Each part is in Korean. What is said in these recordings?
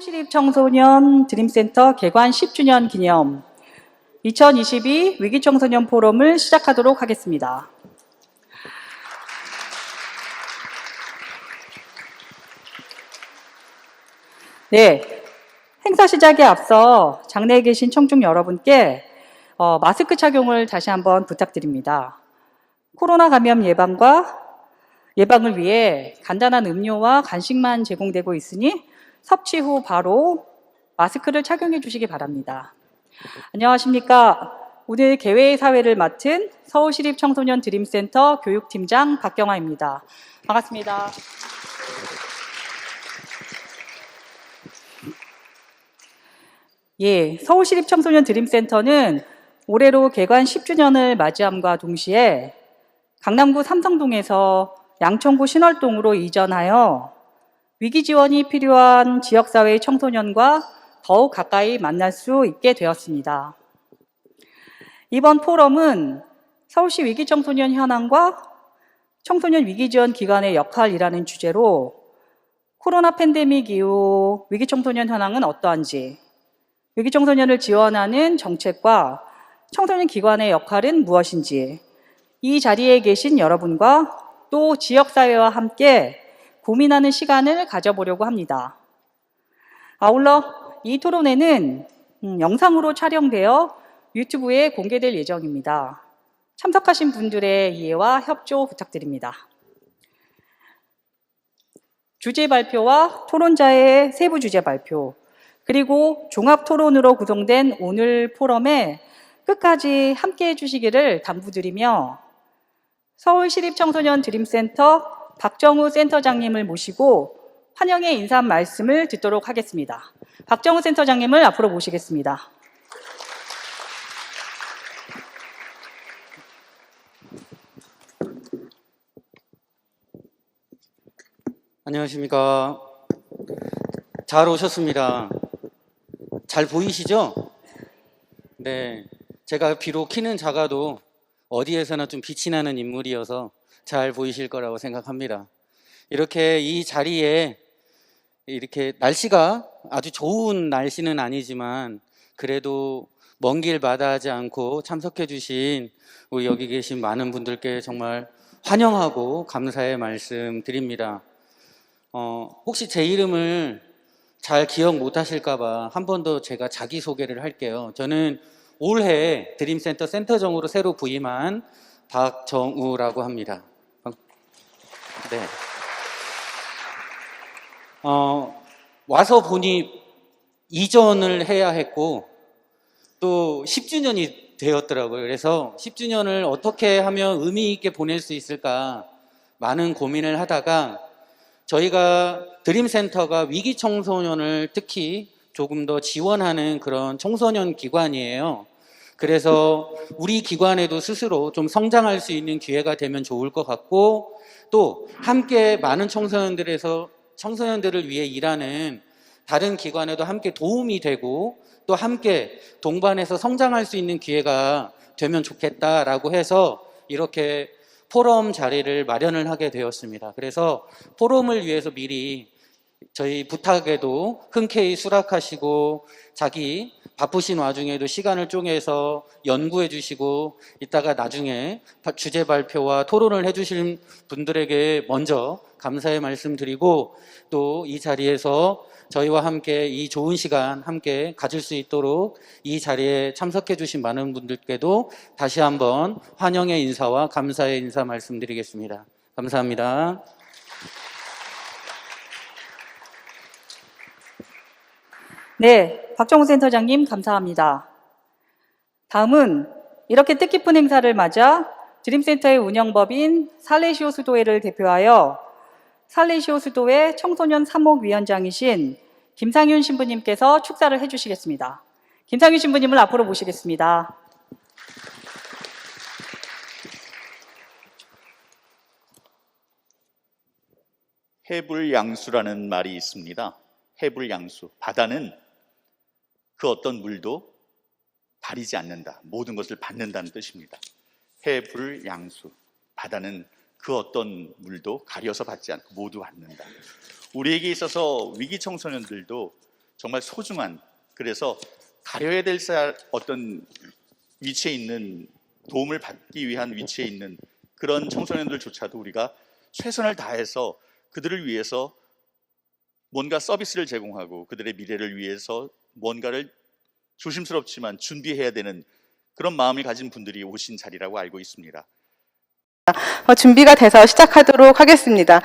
서울시립청소년 드림센터 개관 10주년 기념 2022 위기청소년 포럼을 시작하도록 하겠습니다. 네, 행사 시작에 앞서 장내에 계신 청중 여러분께 마스크 착용을 다시 한번 부탁드립니다. 코로나 감염 예방을 위해 간단한 음료와 간식만 제공되고 있으니 섭취 후 바로 마스크를 착용해 주시기 바랍니다. 안녕하십니까. 오늘 개회의 사회를 맡은 서울시립청소년 드림센터 교육팀장 박경아입니다. 반갑습니다. 예, 서울시립청소년 드림센터는 올해로 개관 10주년을 맞이함과 동시에 강남구 삼성동에서 양천구 신월동으로 이전하여 위기 지원이 필요한 지역사회의 청소년과 더욱 가까이 만날 수 있게 되었습니다. 이번 포럼은 서울시 위기청소년 현황과 청소년 위기지원 기관의 역할이라는 주제로 코로나 팬데믹 이후 위기청소년 현황은 어떠한지, 위기청소년을 지원하는 정책과 청소년 기관의 역할은 무엇인지, 이 자리에 계신 여러분과 또 지역사회와 함께 고민하는 시간을 가져보려고 합니다. 아울러 이 토론회는 영상으로 촬영되어 유튜브에 공개될 예정입니다. 참석하신 분들의 이해와 협조 부탁드립니다. 주제 발표와 토론자의 세부 주제 발표, 그리고 종합 토론으로 구성된 오늘 포럼에 끝까지 함께 해주시기를 당부드리며 서울시립청소년 드림센터 박정우 센터장님을 모시고 환영의 인사 말씀을 듣도록 하겠습니다. 박정우 센터장님을 앞으로 모시겠습니다. 안녕하십니까. 잘 오셨습니다. 잘 보이시죠? 네, 제가 비록 키는 작아도 어디에서나 좀 빛이 나는 인물이어서 잘 보이실 거라고 생각합니다. 이렇게 이 자리에 이렇게 날씨가 아주 좋은 날씨는 아니지만 그래도 먼 길 마다하지 않고 참석해 주신 우리 여기 계신 많은 분들께 정말 환영하고 감사의 말씀 드립니다. 혹시 제 이름을 잘 기억 못 하실까 봐 한 번 더 제가 자기소개를 할게요. 저는 올해 드림센터 센터장으로 새로 부임한 박정우라고 합니다. 네. 와서 보니 이전을 해야 했고 또 10주년이 되었더라고요. 그래서 10주년을 어떻게 하면 의미 있게 보낼 수 있을까 많은 고민을 하다가 저희가 드림센터가 위기 청소년을 특히 조금 더 지원하는 그런 청소년 기관이에요. 그래서 우리 기관에도 스스로 좀 성장할 수 있는 기회가 되면 좋을 것 같고 또 함께 많은 청소년들을 위해 일하는 다른 기관에도 함께 도움이 되고 또 함께 동반해서 성장할 수 있는 기회가 되면 좋겠다라고 해서 이렇게 포럼 자리를 마련을 하게 되었습니다. 그래서 포럼을 위해서 미리 저희 부탁에도 흔쾌히 수락하시고 자기 바쁘신 와중에도 시간을 쪼개서 연구해 주시고 이따가 나중에 주제 발표와 토론을 해 주실 분들에게 먼저 감사의 말씀 드리고 또 이 자리에서 저희와 함께 이 좋은 시간 함께 가질 수 있도록 이 자리에 참석해 주신 많은 분들께도 다시 한번 환영의 인사와 감사의 인사 말씀드리겠습니다. 감사합니다. 네, 박정우 센터장님 감사합니다. 다음은 이렇게 뜻깊은 행사를 맞아 드림센터의 운영법인 살레시오 수도회를 대표하여 살레시오 수도회 청소년 사목위원장이신 김상윤 신부님께서 축사를 해주시겠습니다. 김상윤 신부님을 앞으로 모시겠습니다. 해불양수라는 말이 있습니다. 해불양수, 바다는 그 어떤 물도 가리지 않는다, 모든 것을 받는다는 뜻입니다. 해불양수, 바다는 그 어떤 물도 가려서 받지 않고 모두 받는다. 우리에게 있어서 위기 청소년들도 정말 소중한, 그래서 가려야 될 어떤 위치에 있는, 도움을 받기 위한 위치에 있는 그런 청소년들조차도 우리가 최선을 다해서 그들을 위해서 뭔가 서비스를 제공하고 그들의 미래를 위해서 뭔가를 조심스럽지만 준비해야 되는 그런 마음을 가진 분들이 오신 자리라고 알고 있습니다. 준비가 돼서 시작하도록 하겠습니다.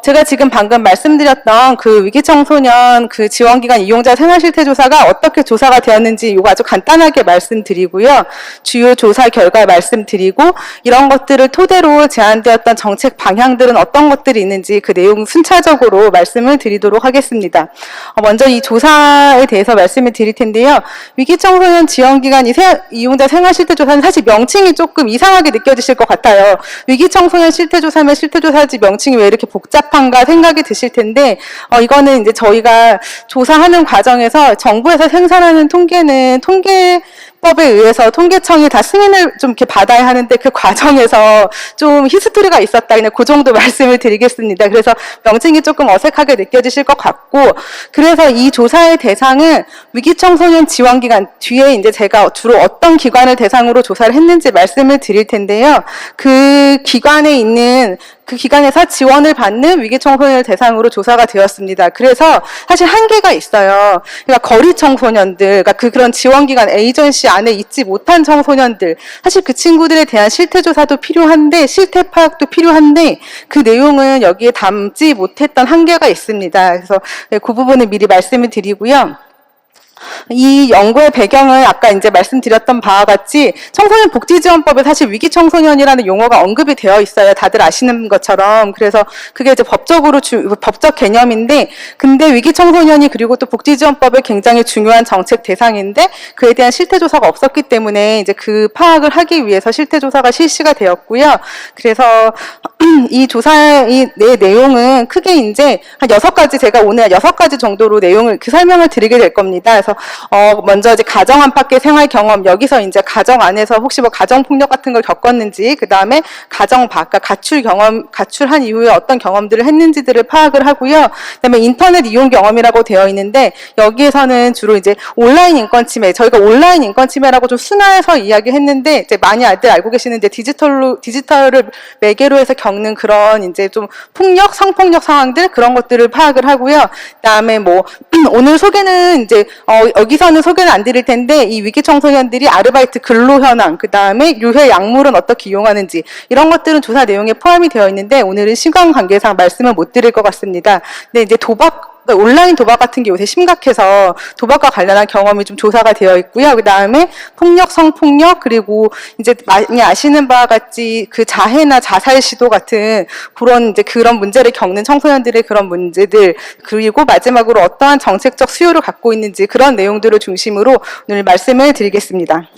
제가 지금 방금 말씀드렸던 그 위기청소년 그 지원기관 이용자 생활실태조사가 어떻게 조사가 되었는지 이거 아주 간단하게 말씀드리고요. 주요 조사 결과 말씀드리고 이런 것들을 토대로 제안되었던 정책 방향들은 어떤 것들이 있는지 그 내용 순차적으로 말씀을 드리도록 하겠습니다. 먼저 이 조사에 대해서 말씀을 드릴 텐데요. 위기청소년 지원기관 이용자 생활실태조사는 사실 명칭이 조금 이상하게 느껴지실 것 같아요. 위기청소년 실태조사면 실태조사지 명칭이 왜 이렇게 복잡한가 생각이 드실 텐데, 이거는 이제 저희가 조사하는 과정에서 정부에서 생산하는 통계는 통계법에 의해서 통계청이 다 승인을 좀 이렇게 받아야 하는데 그 과정에서 좀 히스토리가 있었다. 그냥 그 정도 말씀을 드리겠습니다. 그래서 명칭이 조금 어색하게 느껴지실 것 같고, 그래서 이 조사의 대상은 위기청소년 지원기관, 뒤에 이제 제가 주로 어떤 기관을 대상으로 조사를 했는지 말씀을 드릴 텐데요. 그 기관에 있는, 그 기관에서 지원을 받는 위기청소년을 대상으로 조사가 되었습니다. 그래서 사실 한계가 있어요. 그러니까 거리 청소년들, 그러니까 그런 지원기관 에이전시 안에 있지 못한 청소년들, 사실 그 친구들에 대한 실태조사도 필요한데, 실태 파악도 필요한데, 그 내용은 여기에 담지 못했던 한계가 있습니다. 그래서 그 부분을 미리 말씀을 드리고요. 이 연구의 배경은 아까 이제 말씀드렸던 바와 같이 청소년 복지지원법에 사실 위기청소년이라는 용어가 언급이 되어 있어요. 다들 아시는 것처럼. 그래서 그게 이제 법적 개념인데, 근데 위기청소년이 그리고 또 복지지원법의 굉장히 중요한 정책 대상인데 그에 대한 실태조사가 없었기 때문에 이제 그 파악을 하기 위해서 실태조사가 실시가 되었고요. 그래서 이 조사의 내용은 크게 이제 한 6가지, 제가 오늘 6가지 정도로 내용을 설명을 드리게 될 겁니다. 그래서 먼저 이제 가정 안팎의 생활 경험, 여기서 이제 가정 안에서 혹시 뭐 가정 폭력 같은 걸 겪었는지, 그 다음에 가정 밖, 가출한 이후에 어떤 경험들을 했는지들을 파악을 하고요. 그다음에 인터넷 이용 경험이라고 되어 있는데 여기에서는 주로 이제 온라인 인권 침해, 저희가 온라인 인권 침해라고 좀 순화해서 이야기했는데 이제 많이 알고 계시는 이제 디지털을 매개로 해서 겪는 그런 이제 좀 폭력, 성폭력 상황들, 그런 것들을 파악을 하고요. 그다음에 뭐 오늘 소개는 이제 여기서는 소개는 안 드릴 텐데 이 위기 청소년들이 아르바이트 근로 현황, 그 다음에 유해 약물은 어떻게 이용하는지, 이런 것들은 조사 내용에 포함이 되어 있는데 오늘은 시간 관계상 말씀을 못 드릴 것 같습니다. 근데 이제 온라인 도박 같은 게 요새 심각해서 도박과 관련한 경험이 좀 조사가 되어 있고요. 그 다음에 폭력, 성폭력, 그리고 이제 많이 아시는 바와 같이 그 자해나 자살 시도 같은 그런 문제를 겪는 청소년들의 그런 문제들, 그리고 마지막으로 어떠한 정책적 수요를 갖고 있는지, 그런 내용들을 중심으로 오늘 말씀을 드리겠습니다.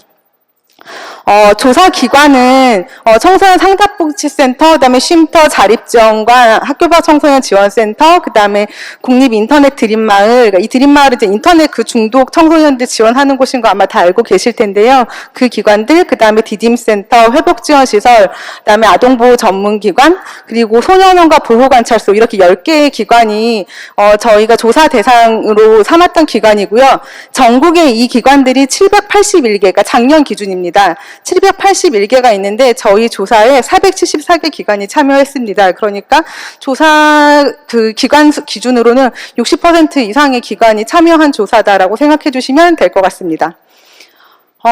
조사 기관은 청소년 상담복지센터, 그다음에 쉼터 자립지원관, 학교벌 청소년 지원센터, 그다음에 국립 인터넷 드림마을. 그러니까 이 드림마을은 이제 인터넷 그 중독 청소년들 지원하는 곳인 거 아마 다 알고 계실 텐데요. 그 기관들, 그다음에 디딤센터, 회복지원시설, 그다음에 아동보호 전문기관, 그리고 소년원과 보호관찰소, 이렇게 10개의 기관이 저희가 조사 대상으로 삼았던 기관이고요. 전국에 이 기관들이 781개, 그러니까 작년 기준입니다. 781개가 있는데 저희 조사에 474개 기관이 참여했습니다. 그러니까 조사 그 기관 기준으로는 60% 이상의 기관이 참여한 조사다라고 생각해 주시면 될 것 같습니다.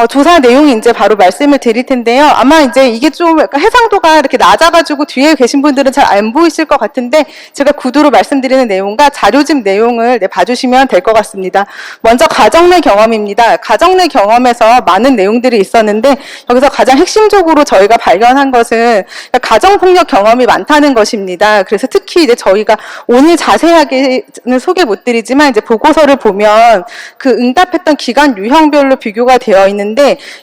조사 내용이 이제 바로 말씀을 드릴 텐데요. 아마 이제 이게 좀 약간 해상도가 이렇게 낮아가지고 뒤에 계신 분들은 잘 안 보이실 것 같은데 제가 구두로 말씀드리는 내용과 자료집 내용을 봐주시면 될 것 같습니다. 먼저 가정 내 경험입니다. 가정 내 경험에서 많은 내용들이 있었는데 여기서 가장 핵심적으로 저희가 발견한 것은 가정폭력 경험이 많다는 것입니다. 그래서 특히 이제 저희가 오늘 자세하게는 소개 못 드리지만 이제 보고서를 보면 그 응답했던 기간 유형별로 비교가 되어 있는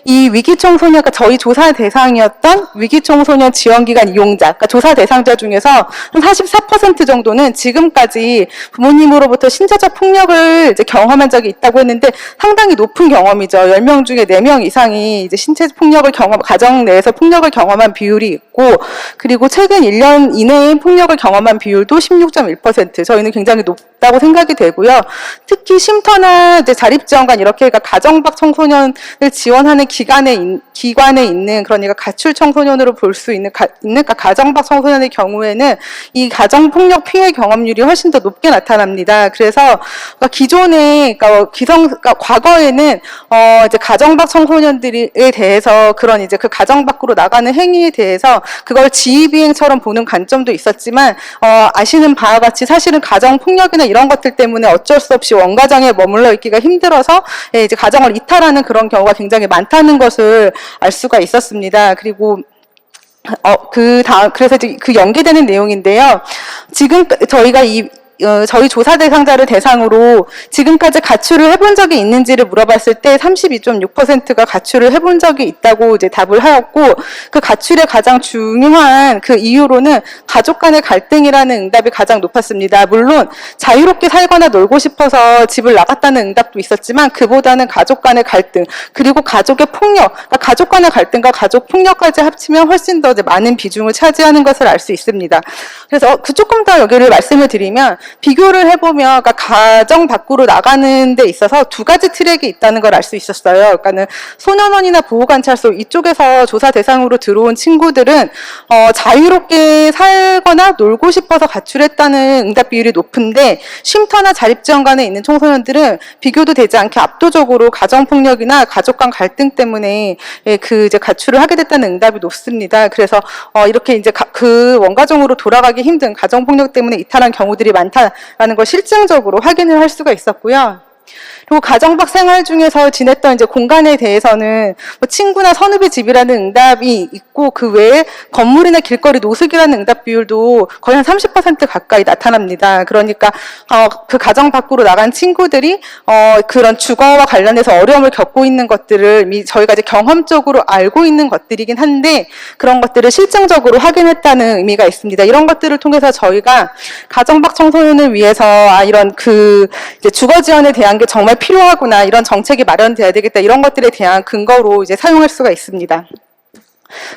이 위기청소년과 저희 조사 대상이었던 위기청소년 지원기관 이용자, 그러니까 조사 대상자 중에서 한 44% 정도는 지금까지 부모님으로부터 신체적 폭력을 이제 경험한 적이 있다고 했는데 상당히 높은 경험이죠. 10명 중에 4명 이상이 이제 신체 폭력을 가정 내에서 폭력을 경험한 비율이 있고, 그리고 최근 1년 이내에 폭력을 경험한 비율도 16.1%. 저희는 굉장히 있다고 생각이 되고요. 특히 쉼터나 이제 자립지원관 이렇게 가정 밖 청소년을 지원하는 기관에 있는 그러니까 가출 청소년으로 볼 수 있는 가정 밖 청소년의 경우에는 이 가정 폭력 피해 경험률이 훨씬 더 높게 나타납니다. 그래서 기존에 과거에는 이제 가정 밖 청소년들에 대해서 그런 이제 그 가정 밖으로 나가는 행위에 대해서 그걸 지휘비행처럼 보는 관점도 있었지만 아시는 바와 같이 사실은 가정 폭력이나 이런 것들 때문에 어쩔 수 없이 원가정에 머물러 있기가 힘들어서 이제 가정을 이탈하는 그런 경우가 굉장히 많다는 것을 알 수가 있었습니다. 그리고 그래서 이제 그 연계되는 내용인데요. 지금 저희가 저희 조사 대상자를 대상으로 지금까지 가출을 해본 적이 있는지를 물어봤을 때 32.6%가 가출을 해본 적이 있다고 이제 답을 하였고, 그 가출의 가장 중요한 그 이유로는 가족 간의 갈등이라는 응답이 가장 높았습니다. 물론 자유롭게 살거나 놀고 싶어서 집을 나갔다는 응답도 있었지만 그보다는 가족 간의 갈등, 그리고 가족의 폭력, 그러니까 가족 간의 갈등과 가족 폭력까지 합치면 훨씬 더 이제 많은 비중을 차지하는 것을 알 수 있습니다. 그래서 조금 더 여기를 말씀을 드리면, 비교를 해보면 가정 밖으로 나가는 데 있어서 두 가지 트랙이 있다는 걸 알 수 있었어요. 그러니까는 소년원이나 보호관찰소 이쪽에서 조사 대상으로 들어온 친구들은 자유롭게 살거나 놀고 싶어서 가출했다는 응답 비율이 높은데, 쉼터나 자립지원관에 있는 청소년들은 비교도 되지 않게 압도적으로 가정폭력이나 가족 간 갈등 때문에 이제 가출을 하게 됐다는 응답이 높습니다. 그래서 이렇게 이제 그 원가정으로 돌아가기 힘든 가정폭력 때문에 이탈한 경우들이 많다라는 걸 실증적으로 확인을 할 수가 있었고요. 그리고 가정 밖 생활 중에서 지냈던 이제 공간에 대해서는 친구나 선후배 집이라는 응답이 있고, 그 외에 건물이나 길거리 노숙이라는 응답 비율도 거의 한 30% 가까이 나타납니다. 그러니까 그 가정 밖으로 나간 친구들이 그런 주거와 관련해서 어려움을 겪고 있는 것들을 저희가 이제 경험적으로 알고 있는 것들이긴 한데, 그런 것들을 실증적으로 확인했다는 의미가 있습니다. 이런 것들을 통해서 저희가 가정 밖 청소년을 위해서 이런 이제 주거 지원에 대한 게 정말 필요하구나, 이런 정책이 마련돼야 되겠다, 이런 것들에 대한 근거로 이제 사용할 수가 있습니다.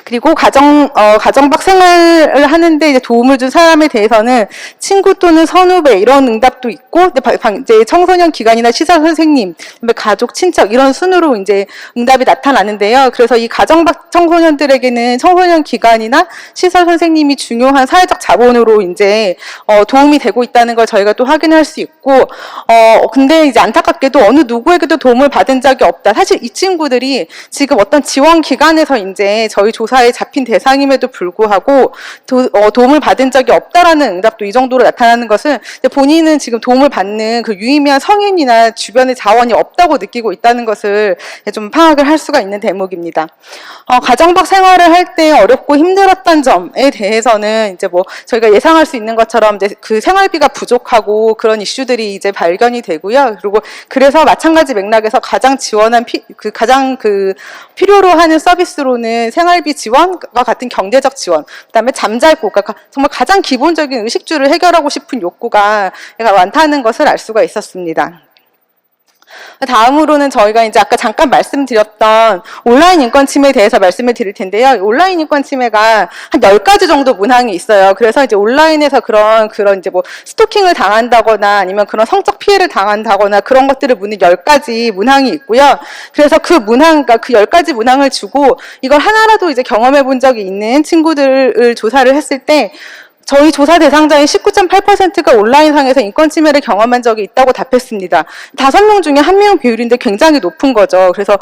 그리고 가정 밖 생활을 하는데 이제 도움을 준 사람에 대해서는 친구 또는 선후배 이런 응답도 있고, 이제 청소년 기관이나 시설 선생님, 가족, 친척 이런 순으로 이제 응답이 나타나는데요. 그래서 이 가정 밖 청소년들에게는 청소년 기관이나 시설 선생님이 중요한 사회적 자본으로 이제 도움이 되고 있다는 걸 저희가 또 확인할 수 있고, 근데 이제 안타깝게도 어느 누구에게도 도움을 받은 적이 없다. 사실 이 친구들이 지금 어떤 지원 기관에서 이제 저희 조사에 잡힌 대상임에도 불구하고 도움을 받은 적이 없다라는 응답도 이 정도로 나타나는 것은 본인은 지금 도움을 받는 그 유의미한 성인이나 주변의 자원이 없다고 느끼고 있다는 것을 좀 파악을 할 수가 있는 대목입니다. 가정 밖 생활을 할 때 어렵고 힘들었던 점에 대해서는 이제 저희가 예상할 수 있는 것처럼 이제 그 생활비가 부족하고 그런 이슈들이 이제 발견이 되고요. 그리고 그래서 마찬가지 맥락에서 가장 지원한 가장 필요로 하는 서비스로는 생활비 지원과 같은 경제적 지원, 그다음에 잠잘고, 그러니까 정말 가장 기본적인 의식주를 해결하고 싶은 욕구가 많다는 것을 알 수가 있었습니다. 다음으로는 저희가 이제 아까 잠깐 말씀드렸던 온라인 인권 침해에 대해서 말씀을 드릴 텐데요. 온라인 인권 침해가 한 10가지 정도 문항이 있어요. 그래서 이제 온라인에서 그런 이제 스토킹을 당한다거나 아니면 그런 성적 피해를 당한다거나 그런 것들을 묻는 10가지 문항이 있고요. 그래서 그 10가지 문항을 주고 이걸 하나라도 이제 경험해 본 적이 있는 친구들을 조사를 했을 때 저희 조사 대상자의 19.8%가 온라인상에서 인권 침해를 경험한 적이 있다고 답했습니다. 5명 중에 1명 비율인데 굉장히 높은 거죠. 그래서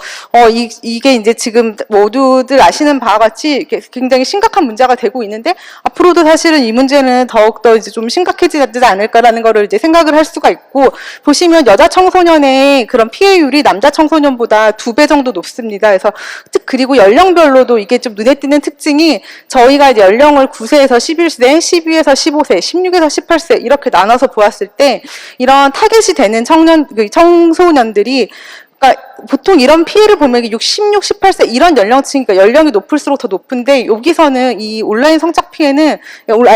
이게 이제 지금 모두들 아시는 바와 같이 굉장히 심각한 문제가 되고 있는데, 앞으로도 사실은 이 문제는 더욱더 이제 좀 심각해지지 않을까라는 거를 이제 생각을 할 수가 있고, 보시면 여자 청소년의 그런 피해율이 남자 청소년보다 2배 정도 높습니다. 그리고 연령별로도 이게 좀 눈에 띄는 특징이, 저희가 이제 연령을 9세에서 11세, 12에서 15세, 16에서 18세 이렇게 나눠서 보았을 때 이런 타겟이 되는 청소년들이 그러니까 보통 이런 피해를 보면 16, 18세 이런 연령층이니까 연령이 높을수록 더 높은데 여기서는 이 온라인 성적 피해는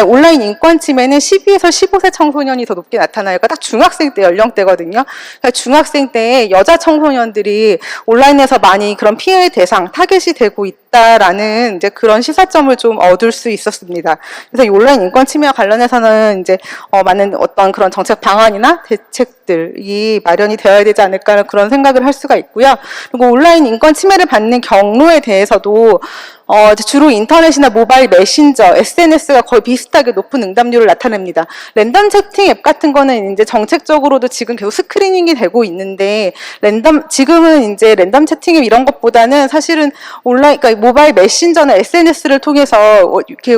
온라인 인권 침해는 12에서 15세 청소년이 더 높게 나타나요. 그러니까 딱 중학생 때 연령대거든요. 그러니까 중학생 때에 여자 청소년들이 온라인에서 많이 그런 피해의 대상, 타겟이 되고 있다라는 이제 그런 시사점을 좀 얻을 수 있었습니다. 그래서 이 온라인 인권 침해와 관련해서는 이제 많은 어떤 그런 정책 방안이나 대책들이 마련이 되어야 되지 않을까 그런 생각을 할 수가 있고요. 그리고 온라인 인권 침해를 받는 경로에 대해서도 주로 인터넷이나 모바일 메신저, SNS가 거의 비슷하게 높은 응답률을 나타냅니다. 랜덤 채팅 앱 같은 거는 이제 정책적으로도 지금 계속 스크리닝이 되고 있는데, 지금은 이제 랜덤 채팅 앱 이런 것보다는 사실은 온라인, 그러니까 모바일 메신저나 SNS를 통해서 이렇게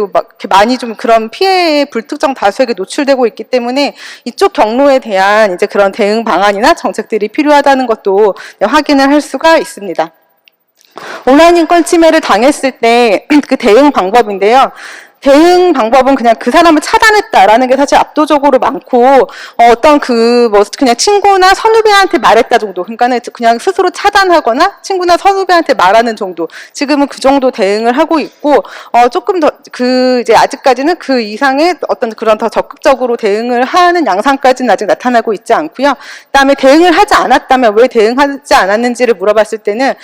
많이 좀 그런 피해에 불특정 다수에게 노출되고 있기 때문에 이쪽 경로에 대한 이제 그런 대응 방안이나 정책들이 필요하다는 것도 확인을 할 수가 있습니다. 온라인 인권 침해를 당했을 때 그 대응 방법인데요. 대응 방법은 그냥 그 사람을 차단했다라는 게 사실 압도적으로 많고, 어떤 그냥 친구나 선후배한테 말했다 정도. 그러니까는 그냥 스스로 차단하거나 친구나 선후배한테 말하는 정도. 지금은 그 정도 대응을 하고 있고, 조금 더, 이제 아직까지는 그 이상의 어떤 그런 더 적극적으로 대응을 하는 양상까지는 아직 나타나고 있지 않고요. 그 다음에 대응을 하지 않았다면 왜 대응하지 않았는지를 물어봤을 때는,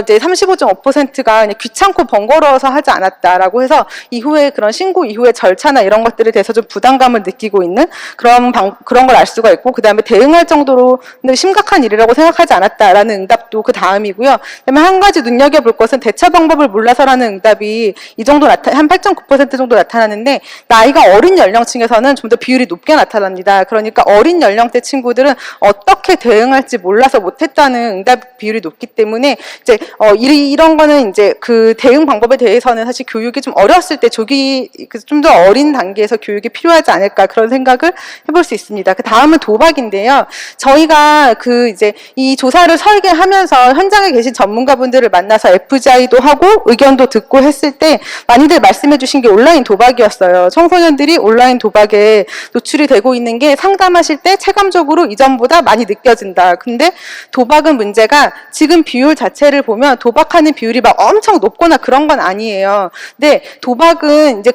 이제 35.5%가 그냥 귀찮고 번거로워서 하지 않았다라고 해서 이후에 그런 신고 이후의 절차나 이런 것들에 대해서 좀 부담감을 느끼고 있는 그런 걸 알 수가 있고, 그 다음에 대응할 정도로 심각한 일이라고 생각하지 않았다라는 응답도 그 다음이고요. 그다음에 한 가지 눈여겨볼 것은 대처 방법을 몰라서라는 응답이 이 정도 한 8.9% 정도 나타나는데, 나이가 어린 연령층에서는 좀 더 비율이 높게 나타납니다. 그러니까 어린 연령대 친구들은 어떻게 대응할지 몰라서 못했다는 응답 비율이 높기 때문에 이제 이런 거는 이제 그 대응 방법에 대해서는 사실 교육이 좀 어렸을 때 좀 더 어린 단계에서 교육이 필요하지 않을까 그런 생각을 해볼 수 있습니다. 그 다음은 도박인데요. 저희가 이제 이 조사를 설계하면서 현장에 계신 전문가분들을 만나서 FGI도 하고 의견도 듣고 했을 때 많이들 말씀해 주신 게 온라인 도박이었어요. 청소년들이 온라인 도박에 노출이 되고 있는 게 상담하실 때 체감적으로 이전보다 많이 느껴진다. 근데 도박은 문제가 지금 비율 자체를 보면 도박하는 비율이 막 엄청 높거나 그런 건 아니에요. 근데 도박은 이제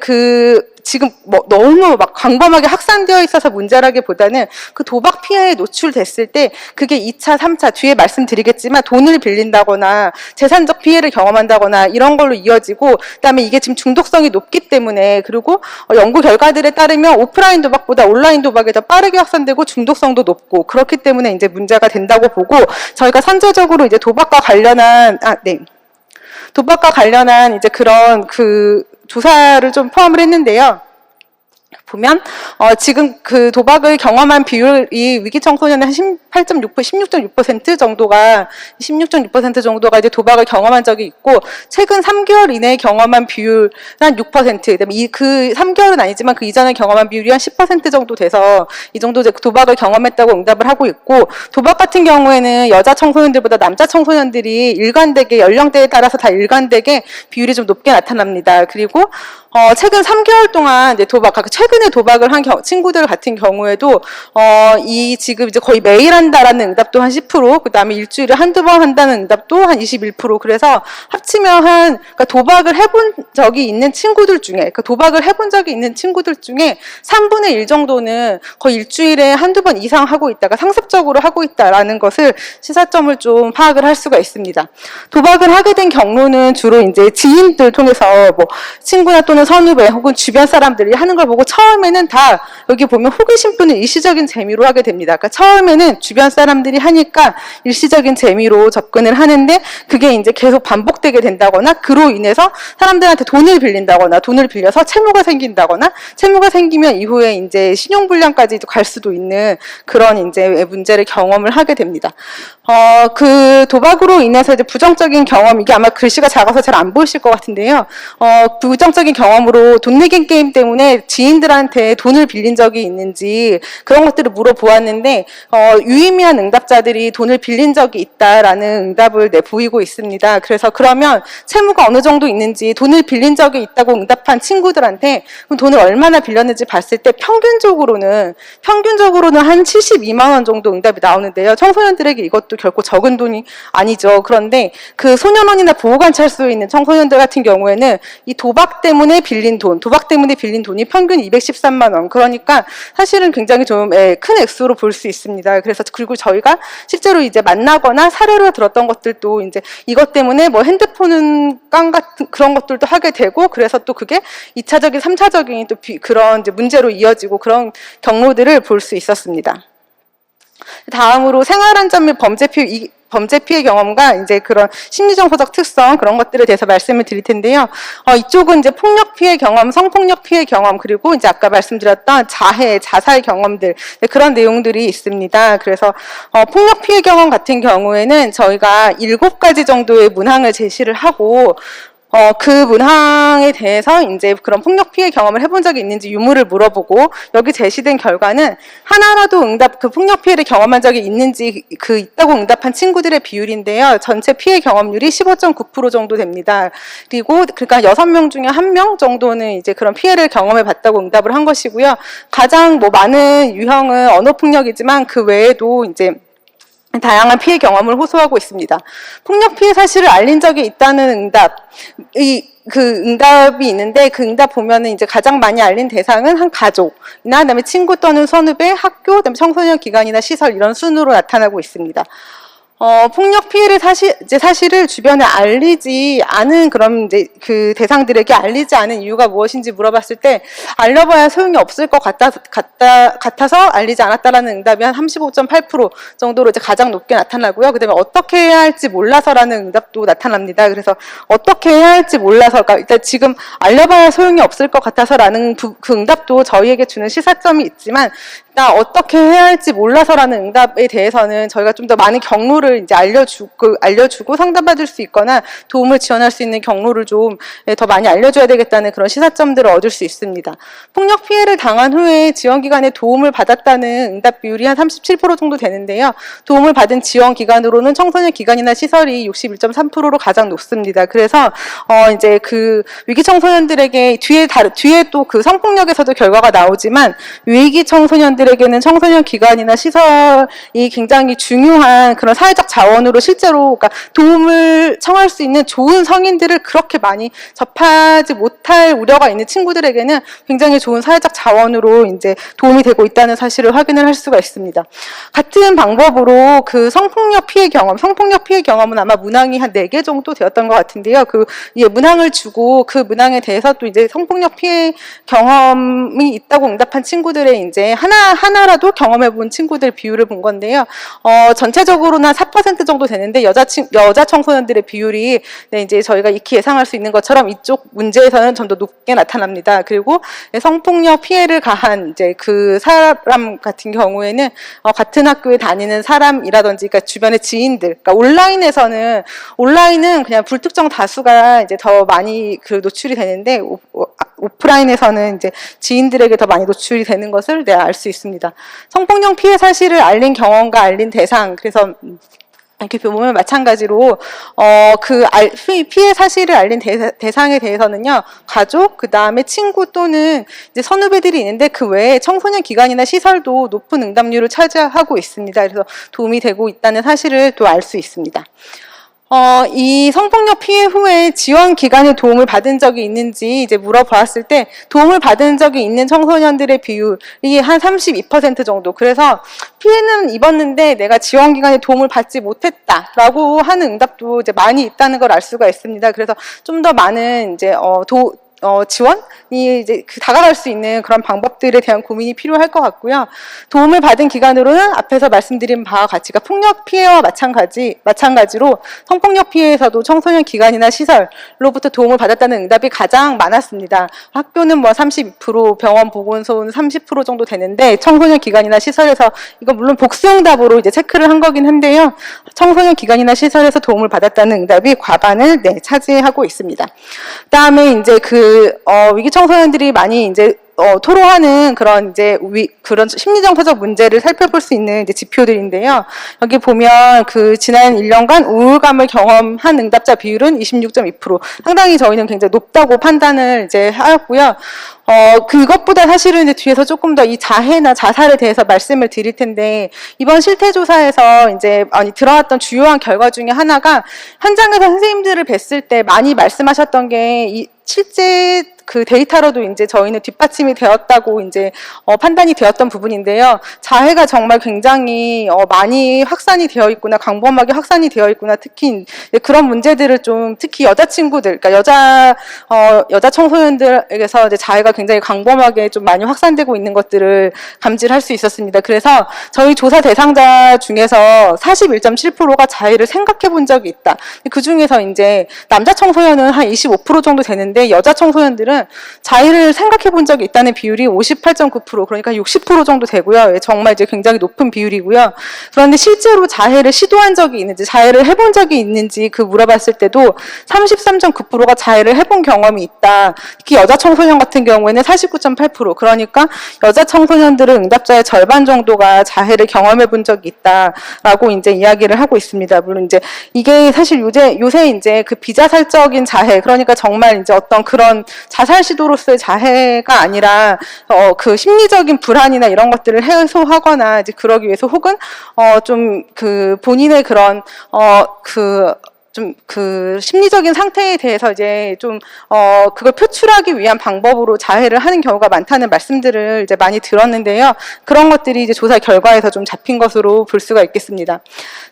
지금 너무 막 광범하게 확산되어 있어서 문제라기보다는 그 도박 피해에 노출됐을 때 그게 2차, 3차 뒤에 말씀드리겠지만 돈을 빌린다거나 재산적 피해를 경험한다거나 이런 걸로 이어지고, 그다음에 이게 지금 중독성이 높기 때문에, 그리고 연구 결과들에 따르면 오프라인 도박보다 온라인 도박이 더 빠르게 확산되고 중독성도 높고 그렇기 때문에 이제 문제가 된다고 보고, 저희가 선제적으로 이제 도박과 관련한 이제 그런 조사를 좀 포함을 했는데요. 보면 지금 그 도박을 경험한 비율이 위기 청소년의 한 16.6% 정도가 이제 도박을 경험한 적이 있고, 최근 3개월 이내에 경험한 비율 한 6%, 그다음에 그 3개월은 아니지만 그 이전에 경험한 비율이 한 10% 정도 돼서 이 정도 이제 도박을 경험했다고 응답을 하고 있고, 도박 같은 경우에는 여자 청소년들보다 남자 청소년들이 일관되게 연령대에 따라서 다 일관되게 비율이 좀 높게 나타납니다. 그리고 최근 3개월 동안 이제 최근에 도박을 한 친구들 같은 경우에도 지금 이제 거의 매일 한다라는 응답도 한 10%, 그 다음에 일주일에 한두 번 한다는 응답도 한 21%. 그래서 합치면 그러니까 도박을 해본 적이 있는 친구들 중에 3분의 1 정도는 거의 일주일에 한두 번 이상 하고 있다가 상습적으로 하고 있다라는 것을 시사점을 좀 파악을 할 수가 있습니다. 도박을 하게 된 경로는 주로 이제 지인들 통해서 친구나 또는 선후배 혹은 주변 사람들이 하는 걸 보고 처음에는 다 여기 보면 호기심 또는 일시적인 재미로 하게 됩니다. 그러니까 처음에는 주변 사람들이 하니까 일시적인 재미로 접근을 하는데, 그게 이제 계속 반복되게 된다거나 그로 인해서 사람들한테 돈을 빌린다거나 돈을 빌려서 채무가 생긴다거나 채무가 생기면 이후에 이제 신용불량까지 갈 수도 있는 그런 이제 문제를 경험을 하게 됩니다. 그 도박으로 인해서 이제 부정적인 경험, 이게 아마 글씨가 작아서 잘 안 보이실 것 같은데요. 부정적인 경험 경험으로 돈 내기 게임 때문에 지인들한테 돈을 빌린 적이 있는지 그런 것들을 물어보았는데 유의미한 응답자들이 돈을 빌린 적이 있다라는 응답을 보이고 있습니다. 그래서 그러면 채무가 어느 정도 있는지 돈을 빌린 적이 있다고 응답한 친구들한테 돈을 얼마나 빌렸는지 봤을 때 평균적으로는 한 72만 원 정도 응답이 나오는데요. 청소년들에게 이것도 결코 적은 돈이 아니죠. 그런데 그 소년원이나 보호관찰소에 있는 청소년들 같은 경우에는 이 도박 때문에 빌린 돈이 평균 213만 원. 그러니까 사실은 굉장히 좀 큰 액수로 볼 수 있습니다. 그래서 그리고 저희가 실제로 이제 만나거나 사례로 들었던 것들도 이제 이것 때문에 뭐 핸드폰 깡 같은 그런 것들도 하게 되고 그래서 또 그게 2차적인, 3차적인 또 그런 이제 문제로 이어지고 그런 경로들을 볼 수 있었습니다. 다음으로 생활안전 및 범죄 피해 경험과 이제 그런 심리정서적 특성 그런 것들에 대해서 말씀을 드릴 텐데요. 이쪽은 이제 폭력 피해 경험, 성폭력 피해 경험 그리고 이제 아까 말씀드렸던 자살 경험들 그런 내용들이 있습니다. 그래서 폭력 피해 경험 같은 경우에는 저희가 7가지 정도의 문항을 제시를 하고 그 문항에 대해서 이제 그런 폭력 피해 경험을 해본 적이 있는지 유무를 물어보고 여기 제시된 결과는 하나라도 그 폭력 피해를 경험한 적이 있는지 있다고 응답한 친구들의 비율인데요. 전체 피해 경험률이 15.9% 정도 됩니다. 그리고 그러니까 6명 중에 1명 정도는 이제 그런 피해를 경험해 봤다고 응답을 한 것이고요. 가장 많은 유형은 언어폭력이지만 그 외에도 이제 다양한 피해 경험을 호소하고 있습니다. 폭력 피해 사실을 알린 적이 있다는 응답, 응답이 있는데 그 응답 보면은 이제 가장 많이 알린 대상은 한 가족이나 그다음에 친구 또는 선후배, 학교, 그다음에 청소년 기관이나 시설 이런 순으로 나타나고 있습니다. 폭력 피해를 사실을 주변에 알리지 않은 그런 이제 그 대상들에게 알리지 않은 이유가 무엇인지 물어봤을 때 알려봐야 소용이 없을 것 같아서 알리지 않았다라는 응답이 한 35.8% 정도로 이제 가장 높게 나타나고요. 그다음에 어떻게 해야 할지 몰라서라는 응답도 나타납니다. 그래서 어떻게 해야 할지 몰라서, 그러니까 일단 지금 알려봐야 소용이 없을 것 같아서라는 그 응답도 저희에게 주는 시사점이 있지만 어떻게 해야 할지 몰라서라는 응답에 대해서는 저희가 좀 더 많은 경로를 이제 알려주고 상담받을 수 있거나 도움을 지원할 수 있는 경로를 좀 더 많이 알려줘야 되겠다는 그런 시사점들을 얻을 수 있습니다. 폭력 피해를 당한 후에 지원기관의 도움을 받았다는 응답 비율이 한 37% 정도 되는데요. 도움을 받은 지원기관으로는 청소년 기관이나 시설이 61.3%로 가장 높습니다. 그래서 이제 그 위기 청소년들에게 뒤에 또 그 성폭력에서도 결과가 나오지만 위기 청소년들에게는 청소년 기관이나 시설이 굉장히 중요한 그런 사회적 자원으로 실제로 그러니까 도움을 청할 수 있는 좋은 성인들을 그렇게 많이 접하지 못할 우려가 있는 친구들에게는 굉장히 좋은 사회적 자원으로 이제 도움이 되고 있다는 사실을 확인을 할 수가 있습니다. 같은 방법으로 그 성폭력 피해 경험은 아마 문항이 한 4개 정도 되었던 것 같은데요. 문항을 주고 그 문항에 대해서 또 이제 성폭력 피해 경험이 있다고 응답한 친구들의 이제 하나라도 경험해 본 친구들 비율을 본 건데요. 전체적으로는 4% 정도 되는데 여자 청소년들의 비율이 이제 저희가 익히 예상할 수 있는 것처럼 이쪽 문제에서는 좀 더 높게 나타납니다. 그리고 성폭력 피해를 가한 이제 그 사람 같은 경우에는 같은 학교에 다니는 사람이라든지 그러니까 주변의 지인들, 그러니까 온라인은 그냥 불특정 다수가 이제 더 많이 노출이 되는데 오프라인에서는 이제 지인들에게 더 많이 노출이 되는 것을 알 수 있습니다. 성폭력 피해 사실을 알린 경험과 알린 대상, 그래서 이렇게 보면 마찬가지로 피해 사실을 알린 대상에 대해서는요, 가족, 그 다음에 친구 또는 이제 선후배들이 있는데 그 외에 청소년 기관이나 시설도 높은 응답률을 차지하고 있습니다. 그래서 도움이 되고 있다는 사실을 또 알 수 있습니다. 이 성폭력 피해 후에 지원 기관의 도움을 받은 적이 있는지 이제 물어보았을 때 도움을 받은 적이 있는 청소년들의 비율이 한 32% 정도. 그래서 피해는 입었는데 내가 지원 기관의 도움을 받지 못했다라고 하는 응답도 이제 많이 있다는 걸 알 수가 있습니다. 그래서 좀 더 많은 이제 지원이 이제 다가갈 수 있는 그런 방법들에 대한 고민이 필요할 것 같고요. 도움을 받은 기관으로는 앞에서 말씀드린 바와 같이 폭력 피해와 마찬가지로 성폭력 피해에서도 청소년 기관이나 시설로부터 도움을 받았다는 응답이 가장 많았습니다. 학교는 32%, 병원 보건소는 30% 정도 되는데 청소년 기관이나 시설에서 이거 물론 복수응답으로 이제 체크를 한 거긴 한데요. 청소년 기관이나 시설에서 도움을 받았다는 응답이 과반을 차지하고 있습니다. 그다음에 이제 위기 청소년들이 많이 이제 토로하는 그런 이제 그런 심리정서적 문제를 살펴볼 수 있는 이제 지표들인데요. 여기 보면 그 지난 1년간 우울감을 경험한 응답자 비율은 26.2%. 상당히 저희는 굉장히 높다고 판단을 이제 하였고요. 그것보다 사실은 이제 뒤에서 조금 더 이 자해나 자살에 대해서 말씀을 드릴 텐데, 이번 실태조사에서 이제 들어왔던 주요한 결과 중에 하나가 현장에서 선생님들을 뵀을 때 많이 말씀하셨던 게 실제 그 데이터로도 이제 저희는 뒷받침이 되었다고 이제 판단이 되었던 부분인데요. 자해가 정말 굉장히 많이 확산이 되어 있구나, 광범하게 확산이 되어 있구나. 특히 그런 문제들을 좀 특히 여자친구들, 그러니까 여자 청소년들에게서 이제 자해가 굉장히 광범하게 좀 많이 확산되고 있는 것들을 감지를 할 수 있었습니다. 그래서 저희 조사 대상자 중에서 41.7%가 자해를 생각해 본 적이 있다. 그 중에서 이제 남자 청소년은 한 25% 정도 되는데 여자 청소년들은 자해를 생각해 본 적이 있다는 비율이 58.9%, 그러니까 60% 정도 되고요. 정말 이제 굉장히 높은 비율이고요. 그런데 실제로 자해를 시도한 적이 있는지, 자해를 해본 적이 있는지 물어봤을 때도 33.9%가 자해를 해본 경험이 있다. 특히 여자 청소년 같은 경우에는 49.8%, 그러니까 여자 청소년들은 응답자의 절반 정도가 자해를 경험해 본 적이 있다라고 이제 이야기를 하고 있습니다. 물론 이제 이게 사실 요새 이제 그 비자살적인 자해, 그러니까 정말 이제 어떤 그런 자살 시도로서의 자해가 아니라 그 심리적인 불안이나 이런 것들을 해소하거나 이제 그러기 위해서, 혹은 좀 그 본인의 그런 그 심리적인 상태에 대해서 이제 그걸 표출하기 위한 방법으로 자해를 하는 경우가 많다는 말씀들을 이제 많이 들었는데요. 그런 것들이 이제 조사 결과에서 좀 잡힌 것으로 볼 수가 있겠습니다.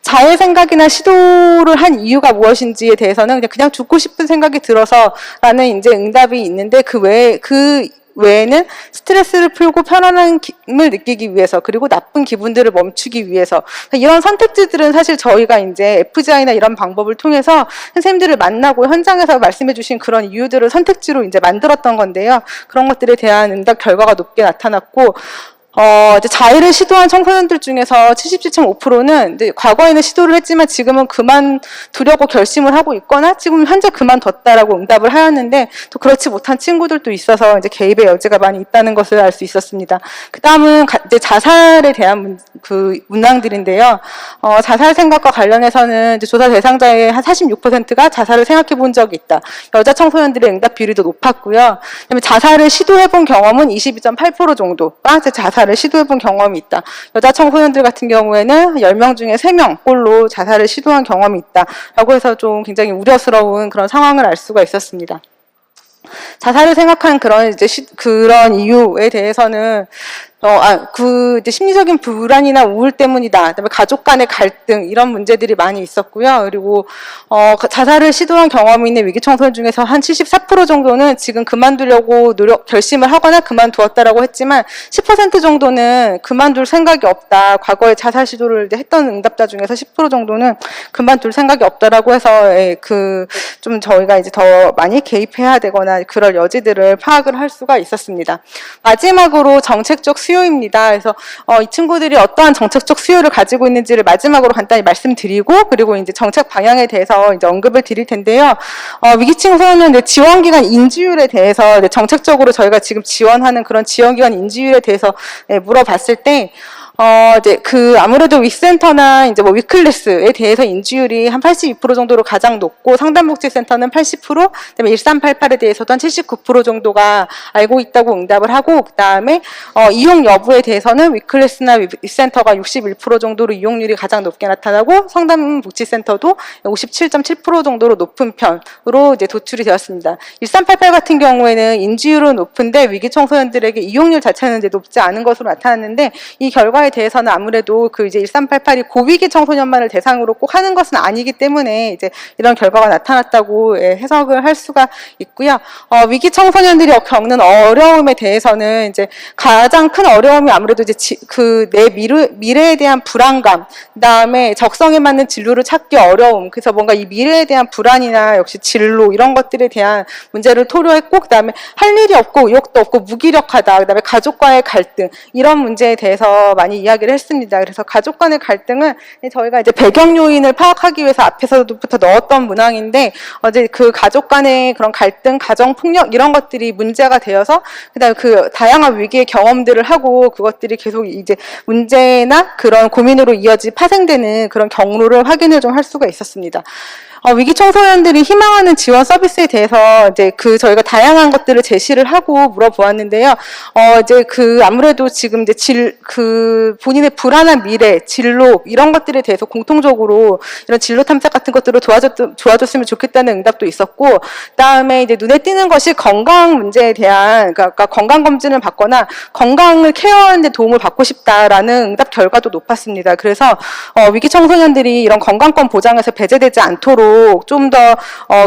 자해 생각이나 시도를 한 이유가 무엇인지에 대해서는 그냥 죽고 싶은 생각이 들어서라는 이제 응답이 있는데, 그 외에는 스트레스를 풀고 편안함을 느끼기 위해서, 그리고 나쁜 기분들을 멈추기 위해서, 이런 선택지들은 사실 저희가 이제 FGI나 이런 방법을 통해서 선생님들을 만나고 현장에서 말씀해 주신 그런 이유들을 선택지로 이제 만들었던 건데요. 그런 것들에 대한 응답 결과가 높게 나타났고, 이제 자해를 시도한 청소년들 중에서 77.5%는 이제 과거에는 시도를 했지만 지금은 그만두려고 결심을 하고 있거나 지금 현재 그만뒀다라고 응답을 하였는데, 또 그렇지 못한 친구들도 있어서 이제 개입의 여지가 많이 있다는 것을 알 수 있었습니다. 그 다음은 이제 자살에 대한 문항들인데요. 자살 생각과 관련해서는 이제 조사 대상자의 한 46%가 자살을 생각해 본 적이 있다. 여자 청소년들의 응답 비율이 더 높았고요. 그다음에 자살을 시도해 본 경험은 22.8% 정도가 자살을 시도해본 경험이 있다. 여자 청소년들 같은 경우에는 10명 중에 3명꼴로 자살을 시도한 경험이 있다라고 해서 좀 굉장히 우려스러운 그런 상황을 알 수가 있었습니다. 자살을 생각한 그런 이유에 대해서는 이제 심리적인 불안이나 우울 때문이다. 그다음에 가족 간의 갈등, 이런 문제들이 많이 있었고요. 그리고 자살을 시도한 경험이 있는 위기 청소년 중에서 한 74% 정도는 지금 그만두려고 결심을 하거나 그만두었다라고 했지만, 10% 정도는 그만둘 생각이 없다. 과거에 자살 시도를 했던 응답자 중에서 10% 정도는 그만둘 생각이 없다라고 해서 좀 저희가 이제 더 많이 개입해야 되거나 그럴 여지들을 파악을 할 수가 있었습니다. 마지막으로 정책적 수요입니다. 그래서 이 친구들이 어떠한 정책적 수요를 가지고 있는지를 마지막으로 간단히 말씀드리고, 그리고 이제 정책 방향에 대해서 이제 언급을 드릴 텐데요. 위기 청소년 지원기관 인지율에 대해서 이제 정책적으로 저희가 지금 지원하는 그런 지원기관 인지율에 대해서 물어봤을 때, 이제 아무래도 위센터나 이제 위클래스에 대해서 인지율이 한 82% 정도로 가장 높고, 상담복지센터는 80%, 그다음에 1388에 대해서도 한 79% 정도가 알고 있다고 응답을 하고, 그다음에 이용 여부에 대해서는 위클래스나 위센터가 61% 정도로 이용률이 가장 높게 나타나고, 상담복지센터도 57.7% 정도로 높은 편으로 이제 도출이 되었습니다. 1388 같은 경우에는 인지율은 높은데 위기 청소년들에게 이용률 자체는 이제 높지 않은 것으로 나타났는데, 이 결과에 대해서는 아무래도 이제 1388이 고위기 청소년만을 대상으로 꼭 하는 것은 아니기 때문에 이제 이런 결과가 나타났다고 해석을 할 수가 있고요. 위기 청소년들이 겪는 어려움에 대해서는 이제 가장 큰 어려움이 아무래도 이제 내 미래에 대한 불안감, 그다음에 적성에 맞는 진로를 찾기 어려움. 그래서 뭔가 이 미래에 대한 불안이나 역시 진로, 이런 것들에 대한 문제를 토로했고, 그다음에 할 일이 없고 의욕도 없고 무기력하다, 그다음에 가족과의 갈등, 이런 문제에 대해서 많이 많이 이야기를 했습니다. 그래서 가족 간의 갈등은 저희가 이제 배경 요인을 파악하기 위해서 앞에서부터 넣었던 문항인데 이제 그 가족 간의 그런 갈등, 가정 폭력 이런 것들이 문제가 되어서 그다음에 그 다양한 위기의 경험들을 하고 그것들이 계속 이제 문제나 그런 고민으로 파생되는 그런 경로를 확인을 좀 할 수가 있었습니다. 위기 청소년들이 희망하는 지원 서비스에 대해서 이제 저희가 다양한 것들을 제시를 하고 물어보았는데요. 이제 아무래도 지금 이제 본인의 불안한 미래, 진로 이런 것들에 대해서 공통적으로 이런 진로 탐색 같은 것들을 도와줬으면 좋겠다는 응답도 있었고, 그다음에 이제 눈에 띄는 것이 건강 문제에 대한 그러니까 건강 검진을 받거나 건강을 케어하는 데 도움을 받고 싶다라는 응답 결과도 높았습니다. 그래서 위기 청소년들이 이런 건강권 보장에서 배제되지 않도록 좀 더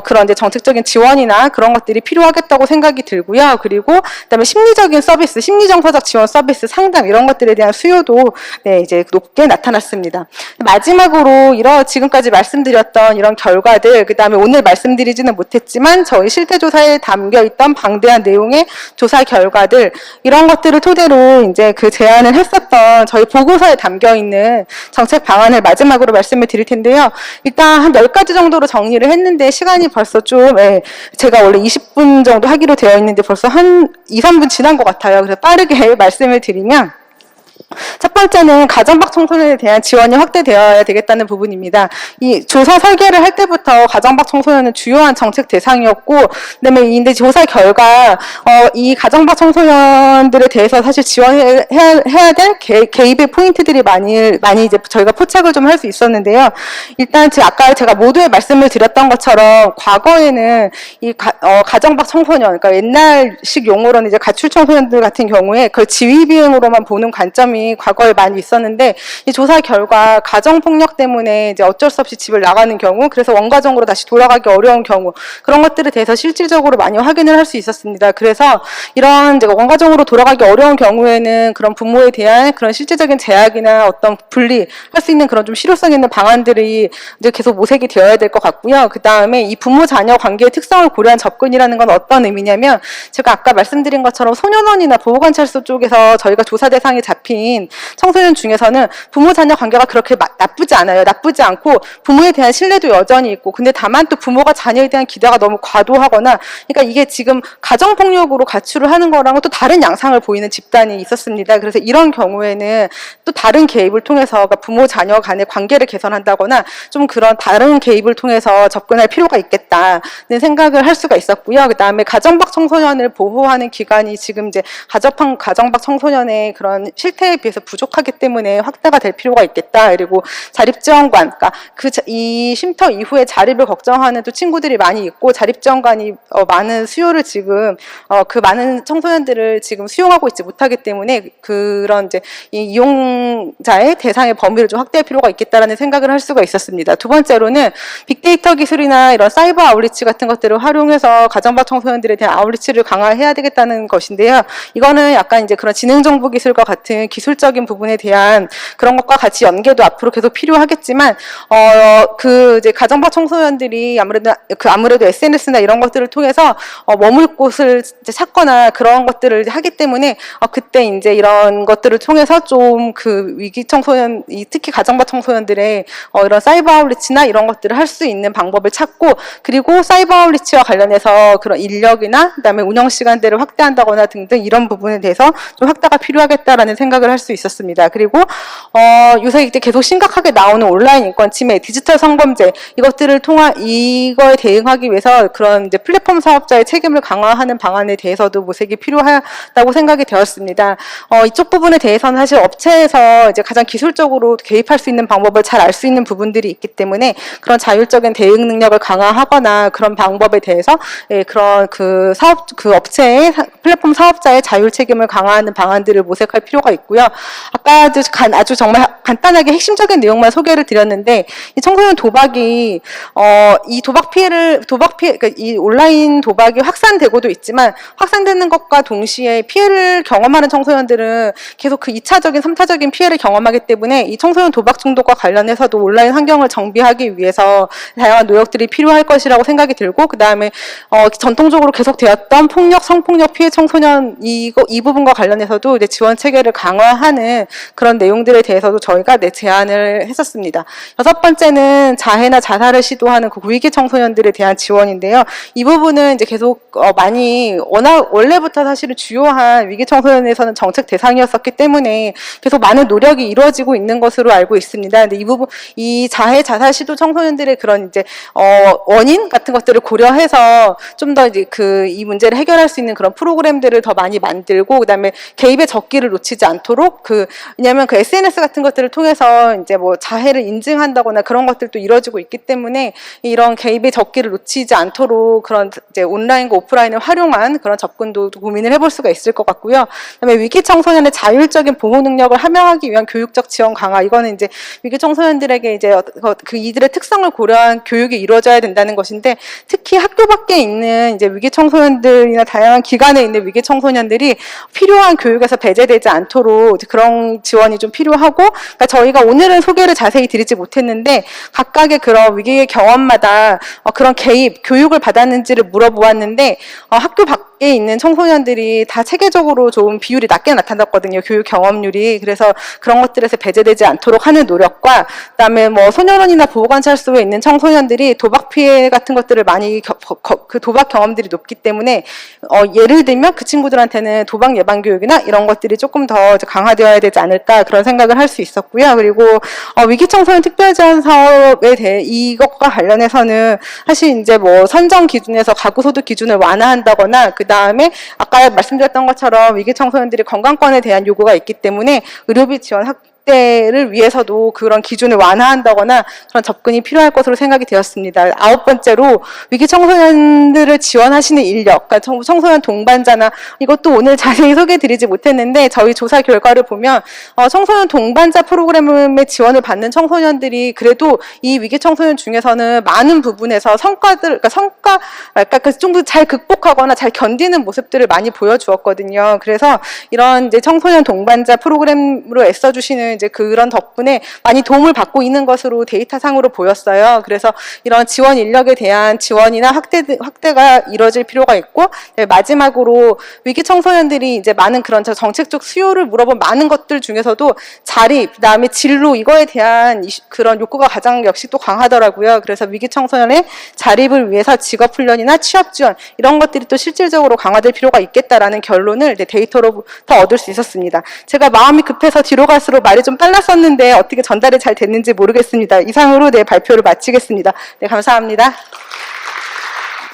그런 이제 정책적인 지원이나 그런 것들이 필요하겠다고 생각이 들고요. 그리고 그다음에 심리적인 서비스, 심리정서적 지원 서비스, 상담 이런 것들에 대한 수요도 이제 높게 나타났습니다. 마지막으로 지금까지 말씀드렸던 이런 결과들, 그다음에 오늘 말씀드리지는 못했지만 저희 실태조사에 담겨 있던 방대한 내용의 조사 결과들 이런 것들을 토대로 이제 제안을 했었던 저희 보고서에 담겨 있는 정책 방안을 마지막으로 말씀을 드릴 텐데요. 일단 한 10가지 정도로 정리를 했는데 시간이 벌써 좀 제가 원래 20분 정도 하기로 되어 있는데 벌써 한 2, 3분 지난 것 같아요. 그래서 빠르게 말씀을 드리면 첫 번째는 가정 밖 청소년에 대한 지원이 확대되어야 되겠다는 부분입니다. 이 조사 설계를 할 때부터 가정 밖 청소년은 주요한 정책 대상이었고, 그다음에 이 조사 결과 이 가정 밖 청소년들에 대해서 사실 지원해야 될 개입의 포인트들이 많이 이제 저희가 포착을 좀 할 수 있었는데요. 일단 아까 제가 모두에 말씀을 드렸던 것처럼 과거에는 이 가정 밖 청소년, 그러니까 옛날식 용어로는 이제 가출 청소년들 같은 경우에 그걸 지위 비행으로만 보는 관점이 과거에 많이 있었는데, 이 조사 결과 가정폭력 때문에 이제 어쩔 수 없이 집을 나가는 경우, 그래서 원가정으로 다시 돌아가기 어려운 경우, 그런 것들에 대해서 실질적으로 많이 확인을 할 수 있었습니다. 그래서 이런 이제 원가정으로 돌아가기 어려운 경우에는 그런 부모에 대한 그런 실질적인 제약이나 어떤 분리할 수 있는 그런 좀 실효성 있는 방안들이 이제 계속 모색이 되어야 될 것 같고요. 그 다음에 이 부모 자녀 관계의 특성을 고려한 접근이라는 건 어떤 의미냐면, 제가 아까 말씀드린 것처럼 소년원이나 보호관찰소 쪽에서 저희가 조사 대상에 잡힌 청소년 중에서는 부모 자녀 관계가 그렇게 나쁘지 않아요. 나쁘지 않고 부모에 대한 신뢰도 여전히 있고, 근데 다만 또 부모가 자녀에 대한 기대가 너무 과도하거나, 그러니까 이게 지금 가정폭력으로 가출을 하는 거랑은 또 다른 양상을 보이는 집단이 있었습니다. 그래서 이런 경우에는 또 다른 개입을 통해서, 그러니까 부모 자녀 간의 관계를 개선한다거나 좀 그런 다른 개입을 통해서 접근할 필요가 있겠다는 생각을 할 수가 있었고요. 그 다음에 가정 밖 청소년을 보호하는 기관이 지금 이제 가정 밖 청소년의 그런 실태에 비해서 부족하기 때문에 확대가 될 필요가 있겠다. 그리고 자립지원관, 그러니까 이 쉼터 이후에 자립을 걱정하는 또 친구들이 많이 있고, 자립지원관이 많은 수요를 지금 그 많은 청소년들을 지금 수용하고 있지 못하기 때문에 그런 이제 이 이용자의 대상의 범위를 좀 확대할 필요가 있겠다라는 생각을 할 수가 있었습니다. 두 번째로는 빅데이터 기술이나 이런 사이버 아웃리치 같은 것들을 활용해서 가정 밖 청소년들에 대한 아웃리치를 강화해야 되겠다는 것인데요. 이거는 약간 이제 그런 지능정보 기술과 같은 기술적인 부분에 대한 그런 것과 같이 연계도 앞으로 계속 필요하겠지만, 이제 가정 밖 청소년들이 아무래도 SNS나 이런 것들을 통해서 머물 곳을 이제 찾거나 그런 것들을 하기 때문에 그때 이제 이런 것들을 통해서 좀 그 위기 청소년, 특히 가정 밖 청소년들의 이런 사이버 아웃리치나 이런 것들을 할 수 있는 방법을 찾고, 그리고 사이버 아웃리치와 관련해서 그런 인력이나 그다음에 운영 시간대를 확대한다거나 등등 이런 부분에 대해서 좀 확대가 필요하겠다라는 생각을 할 수 있었습니다. 그리고 요새 이제 계속 심각하게 나오는 온라인 인권 침해, 디지털 성범죄 이거에 대응하기 위해서 그런 이제 플랫폼 사업자의 책임을 강화하는 방안에 대해서도 모색이 필요하다고 생각이 되었습니다. 이쪽 부분에 대해서는 사실 업체에서 이제 가장 기술적으로 개입할 수 있는 방법을 잘 알 수 있는 부분들이 있기 때문에 그런 자율적인 대응 능력을 강화하거나 그런 방법에 대해서 그런 그 업체의 플랫폼 사업자의 자율 책임을 강화하는 방안들을 모색할 필요가 있고요. 아까도 아주 정말 간단하게 핵심적인 내용만 소개를 드렸는데, 이 청소년 도박이 이 그러니까 이 온라인 도박이 확산되고도 있지만, 확산되는 것과 동시에 피해를 경험하는 청소년들은 계속 그 2차적인 3차적인 피해를 경험하기 때문에 이 청소년 도박 중독과 관련해서도 온라인 환경을 정비하기 위해서 다양한 노력들이 필요할 것이라고 생각이 들고, 그 다음에 전통적으로 계속되었던 폭력, 성폭력 피해 청소년 이 부분과 관련해서도 이제 지원 체계를 강화하는 하는 그런 내용들에 대해서도 저희가 제안을 했었습니다. 여섯 번째는 자해나 자살을 시도하는 그 위기 청소년들에 대한 지원인데요. 이 부분은 이제 계속 많이 워낙 원래부터 사실은 주요한 위기 청소년에서는 정책 대상이었었기 때문에 계속 많은 노력이 이루어지고 있는 것으로 알고 있습니다. 근데 이 부분, 이 자해 자살 시도 청소년들의 그런 이제 원인 같은 것들을 고려해서 좀 더 이제 이 문제를 해결할 수 있는 그런 프로그램들을 더 많이 만들고, 그다음에 개입의 적기를 놓치지 않도록 왜냐하면 그 SNS 같은 것들을 통해서 이제 뭐 자해를 인증한다거나 그런 것들도 이루어지고 있기 때문에 이런 개입의 적기를 놓치지 않도록 그런 이제 온라인과 오프라인을 활용한 그런 접근도 고민을 해볼 수가 있을 것 같고요. 그다음에 위기 청소년의 자율적인 보호 능력을 함양하기 위한 교육적 지원 강화, 이거는 이제 위기 청소년들에게 이제 이들의 특성을 고려한 교육이 이루어져야 된다는 것인데, 특히 학교 밖에 있는 이제 위기 청소년들이나 다양한 기관에 있는 위기 청소년들이 필요한 교육에서 배제되지 않도록 그런 지원이 좀 필요하고, 그러니까 저희가 오늘은 소개를 자세히 드리지 못했는데 각각의 그런 위기의 경험마다 그런 개입, 교육을 받았는지를 물어보았는데 학교 밖에 있는 청소년들이 다 체계적으로 좀 비율이 낮게 나타났거든요. 교육 경험률이. 그래서 그런 것들에서 배제되지 않도록 하는 노력과, 그다음에 뭐 소년원이나 보호관찰소에 있는 청소년들이 도박 피해 같은 것들을 많이 그 도박 경험들이 높기 때문에 예를 들면 그 친구들한테는 도박 예방 교육이나 이런 것들이 조금 더 강화되어야 되지 않을까, 그런 생각을 할 수 있었고요. 그리고 위기 청소년 특별 지원 사업에 대해 이것과 관련해서는 사실 이제 뭐 선정 기준에서 가구 소득 기준을 완화한다거나, 그 다음에 아까 말씀드렸던 것처럼 위기 청소년들이 건강권에 대한 요구가 있기 때문에 의료비 지원 확대를 위해서도 그런 기준을 완화한다거나 그런 접근이 필요할 것으로 생각이 되었습니다. 아홉 번째로 위기 청소년들을 지원하시는 인력, 그러니까 청소년 동반자나, 이것도 오늘 자세히 소개드리지 못했는데 저희 조사 결과를 보면 청소년 동반자 프로그램의 지원을 받는 청소년들이 그래도 이 위기 청소년 중에서는 많은 부분에서 그러니까 좀 더 잘 극복하거나 잘 견디는 모습들을 많이 보여주었거든요. 그래서 이런 이제 청소년 동반자 프로그램으로 애써주시는 이제 그런 덕분에 많이 도움을 받고 있는 것으로 데이터상으로 보였어요. 그래서 이런 지원 인력에 대한 지원이나 확대가 이루어질 필요가 있고, 마지막으로 위기 청소년들이 이제 많은 그런 정책적 수요를 물어본 많은 것들 중에서도 자립, 그다음에 진로, 이거에 대한 그런 욕구가 가장 역시 또 강하더라고요. 그래서 위기 청소년의 자립을 위해서 직업 훈련이나 취업 지원, 이런 것들이 또 실질적으로 강화될 필요가 있겠다라는 결론을 데이터로부터 얻을 수 있었습니다. 제가 마음이 급해서 뒤로 갈수록 말이 좀 빨랐었는데 어떻게 전달이 잘 됐는지 모르겠습니다. 이상으로 발표를 마치겠습니다. 네, 감사합니다.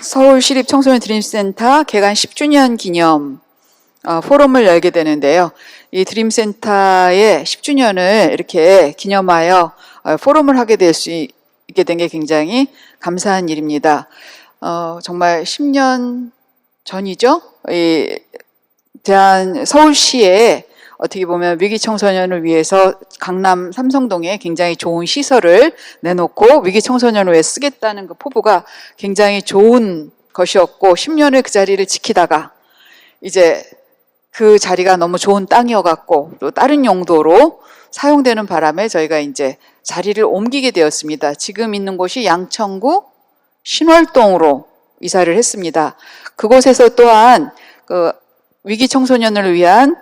서울시립청소년드림센터 개관 10주년 기념 포럼을 열게 되는데요. 이 드림센터의 10주년을 이렇게 기념하여 포럼을 하게 될 수 있게 된 게 굉장히 감사한 일입니다. 정말 10년 전이죠. 이 서울시에 어떻게 보면 위기 청소년을 위해서 강남 삼성동에 굉장히 좋은 시설을 내놓고 위기 청소년을 위해 쓰겠다는 그 포부가 굉장히 좋은 것이었고, 10년을 그 자리를 지키다가 이제 그 자리가 너무 좋은 땅이어갖고 또 다른 용도로 사용되는 바람에 저희가 이제 자리를 옮기게 되었습니다. 지금 있는 곳이 양천구 신월동으로 이사를 했습니다. 그곳에서 또한 그 위기 청소년을 위한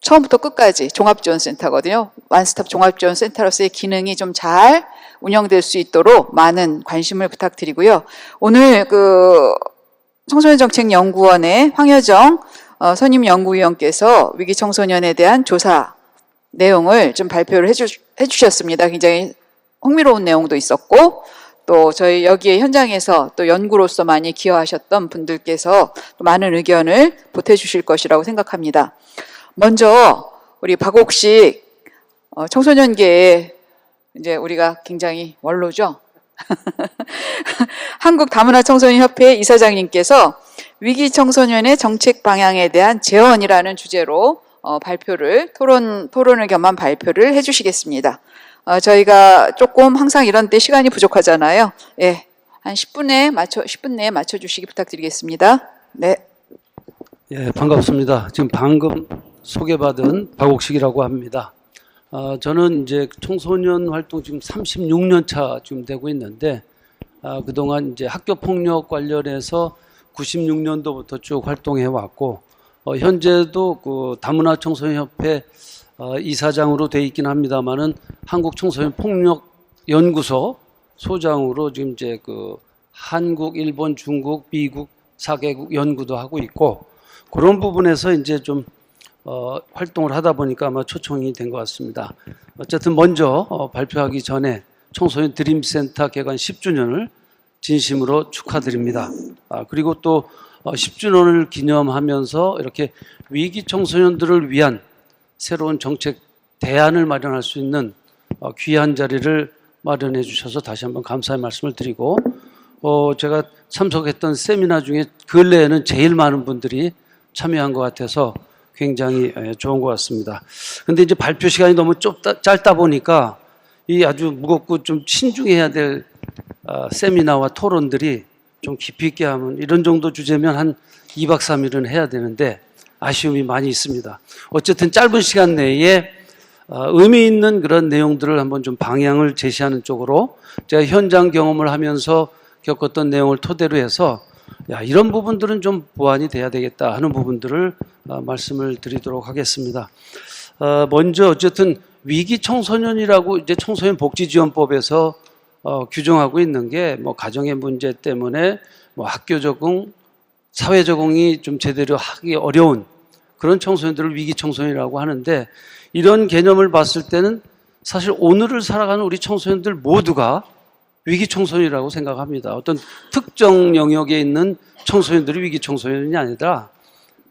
처음부터 끝까지 종합지원센터거든요. 원스톱 종합지원센터로서의 기능이 좀 잘 운영될 수 있도록 많은 관심을 부탁드리고요. 오늘 청소년정책연구원의 황여정 선임 연구위원께서 위기 청소년에 대한 조사 내용을 좀 발표를 해주셨습니다. 굉장히 흥미로운 내용도 있었고, 또 저희 여기에 현장에서 또 연구로서 많이 기여하셨던 분들께서 또 많은 의견을 보태주실 것이라고 생각합니다. 먼저 우리 박옥식 청소년계에 이제 우리가 굉장히 원로죠. 한국다문화청소년협회 이사장님께서 위기 청소년의 정책 방향에 대한 제언이라는 주제로 토론을 겸한 발표를 해주시겠습니다. 저희가 조금 항상 이런 때 시간이 부족하잖아요. 예, 한 10분 내에 맞춰주시기 부탁드리겠습니다. 네. 예, 반갑습니다. 지금 방금 소개받은 박옥식이라고 합니다. 저는 이제 청소년 활동 지금 36년 차 지금 되고 있는데, 그동안 이제 학교 폭력 관련해서 96년도부터 쭉 활동해 왔고, 현재도 그 다문화 청소년협회 이사장으로 돼 있긴 합니다만은 한국 청소년 폭력 연구소 소장으로 지금 이제 그 한국, 일본, 중국, 미국 4개국 연구도 하고 있고 그런 부분에서 이제 좀 활동을 하다 보니까 아마 초청이 된 것 같습니다. 어쨌든 먼저 발표하기 전에 청소년 드림센터 개관 10주년을 진심으로 축하드립니다. 그리고 또 10주년을 기념하면서 이렇게 위기 청소년들을 위한 새로운 정책 대안을 마련할 수 있는 귀한 자리를 마련해 주셔서 다시 한번 감사의 말씀을 드리고 제가 참석했던 세미나 중에 근래에는 제일 많은 분들이 참여한 것 같아서 굉장히 좋은 것 같습니다. 근데 이제 발표 시간이 너무 짧다 보니까 이 아주 무겁고 좀 신중해야 될 세미나와 토론들이 좀 깊이 있게 하면 이런 정도 주제면 한 2박 3일은 해야 되는데 아쉬움이 많이 있습니다. 어쨌든 짧은 시간 내에 의미 있는 그런 내용들을 한번 좀 방향을 제시하는 쪽으로 제가 현장 경험을 하면서 겪었던 내용을 토대로 해서 이런 부분들은 좀 보완이 돼야 되겠다 하는 부분들을 말씀을 드리도록 하겠습니다. 먼저 어쨌든 위기 청소년이라고 이제 청소년 복지지원법에서 규정하고 있는 게 뭐 가정의 문제 때문에 뭐 학교 적응, 사회 적응이 좀 제대로 하기 어려운 그런 청소년들을 위기 청소년이라고 하는데 이런 개념을 봤을 때는 사실 오늘을 살아가는 우리 청소년들 모두가 위기 청소년이라고 생각합니다. 어떤 특정 영역에 있는 청소년들이 위기 청소년이 아니라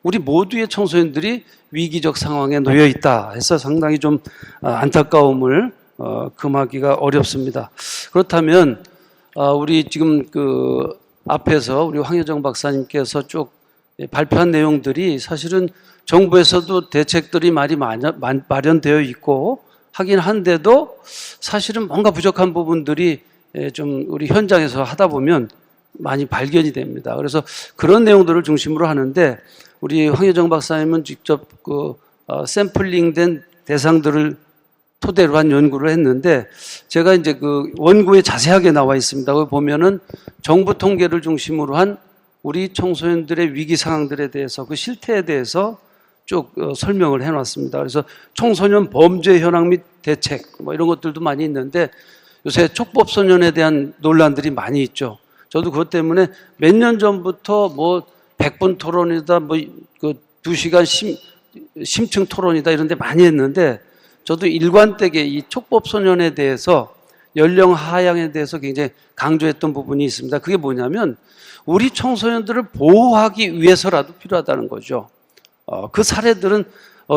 우리 모두의 청소년들이 위기적 상황에 놓여 있다 해서 상당히 좀 안타까움을 금하기가 어렵습니다. 그렇다면 우리 지금 그 앞에서 우리 황효정 박사님께서 쭉 발표한 내용들이 사실은 정부에서도 대책들이 많이 마련되어 있고 하긴 한데도 사실은 뭔가 부족한 부분들이 좀 우리 현장에서 하다 보면 많이 발견이 됩니다. 그래서 그런 내용들을 중심으로 하는데 우리 황효정 박사님은 직접 그 샘플링된 대상들을 토대로 한 연구를 했는데 제가 이제 그 원고에 자세하게 나와 있습니다. 거기 보면은 정부 통계를 중심으로 한 우리 청소년들의 위기 상황들에 대해서 그 실태에 대해서 쭉 설명을 해놨습니다. 그래서 청소년 범죄 현황 및 대책 뭐 이런 것들도 많이 있는데 요새 촉법소년에 대한 논란들이 많이 있죠. 저도 그것 때문에 몇 년 전부터 뭐 100분 토론이다, 뭐 그 2시간 심층 토론이다 이런 데 많이 했는데 저도 일관되게 이 촉법소년에 대해서 연령 하향에 대해서 굉장히 강조했던 부분이 있습니다. 그게 뭐냐면 우리 청소년들을 보호하기 위해서라도 필요하다는 거죠. 그 사례들은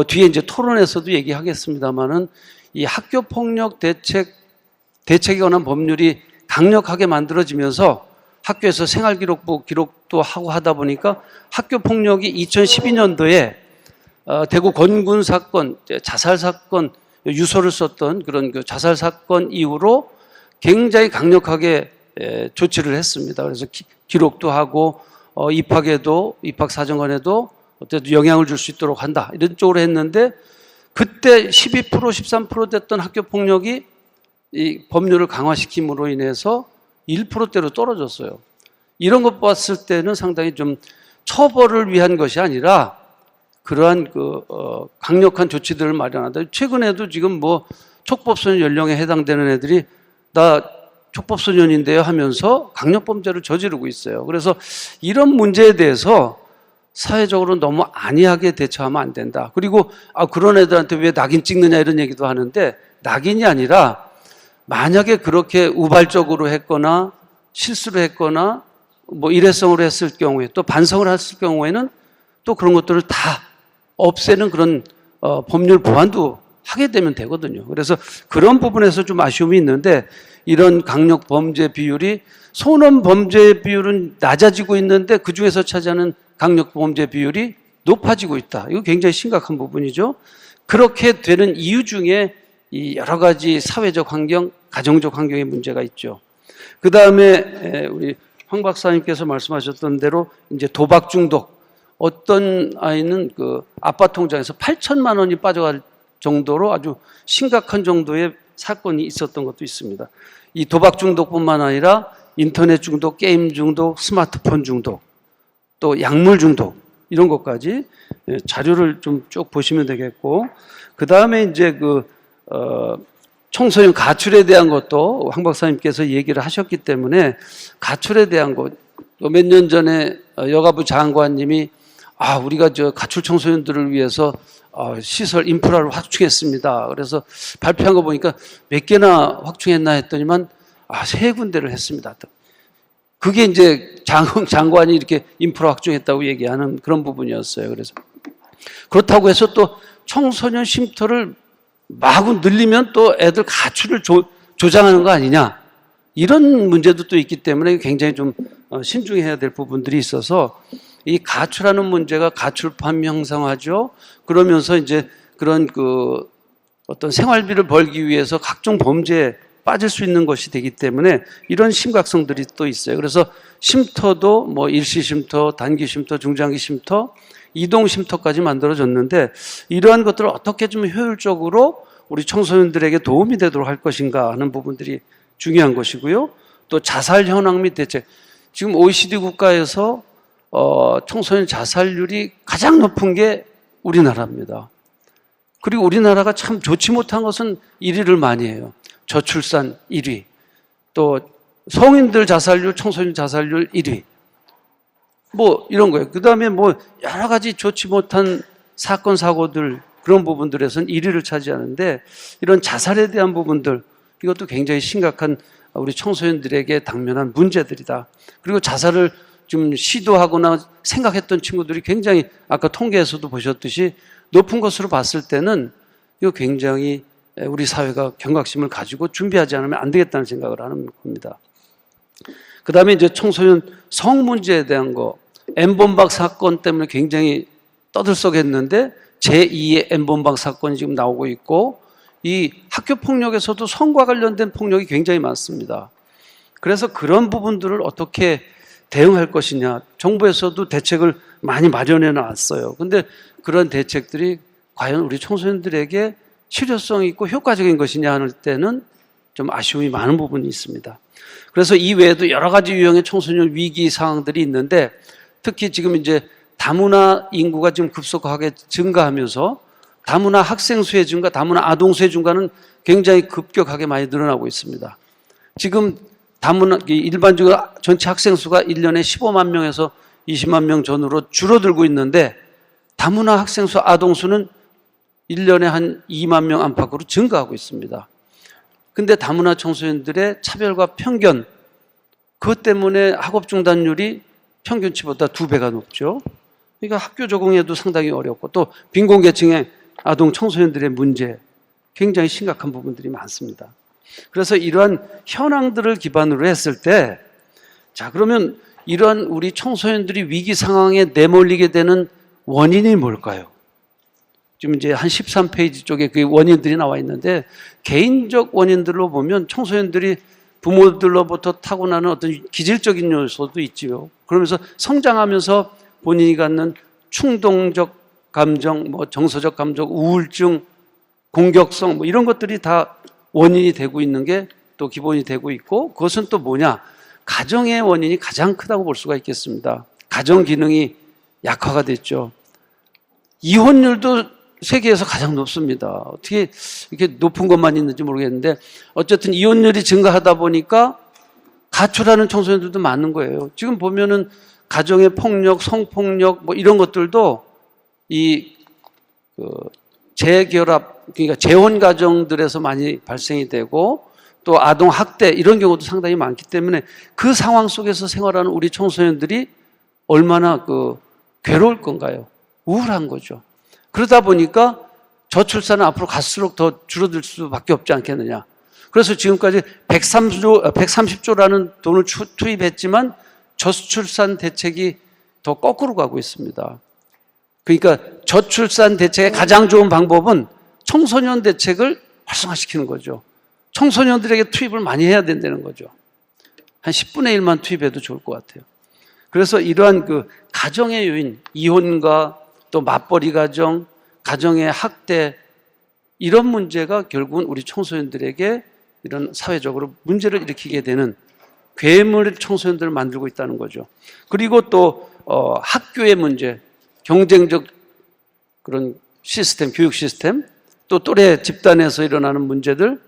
뒤에 이제 토론에서도 얘기하겠습니다만은 이 학교폭력 대책에 관한 법률이 강력하게 만들어지면서 학교에서 생활기록부 기록도 하고 하다 보니까 학교폭력이 2012년도에 대구 권군 사건, 자살 사건, 유서를 썼던 그런 그 자살 사건 이후로 굉장히 강력하게 조치를 했습니다. 그래서 기록도 하고 입학에도 입학 사정관에도 어쨌든 영향을 줄 수 있도록 한다 이런 쪽으로 했는데 그때 12% 13% 됐던 학교 폭력이 이 법률을 강화시킴으로 인해서 1%대로 떨어졌어요. 이런 것 봤을 때는 상당히 좀 처벌을 위한 것이 아니라 그러한 그 강력한 조치들을 마련한다. 최근에도 지금 뭐 촉법소년 연령에 해당되는 애들이 나 촉법소년인데요 하면서 강력범죄를 저지르고 있어요. 그래서 이런 문제에 대해서 사회적으로 너무 안이하게 대처하면 안 된다. 그리고 그런 애들한테 왜 낙인 찍느냐 이런 얘기도 하는데 낙인이 아니라 만약에 그렇게 우발적으로 했거나 실수를 했거나 뭐 일회성으로 했을 경우에 또 반성을 했을 경우에는 또 그런 것들을 다 없애는 그런 법률 보완도 하게 되면 되거든요. 그래서 그런 부분에서 좀 아쉬움이 있는데 이런 강력 범죄 비율이 소년 범죄 비율은 낮아지고 있는데 그중에서 차지하는 강력 범죄 비율이 높아지고 있다. 이거 굉장히 심각한 부분이죠. 그렇게 되는 이유 중에 이 여러 가지 사회적 환경, 가정적 환경의 문제가 있죠. 그 다음에 우리 황 박사님께서 말씀하셨던 대로 이제 도박 중독. 어떤 아이는 그 아빠 통장에서 8천만 원이 빠져갈 정도로 아주 심각한 정도의 사건이 있었던 것도 있습니다. 이 도박 중독뿐만 아니라 인터넷 중독, 게임 중독, 스마트폰 중독, 또 약물 중독 이런 것까지 자료를 좀 쭉 보시면 되겠고, 그 다음에 이제 청소년 가출에 대한 것도 황 박사님께서 얘기를 하셨기 때문에 가출에 대한 것, 몇 년 전에 여가부 장관님이 우리가 가출 청소년들을 위해서 시설 인프라를 확충했습니다. 그래서 발표한 거 보니까 몇 개나 확충했나 했더니만 3군데를 했습니다. 그게 이제 장관이 이렇게 인프라 확충했다고 얘기하는 그런 부분이었어요. 그래서 그렇다고 해서 또 청소년 쉼터를 마구 늘리면 또 애들 가출을 조장하는 거 아니냐, 이런 문제도 또 있기 때문에 굉장히 좀 신중해야 될 부분들이 있어서 이 가출하는 문제가 가출팜 형성하죠. 그러면서 이제 그런 어떤 생활비를 벌기 위해서 각종 범죄에 빠질 수 있는 것이 되기 때문에 이런 심각성들이 또 있어요. 그래서 쉼터도 뭐 일시 쉼터, 단기 쉼터, 중장기 쉼터, 이동 쉼터까지 만들어졌는데 이러한 것들을 어떻게 좀 효율적으로 우리 청소년들에게 도움이 되도록 할 것인가 하는 부분들이 중요한 것이고요. 또 자살 현황 및 대책. 지금 OECD 국가에서 청소년 자살률이 가장 높은 게 우리나라입니다. 그리고 우리나라가 참 좋지 못한 것은 1위를 많이 해요. 저출산 1위, 또 성인들 자살률, 청소년 자살률 1위, 뭐 이런 거예요. 그 다음에 뭐 여러 가지 좋지 못한 사건, 사고들, 그런 부분들에서는 1위를 차지하는데 이런 자살에 대한 부분들, 이것도 굉장히 심각한 우리 청소년들에게 당면한 문제들이다. 그리고 자살을 좀 시도하거나 생각했던 친구들이 굉장히 아까 통계에서도 보셨듯이 높은 것으로 봤을 때는 이거 굉장히 우리 사회가 경각심을 가지고 준비하지 않으면 안 되겠다는 생각을 하는 겁니다. 그 다음에 이제 청소년 성 문제에 대한 거, N번방 사건 때문에 굉장히 떠들썩했는데 제2의 N번방 사건이 지금 나오고 있고, 이 학교 폭력에서도 성과 관련된 폭력이 굉장히 많습니다. 그래서 그런 부분들을 어떻게 대응할 것이냐, 정부에서도 대책을 많이 마련해 놨어요. 근데 그런 대책들이 과연 우리 청소년들에게 실효성 있고 효과적인 것이냐 하는 때는 좀 아쉬움이 많은 부분이 있습니다. 그래서 이 외에도 여러 가지 유형의 청소년 위기 상황들이 있는데, 특히 지금 이제 다문화 인구가 지금 급속하게 증가하면서 다문화 학생 수의 증가, 다문화 아동 수의 증가는 굉장히 급격하게 많이 늘어나고 있습니다. 지금 다문화 일반적으로 전체 학생 수가 1년에 15만 명에서 20만 명 전후로 줄어들고 있는데, 다문화 학생 수, 아동 수는 1년에 한 2만 명 안팎으로 증가하고 있습니다. 근데 다문화 청소년들의 차별과 편견, 그것 때문에 학업 중단율이 평균치보다 2배가 높죠. 그러니까 학교 적응에도 상당히 어렵고, 또 빈곤계층의 아동 청소년들의 문제, 굉장히 심각한 부분들이 많습니다. 그래서 이러한 현황들을 기반으로 했을 때, 자, 그러면 이러한 우리 청소년들이 위기 상황에 내몰리게 되는 원인이 뭘까요? 지금 이제 한 13페이지 쪽에 그 원인들이 나와 있는데, 개인적 원인들로 보면 청소년들이 부모들로부터 타고나는 어떤 기질적인 요소도 있지요. 그러면서 성장하면서 본인이 갖는 충동적 감정, 뭐 정서적 감정, 우울증, 공격성, 뭐 이런 것들이 다 원인이 되고 있는 게 또 기본이 되고 있고, 그것은 또 뭐냐? 가정의 원인이 가장 크다고 볼 수가 있겠습니다. 가정 기능이 약화가 됐죠. 이혼율도 세계에서 가장 높습니다. 어떻게 이렇게 높은 것만 있는지 모르겠는데, 어쨌든 이혼율이 증가하다 보니까 가출하는 청소년들도 많은 거예요. 지금 보면은 가정의 폭력, 성폭력 뭐 이런 것들도 이 재결합, 그러니까 재혼 가정들에서 많이 발생이 되고, 또 아동 학대 이런 경우도 상당히 많기 때문에 그 상황 속에서 생활하는 우리 청소년들이 얼마나 괴로울 건가요? 우울한 거죠. 그러다 보니까 저출산은 앞으로 갈수록 더 줄어들 수밖에 없지 않겠느냐. 그래서 지금까지 130조라는 돈을 투입했지만 저출산 대책이 더 거꾸로 가고 있습니다. 그러니까 저출산 대책의 가장 좋은 방법은 청소년 대책을 활성화시키는 거죠. 청소년들에게 투입을 많이 해야 된다는 거죠. 한 10분의 1만 투입해도 좋을 것 같아요. 그래서 이러한 가정의 요인, 이혼과 또 맞벌이 가정, 가정의 학대, 이런 문제가 결국은 우리 청소년들에게 이런 사회적으로 문제를 일으키게 되는 괴물 청소년들을 만들고 있다는 거죠. 그리고 또 학교의 문제, 경쟁적 그런 시스템, 교육 시스템, 또 또래 집단에서 일어나는 문제들,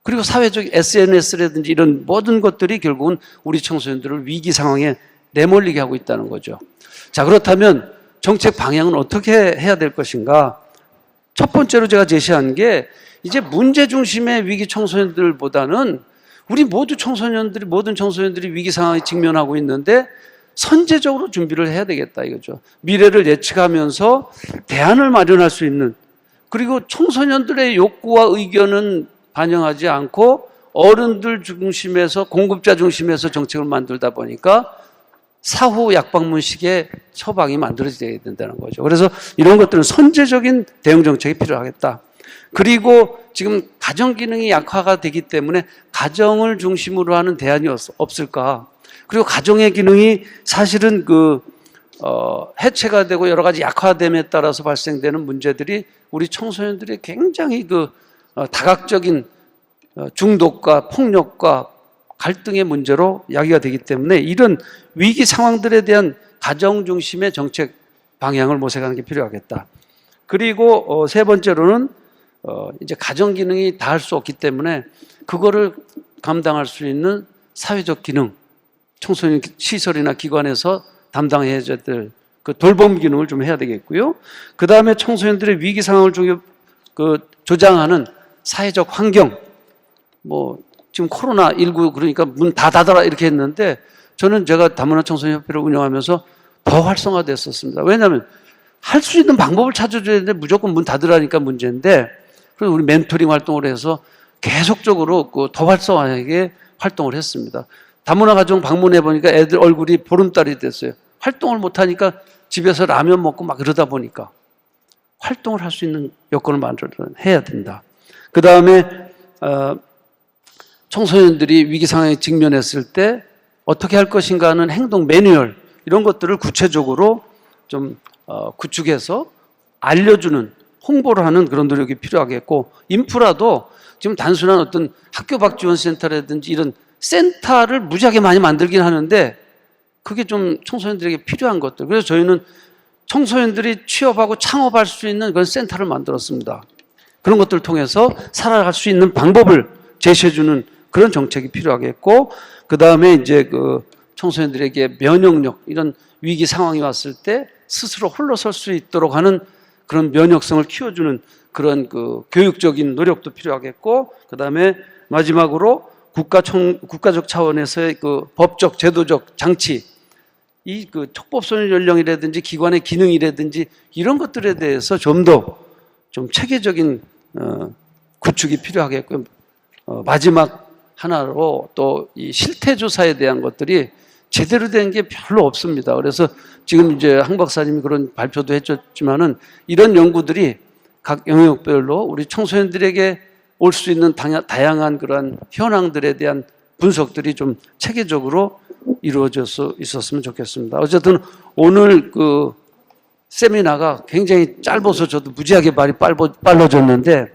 그리고 사회적 SNS라든지 이런 모든 것들이 결국은 우리 청소년들을 위기 상황에 내몰리게 하고 있다는 거죠. 자, 그렇다면 정책 방향은 어떻게 해야 될 것인가? 첫 번째로 제가 제시한 게 이제 문제 중심의 위기 청소년들보다는 우리 모든 청소년들이 위기 상황에 직면하고 있는데 선제적으로 준비를 해야 되겠다 이거죠. 미래를 예측하면서 대안을 마련할 수 있는, 그리고 청소년들의 욕구와 의견은 반영하지 않고 어른들 중심에서, 공급자 중심에서 정책을 만들다 보니까 사후 약방문식의 처방이 만들어져야 된다는 거죠. 그래서 이런 것들은 선제적인 대응 정책이 필요하겠다. 그리고 지금 가정 기능이 약화가 되기 때문에 가정을 중심으로 하는 대안이 없을까? 그리고 가정의 기능이 사실은 해체가 되고 여러 가지 약화됨에 따라서 발생되는 문제들이 우리 청소년들이 굉장히 다각적인 중독과 폭력과 갈등의 문제로 야기가 되기 때문에 이런 위기 상황들에 대한 가정 중심의 정책 방향을 모색하는 게 필요하겠다. 그리고 세 번째로는 이제 가정 기능이 다 할 수 없기 때문에 그거를 감당할 수 있는 사회적 기능, 청소년 시설이나 기관에서 담당해야 될 그 돌봄 기능을 좀 해야 되겠고요. 그 다음에 청소년들의 위기 상황을 조장하는 사회적 환경, 지금 코로나19 그러니까 문 다 닫아라 이렇게 했는데 제가 다문화 청소년협회를 운영하면서 더 활성화됐었습니다. 왜냐하면 할 수 있는 방법을 찾아줘야 되는데 무조건 문 닫으라니까 문제인데, 그래서 우리 멘토링 활동을 해서 계속적으로 더 활성화하게 활동을 했습니다. 다문화 가정 방문해 보니까 애들 얼굴이 보름달이 됐어요. 활동을 못하니까 집에서 라면 먹고 막 이러다 보니까 활동을 할 수 있는 여건을 만들어야 된다. 그 다음에 청소년들이 위기 상황에 직면했을 때 어떻게 할 것인가 하는 행동 매뉴얼, 이런 것들을 구체적으로 좀 구축해서 알려주는, 홍보를 하는 그런 노력이 필요하겠고, 인프라도 지금 단순한 어떤 학교 밖 지원센터라든지 이런 센터를 무지하게 많이 만들긴 하는데 그게 좀 청소년들에게 필요한 것들. 그래서 저희는 청소년들이 취업하고 창업할 수 있는 그런 센터를 만들었습니다. 그런 것들을 통해서 살아갈 수 있는 방법을 제시해주는 그런 정책이 필요하겠고, 그 다음에 이제 청소년들에게 면역력, 이런 위기 상황이 왔을 때 스스로 홀로 설 수 있도록 하는 그런 면역성을 키워주는 그런 교육적인 노력도 필요하겠고, 그 다음에 마지막으로 국가적 차원에서의 법적, 제도적 장치, 이 촉법소년 연령이라든지 기관의 기능이라든지 이런 것들에 대해서 좀 체계적인 구축이 필요하겠고요. 마지막 하나로 또 이 실태조사에 대한 것들이 제대로 된 게 별로 없습니다. 그래서 지금 이제 황 박사님이 그런 발표도 해줬지만은 이런 연구들이 각 영역별로 우리 청소년들에게 올 수 있는 다양한 그런 현황들에 대한 분석들이 좀 체계적으로 이루어져 있었으면 좋겠습니다. 어쨌든 오늘 세미나가 굉장히 짧아서 저도 무지하게 말이 빨라졌는데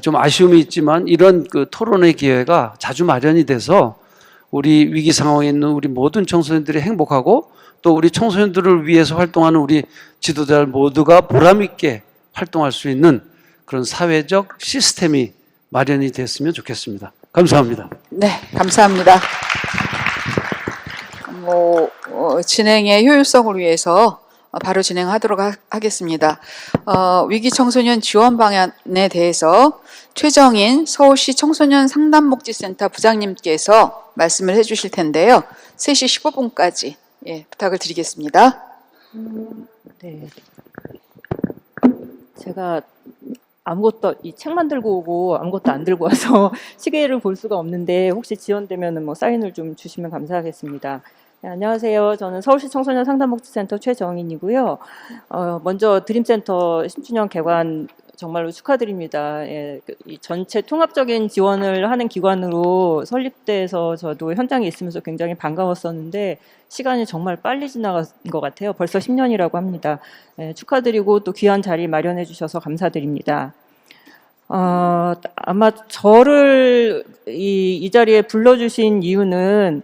좀 아쉬움이 있지만 이런 토론의 기회가 자주 마련이 돼서 우리 위기 상황에 있는 우리 모든 청소년들이 행복하고 또 우리 청소년들을 위해서 활동하는 우리 지도자들 모두가 보람 있게 활동할 수 있는 그런 사회적 시스템이 마련이 됐으면 좋겠습니다. 감사합니다. 네, 감사합니다. 진행의 효율성을 위해서 바로 진행하도록 하겠습니다. 위기 청소년 지원 방안에 대해서 최정인 서울시 청소년 상담복지센터 부장님께서 말씀을 해주실 텐데요. 3시 15분까지 부탁을 드리겠습니다. 네. 제가 이 책만 들고 오고 아무것도 안 들고 와서 시계를 볼 수가 없는데 혹시 지원되면 사인을 좀 주시면 감사하겠습니다. 네, 안녕하세요. 저는 서울시 청소년 상담복지센터 최정인이고요. 먼저 드림센터 10주년 개관 정말로 축하드립니다. 이 전체 통합적인 지원을 하는 기관으로 설립돼서 저도 현장에 있으면서 굉장히 반가웠었는데 시간이 정말 빨리 지나간 것 같아요. 벌써 10년이라고 합니다. 축하드리고 또 귀한 자리 마련해 주셔서 감사드립니다. 아마 저를 이 자리에 불러주신 이유는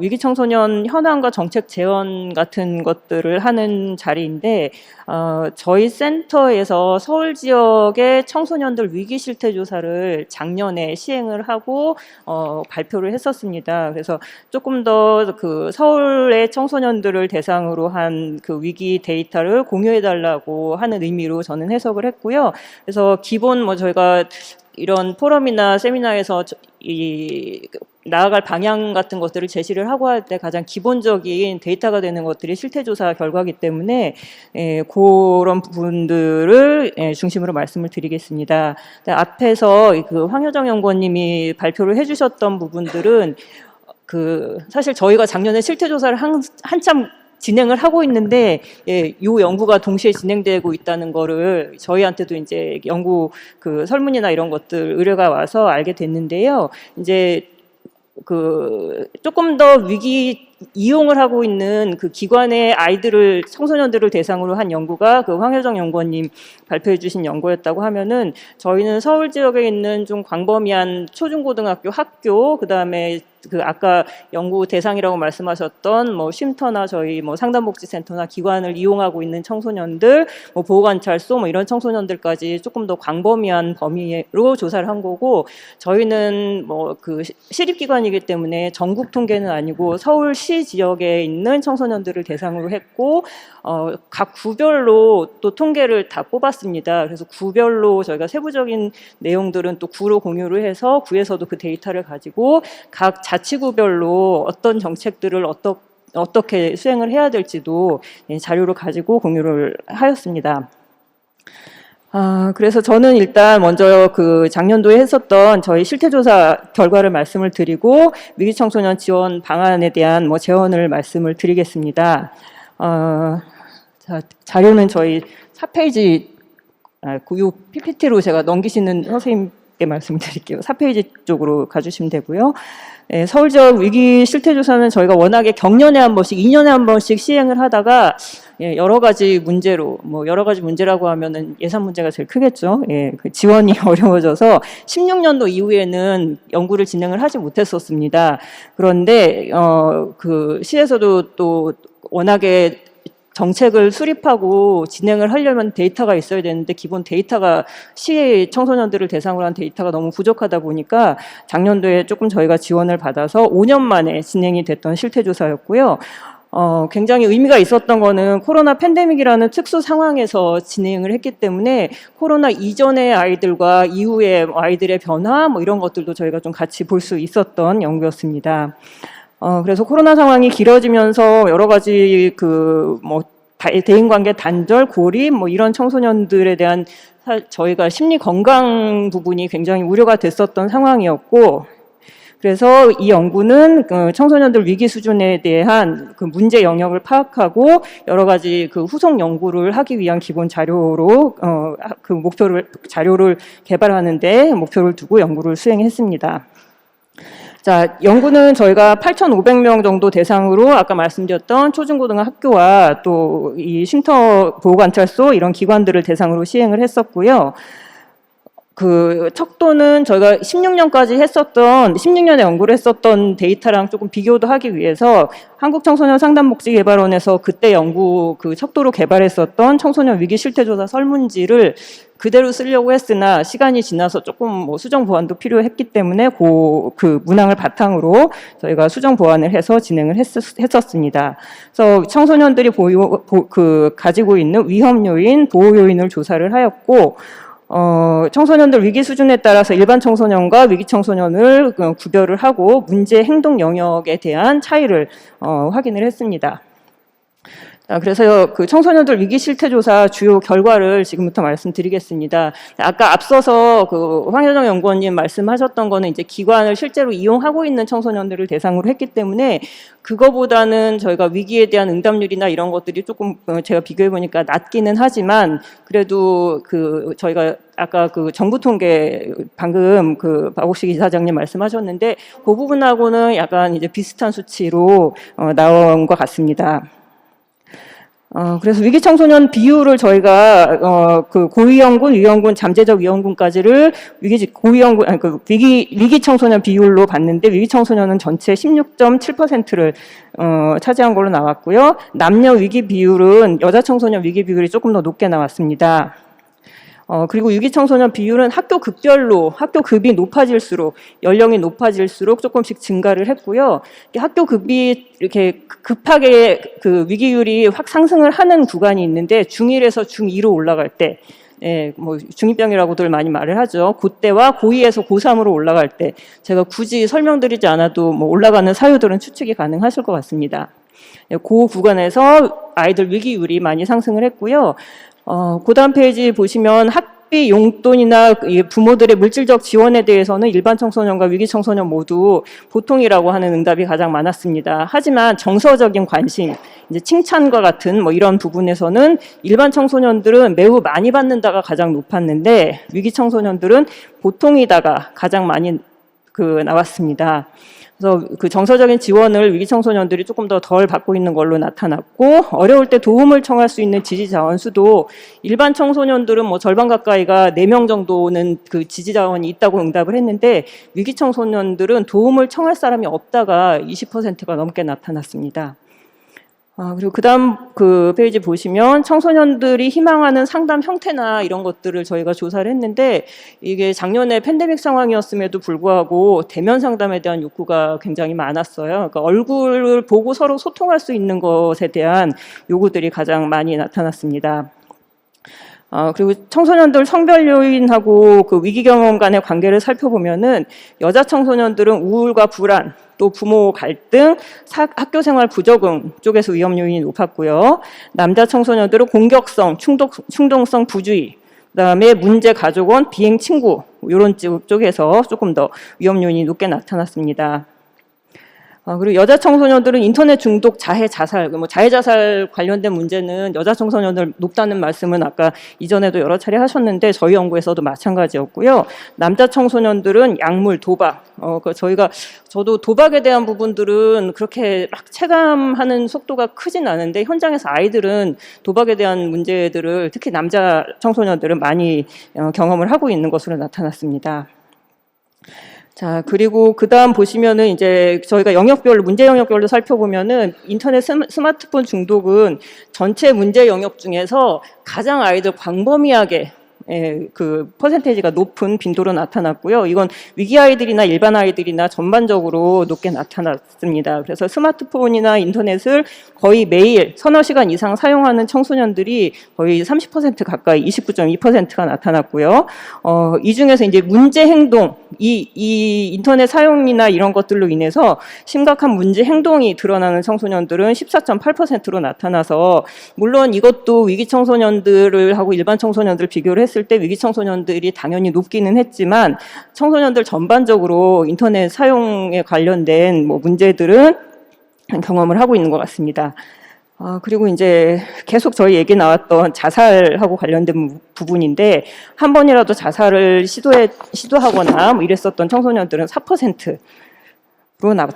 위기 청소년 현황과 정책 재원 같은 것들을 하는 자리인데 저희 센터에서 서울 지역의 청소년들 위기 실태 조사를 작년에 시행을 하고 발표를 했었습니다. 그래서 조금 더 그 서울의 청소년들을 대상으로 한 그 위기 데이터를 공유해 달라고 하는 의미로 저는 해석을 했고요. 그래서 기본 뭐 저희가 이런 포럼이나 세미나에서 나아갈 방향 같은 것들을 제시를 하고 할 때 가장 기본적인 데이터가 되는 것들이 실태조사 결과이기 때문에 그런 부분들을 중심으로 말씀을 드리겠습니다. 앞에서 그 황효정 연구원님이 발표를 해주셨던 부분들은 사실 저희가 작년에 실태조사를 한참 진행을 하고 있는데, 이 연구가 동시에 진행되고 있다는 거를 저희한테도 이제 연구 설문이나 이런 것들 의뢰가 와서 알게 됐는데요. 이제 조금 더 위기 이용을 하고 있는 그 기관의 청소년들을 대상으로 한 연구가 황효정 연구원님 발표해 주신 연구였다고 하면은, 저희는 서울 지역에 있는 좀 광범위한 초중고등학교 학교, 그다음에 아까 연구 대상이라고 말씀하셨던 뭐 쉼터나 저희 뭐 상담복지센터나 기관을 이용하고 있는 청소년들, 뭐 보호관찰소 뭐 이런 청소년들까지 조금 더 광범위한 범위로 조사를 한 거고, 저희는 뭐 시립기관이기 때문에 전국 통계는 아니고 서울시 지역에 있는 청소년들을 대상으로 했고, 각 구별로 또 통계를 다 뽑았습니다. 그래서 구별로 저희가 세부적인 내용들은 또 구로 공유를 해서 구에서도 그 데이터를 가지고 각 자치구별로 어떤 정책들을 어떻게 수행을 해야 될지도 자료를 가지고 공유를 하였습니다. 그래서 저는 일단 먼저 작년도에 했었던 저희 실태조사 결과를 말씀을 드리고 위기청소년 지원 방안에 대한 제언을 말씀을 드리겠습니다. 자료는 저희 4페이지, 이 PPT로 제가 넘기시는 선생님께 말씀드릴게요. 4페이지 쪽으로 가주시면 되고요. 서울 지역 위기 실태조사는 저희가 워낙에 경년에 한 번씩, 2년에 한 번씩 시행을 하다가 여러 가지 문제로, 여러 가지 문제라고 하면은 예산 문제가 제일 크겠죠. 지원이 어려워져서 16년도 이후에는 연구를 진행을 하지 못했었습니다. 그런데 시에서도 또 워낙에 정책을 수립하고 진행을 하려면 데이터가 있어야 되는데, 기본 데이터가 시의 청소년들을 대상으로 한 데이터가 너무 부족하다 보니까 작년도에 조금 저희가 지원을 받아서 5년 만에 진행이 됐던 실태조사였고요. 굉장히 의미가 있었던 거는 코로나 팬데믹이라는 특수 상황에서 진행을 했기 때문에 코로나 이전의 아이들과 이후의 아이들의 변화 이런 것들도 저희가 좀 같이 볼 수 있었던 연구였습니다. 그래서 코로나 상황이 길어지면서 여러 가지 대인관계 단절, 고립 이런 청소년들에 대한 저희가 심리 건강 부분이 굉장히 우려가 됐었던 상황이었고, 그래서 이 연구는 청소년들 위기 수준에 대한 문제 영역을 파악하고 여러 가지 후속 연구를 하기 위한 기본 자료로 자료를 개발하는 데 목표를 두고 연구를 수행했습니다. 자, 연구는 저희가 8,500명 정도 대상으로 아까 말씀드렸던 초중고등학교와 또 이 쉼터 보호관찰소 이런 기관들을 대상으로 시행을 했었고요. 척도는 저희가 16년에 연구를 했었던 데이터랑 조금 비교도 하기 위해서 한국청소년상담복지개발원에서 그때 연구 척도로 개발했었던 청소년 위기 실태조사 설문지를 그대로 쓰려고 했으나 시간이 지나서 조금 수정 보완도 필요했기 때문에 그 문항을 바탕으로 저희가 수정 보완을 해서 진행을 했었습니다. 그래서 청소년들이 가지고 있는 위험 요인, 보호 요인을 조사를 하였고, 청소년들 위기 수준에 따라서 일반 청소년과 위기 청소년을 구별을 하고 문제 행동 영역에 대한 차이를 확인을 했습니다. 그래서 청소년들 위기 실태조사 주요 결과를 지금부터 말씀드리겠습니다. 아까 앞서서 황효정 연구원님 말씀하셨던 거는 이제 기관을 실제로 이용하고 있는 청소년들을 대상으로 했기 때문에 그거보다는 저희가 위기에 대한 응답률이나 이런 것들이 조금 제가 비교해 보니까 낮기는 하지만, 그래도 저희가 아까 정부 통계 방금 박옥식 이사장님 말씀하셨는데 그 부분하고는 약간 이제 비슷한 수치로 나온 것 같습니다. 그래서 위기 청소년 비율을 저희가 그 고위험군, 위험군, 잠재적 위험군까지를 고위험군 아니 그 위기 청소년 비율로 봤는데 위기 청소년은 전체 16.7%를 차지한 걸로 나왔고요. 남녀 위기 비율은 여자 청소년 위기 비율이 조금 더 높게 나왔습니다. 그리고 위기 청소년 비율은 학교 급별로 학교 급이 높아질수록 연령이 높아질수록 조금씩 증가를 했고요. 학교 급이 이렇게 급하게 그 위기율이 확 상승을 하는 구간이 있는데 중1에서 중2로 올라갈 때, 뭐 중2병이라고들 많이 말을 하죠. 그때와 고2에서 고3으로 올라갈 때 제가 굳이 설명드리지 않아도 뭐 올라가는 사유들은 추측이 가능하실 것 같습니다. 그 구간에서 아이들 위기율이 많이 상승을 했고요. 그다음 페이지 보시면 학비 용돈이나 부모들의 물질적 지원에 대해서는 일반 청소년과 위기 청소년 모두 보통이라고 하는 응답이 가장 많았습니다. 하지만 정서적인 관심, 이제 칭찬과 같은 뭐 이런 부분에서는 일반 청소년들은 매우 많이 받는다가 가장 높았는데 위기 청소년들은 보통이다가 가장 많이 나왔습니다. 그래서 그 정서적인 지원을 위기 청소년들이 조금 더 덜 받고 있는 걸로 나타났고 어려울 때 도움을 청할 수 있는 지지 자원 수도 일반 청소년들은 뭐 절반 가까이가 4명 정도는 그 지지 자원이 있다고 응답을 했는데 위기 청소년들은 도움을 청할 사람이 없다가 20%가 넘게 나타났습니다. 그리고 그다음 그 페이지 보시면 청소년들이 희망하는 상담 형태나 이런 것들을 저희가 조사를 했는데 이게 작년에 팬데믹 상황이었음에도 불구하고 대면 상담에 대한 욕구가 굉장히 많았어요. 그러니까 얼굴을 보고 서로 소통할 수 있는 것에 대한 요구들이 가장 많이 나타났습니다. 그리고 청소년들 성별 요인하고 그 위기 경험 간의 관계를 살펴보면은 여자 청소년들은 우울과 불안, 또 부모 갈등, 학교 생활 부적응 쪽에서 위험 요인이 높았고요. 남자 청소년들은 공격성, 충동성 부주의, 그다음에 문제 가족원, 비행 친구 이런 쪽에서 조금 더 위험 요인이 높게 나타났습니다. 그리고 여자 청소년들은 인터넷 중독, 자해, 자살, 뭐 자해, 자살 관련된 문제는 여자 청소년들 높다는 말씀은 아까 이전에도 여러 차례 하셨는데 저희 연구에서도 마찬가지였고요. 남자 청소년들은 약물, 도박, 저도 도박에 대한 부분들은 그렇게 막 체감하는 속도가 크진 않은데 현장에서 아이들은 도박에 대한 문제들을 특히 남자 청소년들은 많이 경험을 하고 있는 것으로 나타났습니다. 자, 그리고 그 다음 보시면은 이제 저희가 영역별로, 문제 영역별로 살펴보면은 인터넷 스마트폰 중독은 전체 문제 영역 중에서 가장 아이들 광범위하게 그 퍼센테이지가 높은 빈도로 나타났고요. 이건 위기 아이들이나 일반 아이들이나 전반적으로 높게 나타났습니다. 그래서 스마트폰이나 인터넷을 거의 매일 서너 시간 이상 사용하는 청소년들이 거의 30% 가까이 29.2%가 나타났고요. 이 중에서 이제 문제 행동, 이 인터넷 사용이나 이런 것들로 인해서 심각한 문제 행동이 드러나는 청소년들은 14.8%로 나타나서 물론 이것도 위기 청소년들을 하고 일반 청소년들 비교를 했을 때 위기 청소년들이 당연히 높기는 했지만 청소년들 전반적으로 인터넷 사용에 관련된 뭐 문제들은 경험을 하고 있는 것 같습니다. 그리고 이제 계속 저희 얘기 나왔던 자살하고 관련된 부분인데 한 번이라도 자살을 시도하거나 뭐 이랬었던 청소년들은 4%로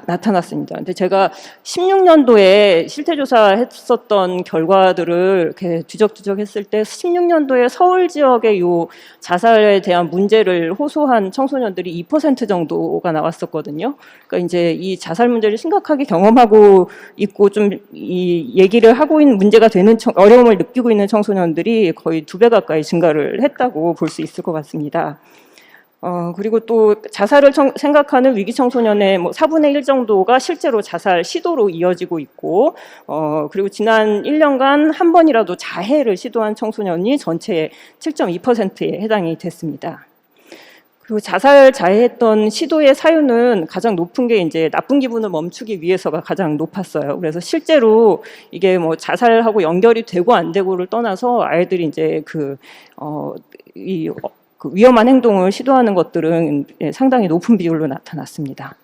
나타났습니다. 근데 제가 16년도에 실태조사 했었던 결과들을 이렇게 뒤적뒤적 했을 때 16년도에 서울 지역의 요 자살에 대한 문제를 호소한 청소년들이 2% 정도가 나왔었거든요. 그러니까 이제 이 자살 문제를 심각하게 경험하고 있고 좀 이 얘기를 하고 있는 문제가 되는 어려움을 느끼고 있는 청소년들이 거의 2배 가까이 증가를 했다고 볼 수 있을 것 같습니다. 그리고 또 자살을 생각하는 위기 청소년의 뭐 4분의 1 정도가 실제로 자살 시도로 이어지고 있고, 그리고 지난 1년간 한 번이라도 자해를 시도한 청소년이 전체의 7.2%에 해당이 됐습니다. 그리고 자해했던 시도의 사유는 가장 높은 게 이제 나쁜 기분을 멈추기 위해서가 가장 높았어요. 그래서 실제로 이게 뭐 자살하고 연결이 되고 안 되고를 떠나서 아이들이 이제 그 위험한 행동을 시도하는 것들은 상당히 높은 비율로 나타났습니다.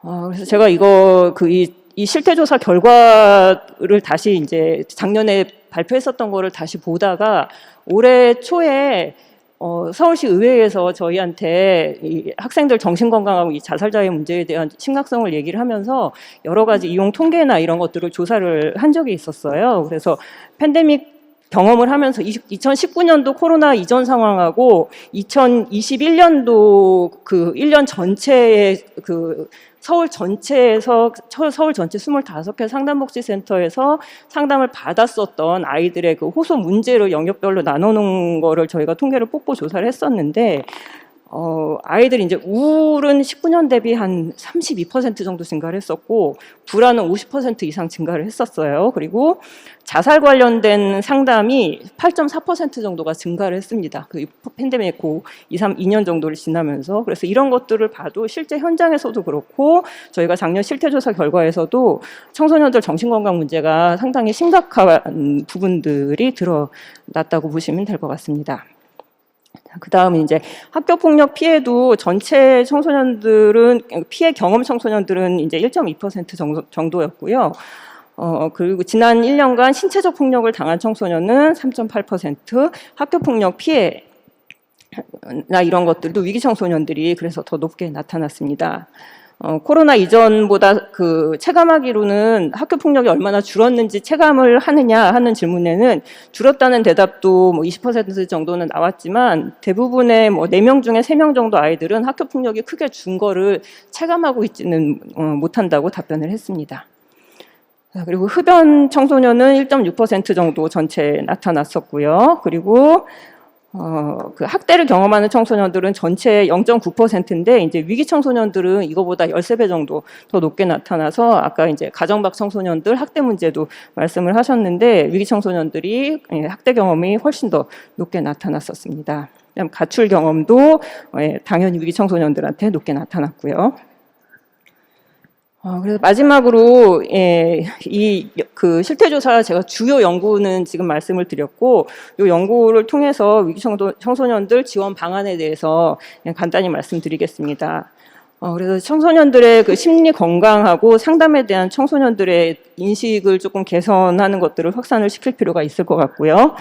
그래서 제가 이 실태조사 결과를 다시 이제 작년에 발표했었던 거를 다시 보다가 올해 초에 서울시 의회에서 저희한테 이 학생들 정신건강하고 이 자살자의 문제에 대한 심각성을 얘기를 하면서 여러 가지 이용 통계나 이런 것들을 조사를 한 적이 있었어요. 그래서 팬데믹 경험을 하면서 2019년도 코로나 이전 상황하고 2021년도 그 1년 전체의 그 서울 전체 25개 상담복지센터에서 상담을 받았었던 아이들의 그 호소 문제를 영역별로 나눠놓은 거를 저희가 통계를 뽑고 조사를 했었는데, 아이들이 이제 우울은 19년 대비 한 32% 정도 증가를 했었고, 불안은 50% 이상 증가를 했었어요. 그리고 자살 관련된 상담이 8.4% 정도가 증가를 했습니다. 그 팬데믹 2년 정도를 지나면서. 그래서 이런 것들을 봐도 실제 현장에서도 그렇고, 저희가 작년 실태조사 결과에서도 청소년들 정신건강 문제가 상당히 심각한 부분들이 드러났다고 보시면 될 것 같습니다. 그 다음에 이제 학교폭력 피해도 전체 청소년들은, 피해 경험 청소년들은 이제 1.2% 정도였고요. 그리고 지난 1년간 신체적 폭력을 당한 청소년은 3.8%, 학교폭력 피해나 이런 것들도 위기 청소년들이 그래서 더 높게 나타났습니다. 코로나 이전보다 그 체감하기로는 학교 폭력이 얼마나 줄었는지 체감을 하느냐 하는 질문에는 줄었다는 대답도 뭐 20% 정도는 나왔지만, 대부분의 뭐 4명 중에 3명 정도 아이들은 학교 폭력이 크게 준 거를 체감하고 있지는 못한다고 답변을 했습니다. 그리고 흡연 청소년은 1.6% 정도 전체에 나타났었고요. 그리고 그 학대를 경험하는 청소년들은 전체 0.9%인데, 이제 위기 청소년들은 이거보다 13배 정도 더 높게 나타나서, 아까 이제 가정박 청소년들 학대 문제도 말씀을 하셨는데, 위기 청소년들이 학대 경험이 훨씬 더 높게 나타났었습니다. 그다음 가출 경험도 당연히 위기 청소년들한테 높게 나타났고요. 그래서 마지막으로 이 그 실태조사 제가 주요 연구는 지금 말씀을 드렸고, 이 연구를 통해서 위기 청소년들 지원 방안에 대해서 간단히 말씀드리겠습니다. 그래서 청소년들의 그 심리 건강하고 상담에 대한 청소년들의 인식을 조금 개선하는 것들을 확산을 시킬 필요가 있을 것 같고요.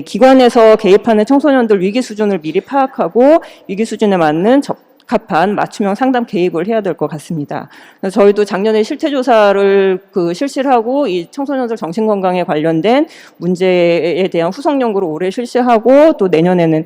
기관에서 개입하는 청소년들 위기 수준을 미리 파악하고 위기 수준에 맞는 적합한 맞춤형 상담 개입을 해야 될 것 같습니다. 저희도 작년에 실태조사를 실시를 하고, 이 청소년들 정신건강에 관련된 문제에 대한 후속 연구를 올해 실시하고, 또 내년에는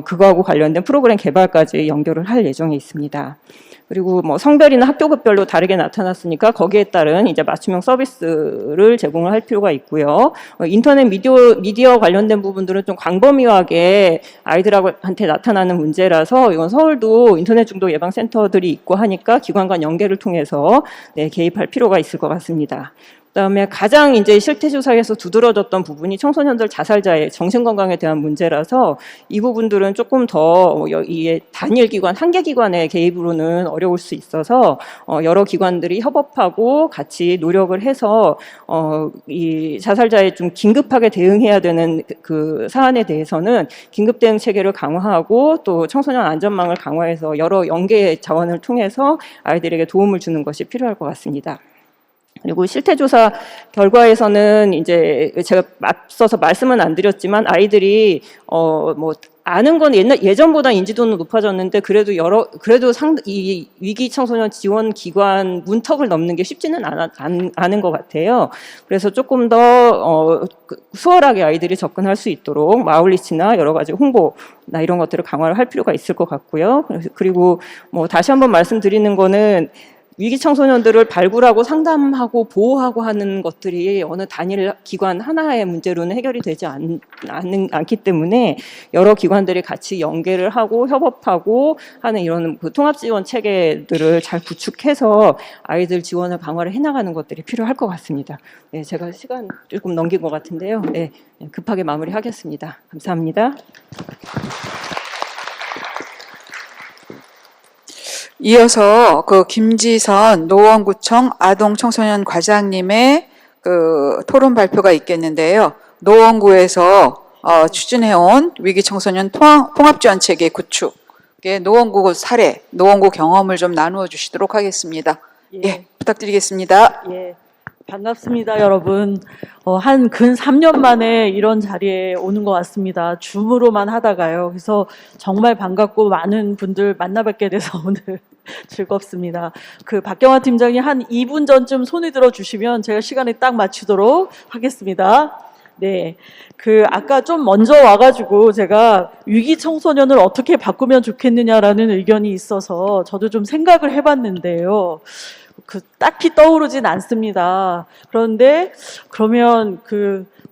그거하고 관련된 프로그램 개발까지 연결을 할 예정에 있습니다. 그리고 뭐 성별이나 학교급별로 다르게 나타났으니까 거기에 따른 이제 맞춤형 서비스를 제공을 할 필요가 있고요. 인터넷 미디어 관련된 부분들은 좀 광범위하게 아이들한테 나타나는 문제라서, 이건 서울도 인터넷 중독 예방 센터들이 있고 하니까 기관 간 연계를 통해서 개입할 필요가 있을 것 같습니다. 그다음에 가장 이제 실태조사에서 두드러졌던 부분이 청소년들 자살자의 정신건강에 대한 문제라서, 이 부분들은 조금 더 이 단일 기관, 한 개 기관의 개입으로는 어려울 수 있어서 여러 기관들이 협업하고 같이 노력을 해서 이 자살자에 좀 긴급하게 대응해야 되는 그 사안에 대해서는 긴급 대응 체계를 강화하고, 또 청소년 안전망을 강화해서 여러 연계 자원을 통해서 아이들에게 도움을 주는 것이 필요할 것 같습니다. 그리고 실태조사 결과에서는 이제 제가 앞서서 말씀은 안 드렸지만, 아이들이 뭐 아는 건 예전보다 인지도는 높아졌는데, 이 위기 청소년 지원 기관 문턱을 넘는 게 쉽지는 않은 것 같아요. 그래서 조금 더 수월하게 아이들이 접근할 수 있도록 마을리치나 여러 가지 홍보나 이런 것들을 강화를 할 필요가 있을 것 같고요. 그리고 뭐 다시 한번 말씀드리는 거는, 위기 청소년들을 발굴하고 상담하고 보호하고 하는 것들이 어느 단일 기관 하나의 문제로는 해결이 되지 않기 때문에, 여러 기관들이 같이 연계를 하고 협업하고 하는 이런 그 통합 지원 체계들을 잘 구축해서 아이들 지원을 강화를 해나가는 것들이 필요할 것 같습니다. 네, 제가 시간 조금 넘긴 것 같은데요. 네, 급하게 마무리하겠습니다. 감사합니다. 이어서 그 김지선 노원구청 아동청소년 과장님의 그 토론 발표가 있겠는데요. 노원구에서 추진해온 위기청소년 통합지원체계 구축의 노원구 사례, 노원구 경험을 좀 나누어 주시도록 하겠습니다. 예, 부탁드리겠습니다. 예. 반갑습니다, 여러분. 한 근 3년 만에 이런 자리에 오는 것 같습니다. 줌으로만 하다가요. 그래서 정말 반갑고 많은 분들 만나 뵙게 돼서 오늘 즐겁습니다. 박경화 팀장이 한 2분 전쯤 손을 들어 주시면 제가 시간에 딱 맞추도록 하겠습니다. 네. 아까 좀 먼저 와가지고 제가 위기 청소년을 어떻게 바꾸면 좋겠느냐라는 의견이 있어서 저도 좀 생각을 해봤는데요. 딱히 떠오르진 않습니다. 그런데 그러면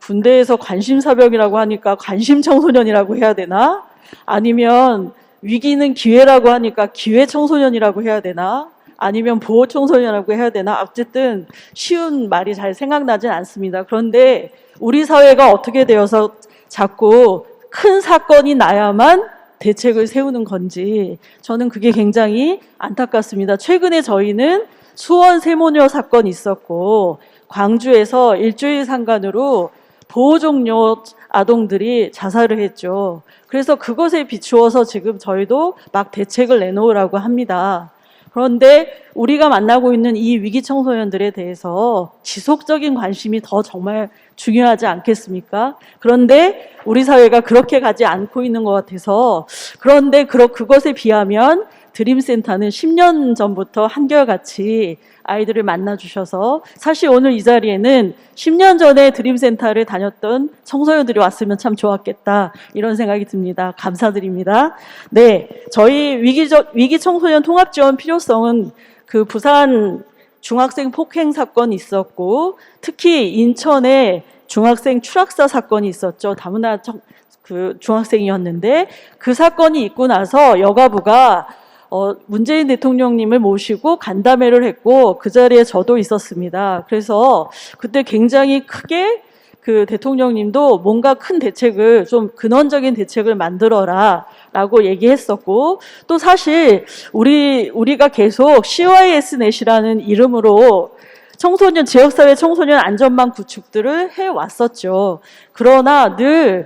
군대에서 관심사병이라고 하니까 관심 청소년이라고 해야 되나? 아니면 위기는 기회라고 하니까 기회 청소년이라고 해야 되나? 아니면 보호 청소년이라고 해야 되나? 어쨌든 쉬운 말이 잘 생각나진 않습니다. 그런데 우리 사회가 어떻게 되어서 자꾸 큰 사건이 나야만 대책을 세우는 건지 저는 그게 굉장히 안타깝습니다. 최근에 저희는 수원 세모녀 사건이 있었고 광주에서 일주일 상간으로 보호종료 아동들이 자살을 했죠. 그래서 그것에 비추어서 지금 저희도 막 대책을 내놓으라고 합니다. 그런데 우리가 만나고 있는 이 위기 청소년들에 대해서 지속적인 관심이 더 정말 중요하지 않겠습니까? 그런데 우리 사회가 그렇게 가지 않고 있는 것 같아서 그런데 그것에 비하면 드림센터는 10년 전부터 한결같이 아이들을 만나주셔서 사실 오늘 이 자리에는 10년 전에 드림센터를 다녔던 청소년들이 왔으면 참 좋았겠다 이런 생각이 듭니다. 감사드립니다. 네, 저희 위기 청소년 통합 지원 필요성은 부산 중학생 폭행 사건이 있었고 특히 인천에 중학생 추락사 사건이 있었죠. 다문화 중학생이었는데 그 사건이 있고 나서 여가부가 문재인 대통령님을 모시고 간담회를 했고 그 자리에 저도 있었습니다. 그래서 그때 굉장히 크게 대통령님도 뭔가 큰 대책을 좀 근원적인 대책을 만들어라 라고 얘기했었고 또 사실 우리가 계속 CYS넷이라는 이름으로 지역사회 청소년 안전망 구축들을 해왔었죠. 그러나 늘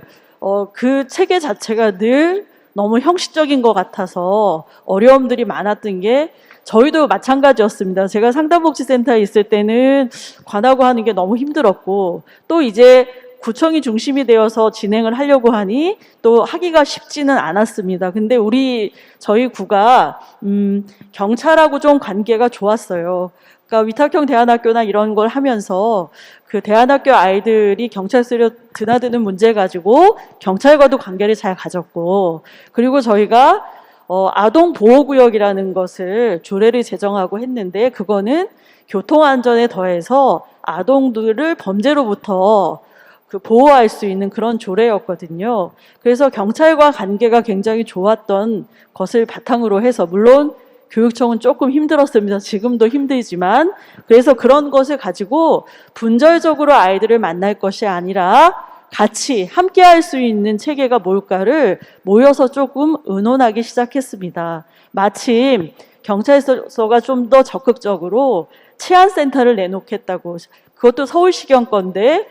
그 체계 자체가 늘 너무 형식적인 것 같아서 어려움들이 많았던 게 저희도 마찬가지였습니다. 제가 상담복지센터에 있을 때는 관하고 하는 게 너무 힘들었고 또 이제 구청이 중심이 되어서 진행을 하려고 하니 또 하기가 쉽지는 않았습니다. 근데 저희 구가 경찰하고 좀 관계가 좋았어요. 그러니까 위탁형 대안학교나 이런 걸 하면서 대안학교 아이들이 경찰서로 드나드는 문제 가지고 경찰과도 관계를 잘 가졌고 그리고 저희가 아동보호구역이라는 것을 조례를 제정하고 했는데 그거는 교통안전에 더해서 아동들을 범죄로부터 보호할 수 있는 그런 조례였거든요. 그래서 경찰과 관계가 굉장히 좋았던 것을 바탕으로 해서 물론 교육청은 조금 힘들었습니다. 지금도 힘들지만 그래서 그런 것을 가지고 분절적으로 아이들을 만날 것이 아니라 같이 함께 할 수 있는 체계가 뭘까를 모여서 조금 의논하기 시작했습니다. 마침 경찰서가 좀 더 적극적으로 치안센터를 내놓겠다고 그것도 서울시경 건데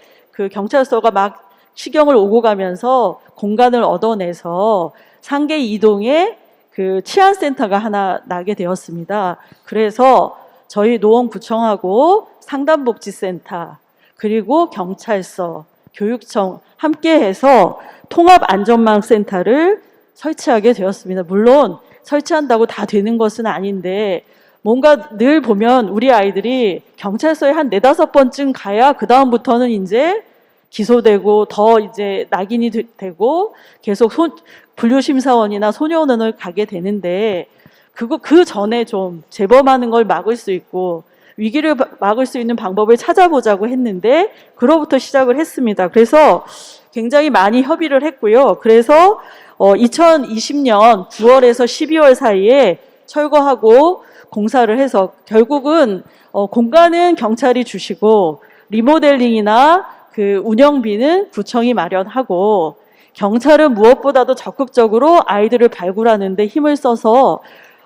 경찰서가 막 시경을 오고 가면서 공간을 얻어내서 상계 이동에 치안센터가 하나 나게 되었습니다. 그래서 저희 노원구청하고 상담복지센터 그리고 경찰서, 교육청 함께해서 통합안전망센터를 설치하게 되었습니다. 물론 설치한다고 다 되는 것은 아닌데 뭔가 늘 보면 우리 아이들이 경찰서에 한 4-5번쯤 가야 그 다음부터는 이제 기소되고 더 이제 낙인이 되고 계속 분류심사원이나 소년원을 가게 되는데 그 전에 좀 재범하는 걸 막을 수 있고 위기를 막을 수 있는 방법을 찾아보자고 했는데 그로부터 시작을 했습니다. 그래서 굉장히 많이 협의를 했고요. 그래서 2020년 9월에서 12월 사이에 철거하고 공사를 해서 결국은 공간은 경찰이 주시고 리모델링이나 운영비는 구청이 마련하고 경찰은 무엇보다도 적극적으로 아이들을 발굴하는 데 힘을 써서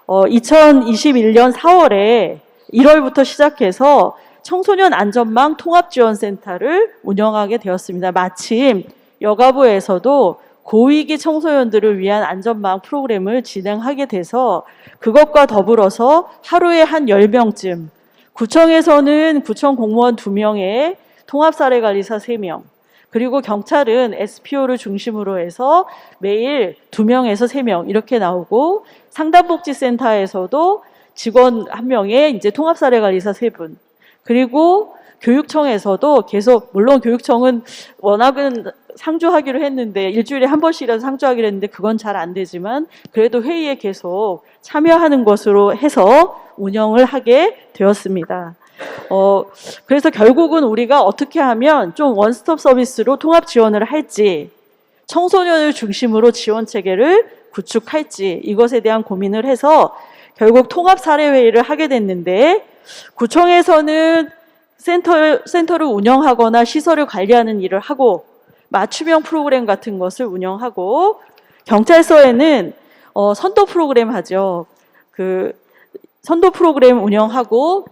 2021년 4월에 1월부터 시작해서 청소년 안전망 통합지원센터를 운영하게 되었습니다. 마침 여가부에서도 고위기 청소년들을 위한 안전망 프로그램을 진행하게 돼서 그것과 더불어서 하루에 한 10명쯤 구청에서는 구청 공무원 2명에 통합사례관리사 3명, 그리고 경찰은 SPO를 중심으로 해서 매일 2명에서 3명 이렇게 나오고, 상담복지센터에서도 직원 1명에 이제 통합사례관리사 3분, 그리고 교육청에서도 계속, 물론 교육청은 워낙은 상주하기로 했는데, 일주일에 한 번씩이라도 상주하기로 했는데 그건 잘 안 되지만 그래도 회의에 계속 참여하는 것으로 해서 운영을 하게 되었습니다. 그래서 결국은 우리가 어떻게 하면 좀 원스톱 서비스로 통합 지원을 할지, 청소년을 중심으로 지원 체계를 구축할지, 이것에 대한 고민을 해서 결국 통합 사례회의를 하게 됐는데, 구청에서는 센터를 운영하거나 시설을 관리하는 일을 하고, 맞춤형 프로그램 같은 것을 운영하고, 경찰서에는 선도 프로그램 하죠. 그 선도 프로그램 운영하고,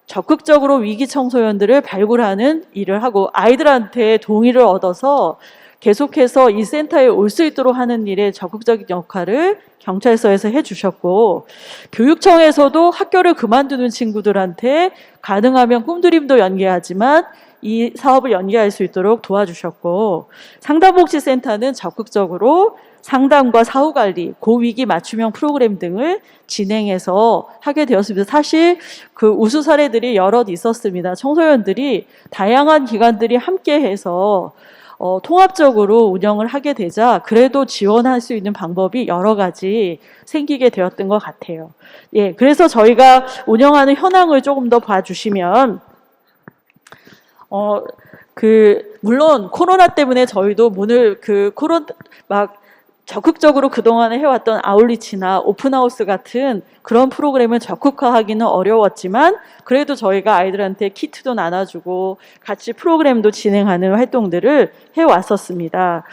적극적으로 위기 청소년들을 발굴하는 일을 하고, 아이들한테 동의를 얻어서 계속해서 이 센터에 올 수 있도록 하는 일에 적극적인 역할을 경찰서에서 해주셨고, 교육청에서도 학교를 그만두는 친구들한테 가능하면 꿈드림도 연계하지만 이 사업을 연계할 수 있도록 도와주셨고, 상담복지센터는 적극적으로 상담과 사후관리, 고위기 맞춤형 프로그램 등을 진행해서 하게 되었습니다. 사실 그 우수 사례들이 여럿 있었습니다. 청소년들이 다양한 기관들이 함께해서 통합적으로 운영을 하게 되자 그래도 지원할 수 있는 방법이 여러 가지 생기게 되었던 것 같아요. 예, 그래서 저희가 운영하는 현황을 조금 더 봐주시면, 물론 코로나 때문에 저희도 문을 적극적으로 그동안에 해왔던 아울리치나 오픈하우스 같은 그런 프로그램을 적극화하기는 어려웠지만, 그래도 저희가 아이들한테 키트도 나눠주고 같이 프로그램도 진행하는 활동들을 해왔었습니다.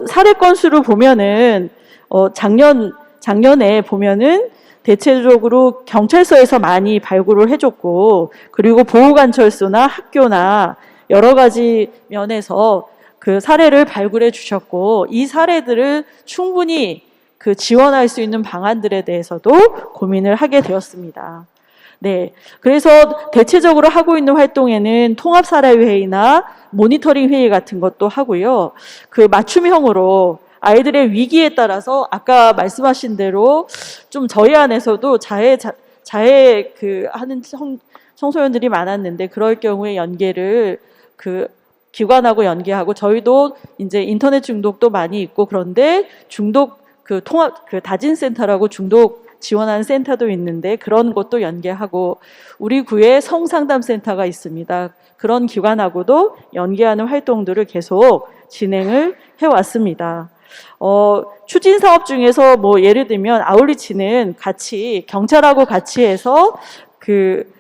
사례 건수를 보면은 작년에 보면은 대체적으로 경찰서에서 많이 발굴을 해줬고, 그리고 보호관찰소나 학교나 여러 가지 면에서 그 사례를 발굴해 주셨고, 이 사례들을 충분히 그 지원할 수 있는 방안들에 대해서도 고민을 하게 되었습니다. 네. 그래서 대체적으로 하고 있는 활동에는 통합사례회의나 모니터링 회의 같은 것도 하고요. 그 맞춤형으로 아이들의 위기에 따라서 아까 말씀하신 대로 좀 저희 안에서도 자해 하는 청소년들이 많았는데, 그럴 경우에 연계를 기관하고 연계하고, 저희도 이제 인터넷 중독도 많이 있고, 그런데 중독 다진센터라고 중독 지원하는 센터도 있는데 그런 것도 연계하고, 우리 구에 성상담센터가 있습니다. 그런 기관하고도 연계하는 활동들을 계속 진행을 해왔습니다. 추진 사업 중에서 예를 들면 아울리치는 같이 경찰하고 같이 해서 그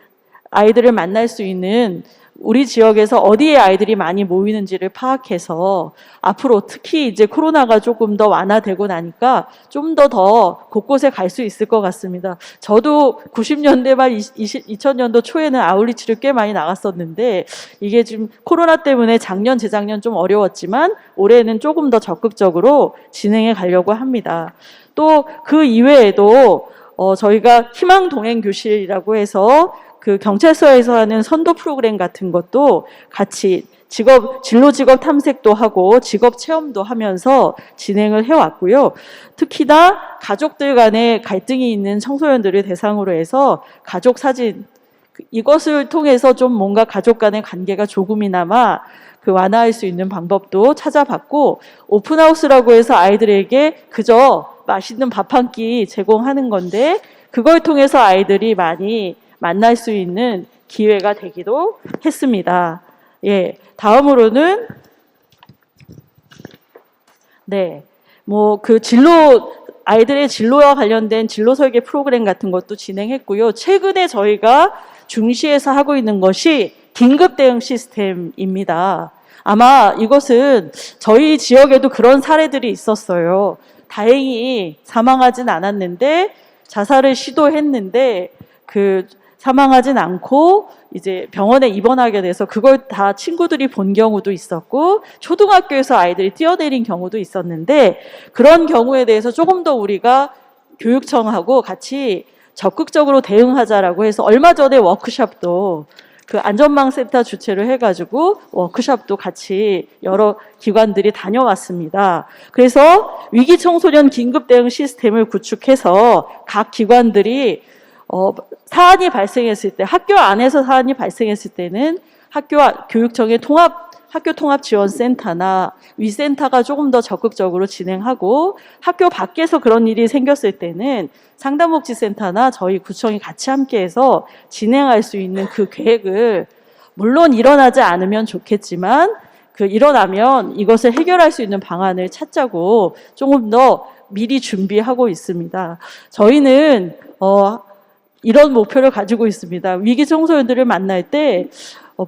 아이들을 만날 수 있는, 우리 지역에서 어디에 아이들이 많이 모이는지를 파악해서 앞으로 특히 이제 코로나가 조금 더 완화되고 나니까 좀 더 곳곳에 갈 수 있을 것 같습니다. 저도 90년대 말 2000년도 초에는 아울리치를 꽤 많이 나갔었는데, 이게 지금 코로나 때문에 재작년 좀 어려웠지만 올해는 조금 더 적극적으로 진행해 가려고 합니다. 또 그 이외에도 저희가 희망 동행 교실이라고 해서 그 경찰서에서 하는 선도 프로그램 같은 것도 같이 진로 직업 탐색도 하고 직업 체험도 하면서 진행을 해왔고요. 특히나 가족들 간에 갈등이 있는 청소년들을 대상으로 해서 가족 사진, 이것을 통해서 좀 뭔가 가족 간의 관계가 조금이나마 완화할 수 있는 방법도 찾아봤고, 오픈하우스라고 해서 아이들에게 그저 맛있는 밥 한 끼 제공하는 건데, 그걸 통해서 아이들이 많이 만날 수 있는 기회가 되기도 했습니다. 예, 다음으로는 아이들의 진로와 관련된 진로 설계 프로그램 같은 것도 진행했고요. 최근에 저희가 중시에서 하고 있는 것이 긴급 대응 시스템입니다. 아마 이것은 저희 지역에도 그런 사례들이 있었어요. 다행히 사망하진 않았는데, 자살을 시도했는데 사망하진 않고 이제 병원에 입원하게 돼서 그걸 다 친구들이 본 경우도 있었고, 초등학교에서 아이들이 뛰어내린 경우도 있었는데, 그런 경우에 대해서 조금 더 우리가 교육청하고 같이 적극적으로 대응하자라고 해서 얼마 전에 워크숍도 그 안전망센터 주최를 해가지고 워크숍도 같이 여러 기관들이 다녀왔습니다. 그래서 위기청소년 긴급대응 시스템을 구축해서 각 기관들이 사안이 발생했을 때, 학교 안에서 사안이 발생했을 때는 교육청의 학교 통합 지원센터나 위센터가 조금 더 적극적으로 진행하고, 학교 밖에서 그런 일이 생겼을 때는 상담복지센터나 저희 구청이 같이 함께해서 진행할 수 있는 그 계획을, 물론 일어나지 않으면 좋겠지만 일어나면 이것을 해결할 수 있는 방안을 찾자고 조금 더 미리 준비하고 있습니다. 저희는 이런 목표를 가지고 있습니다. 위기 청소년들을 만날 때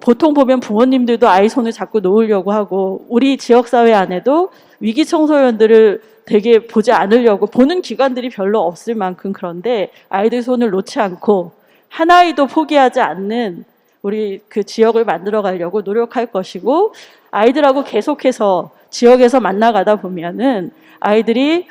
보통 보면 부모님들도 아이 손을 잡고 놓으려고 하고, 우리 지역사회 안에도 위기 청소년들을 되게 보지 않으려고 보는 기관들이 별로 없을 만큼, 그런데 아이들 손을 놓지 않고 한 아이도 포기하지 않는 우리 그 지역을 만들어 가려고 노력할 것이고, 아이들하고 계속해서 지역에서 만나가다 보면은 아이들이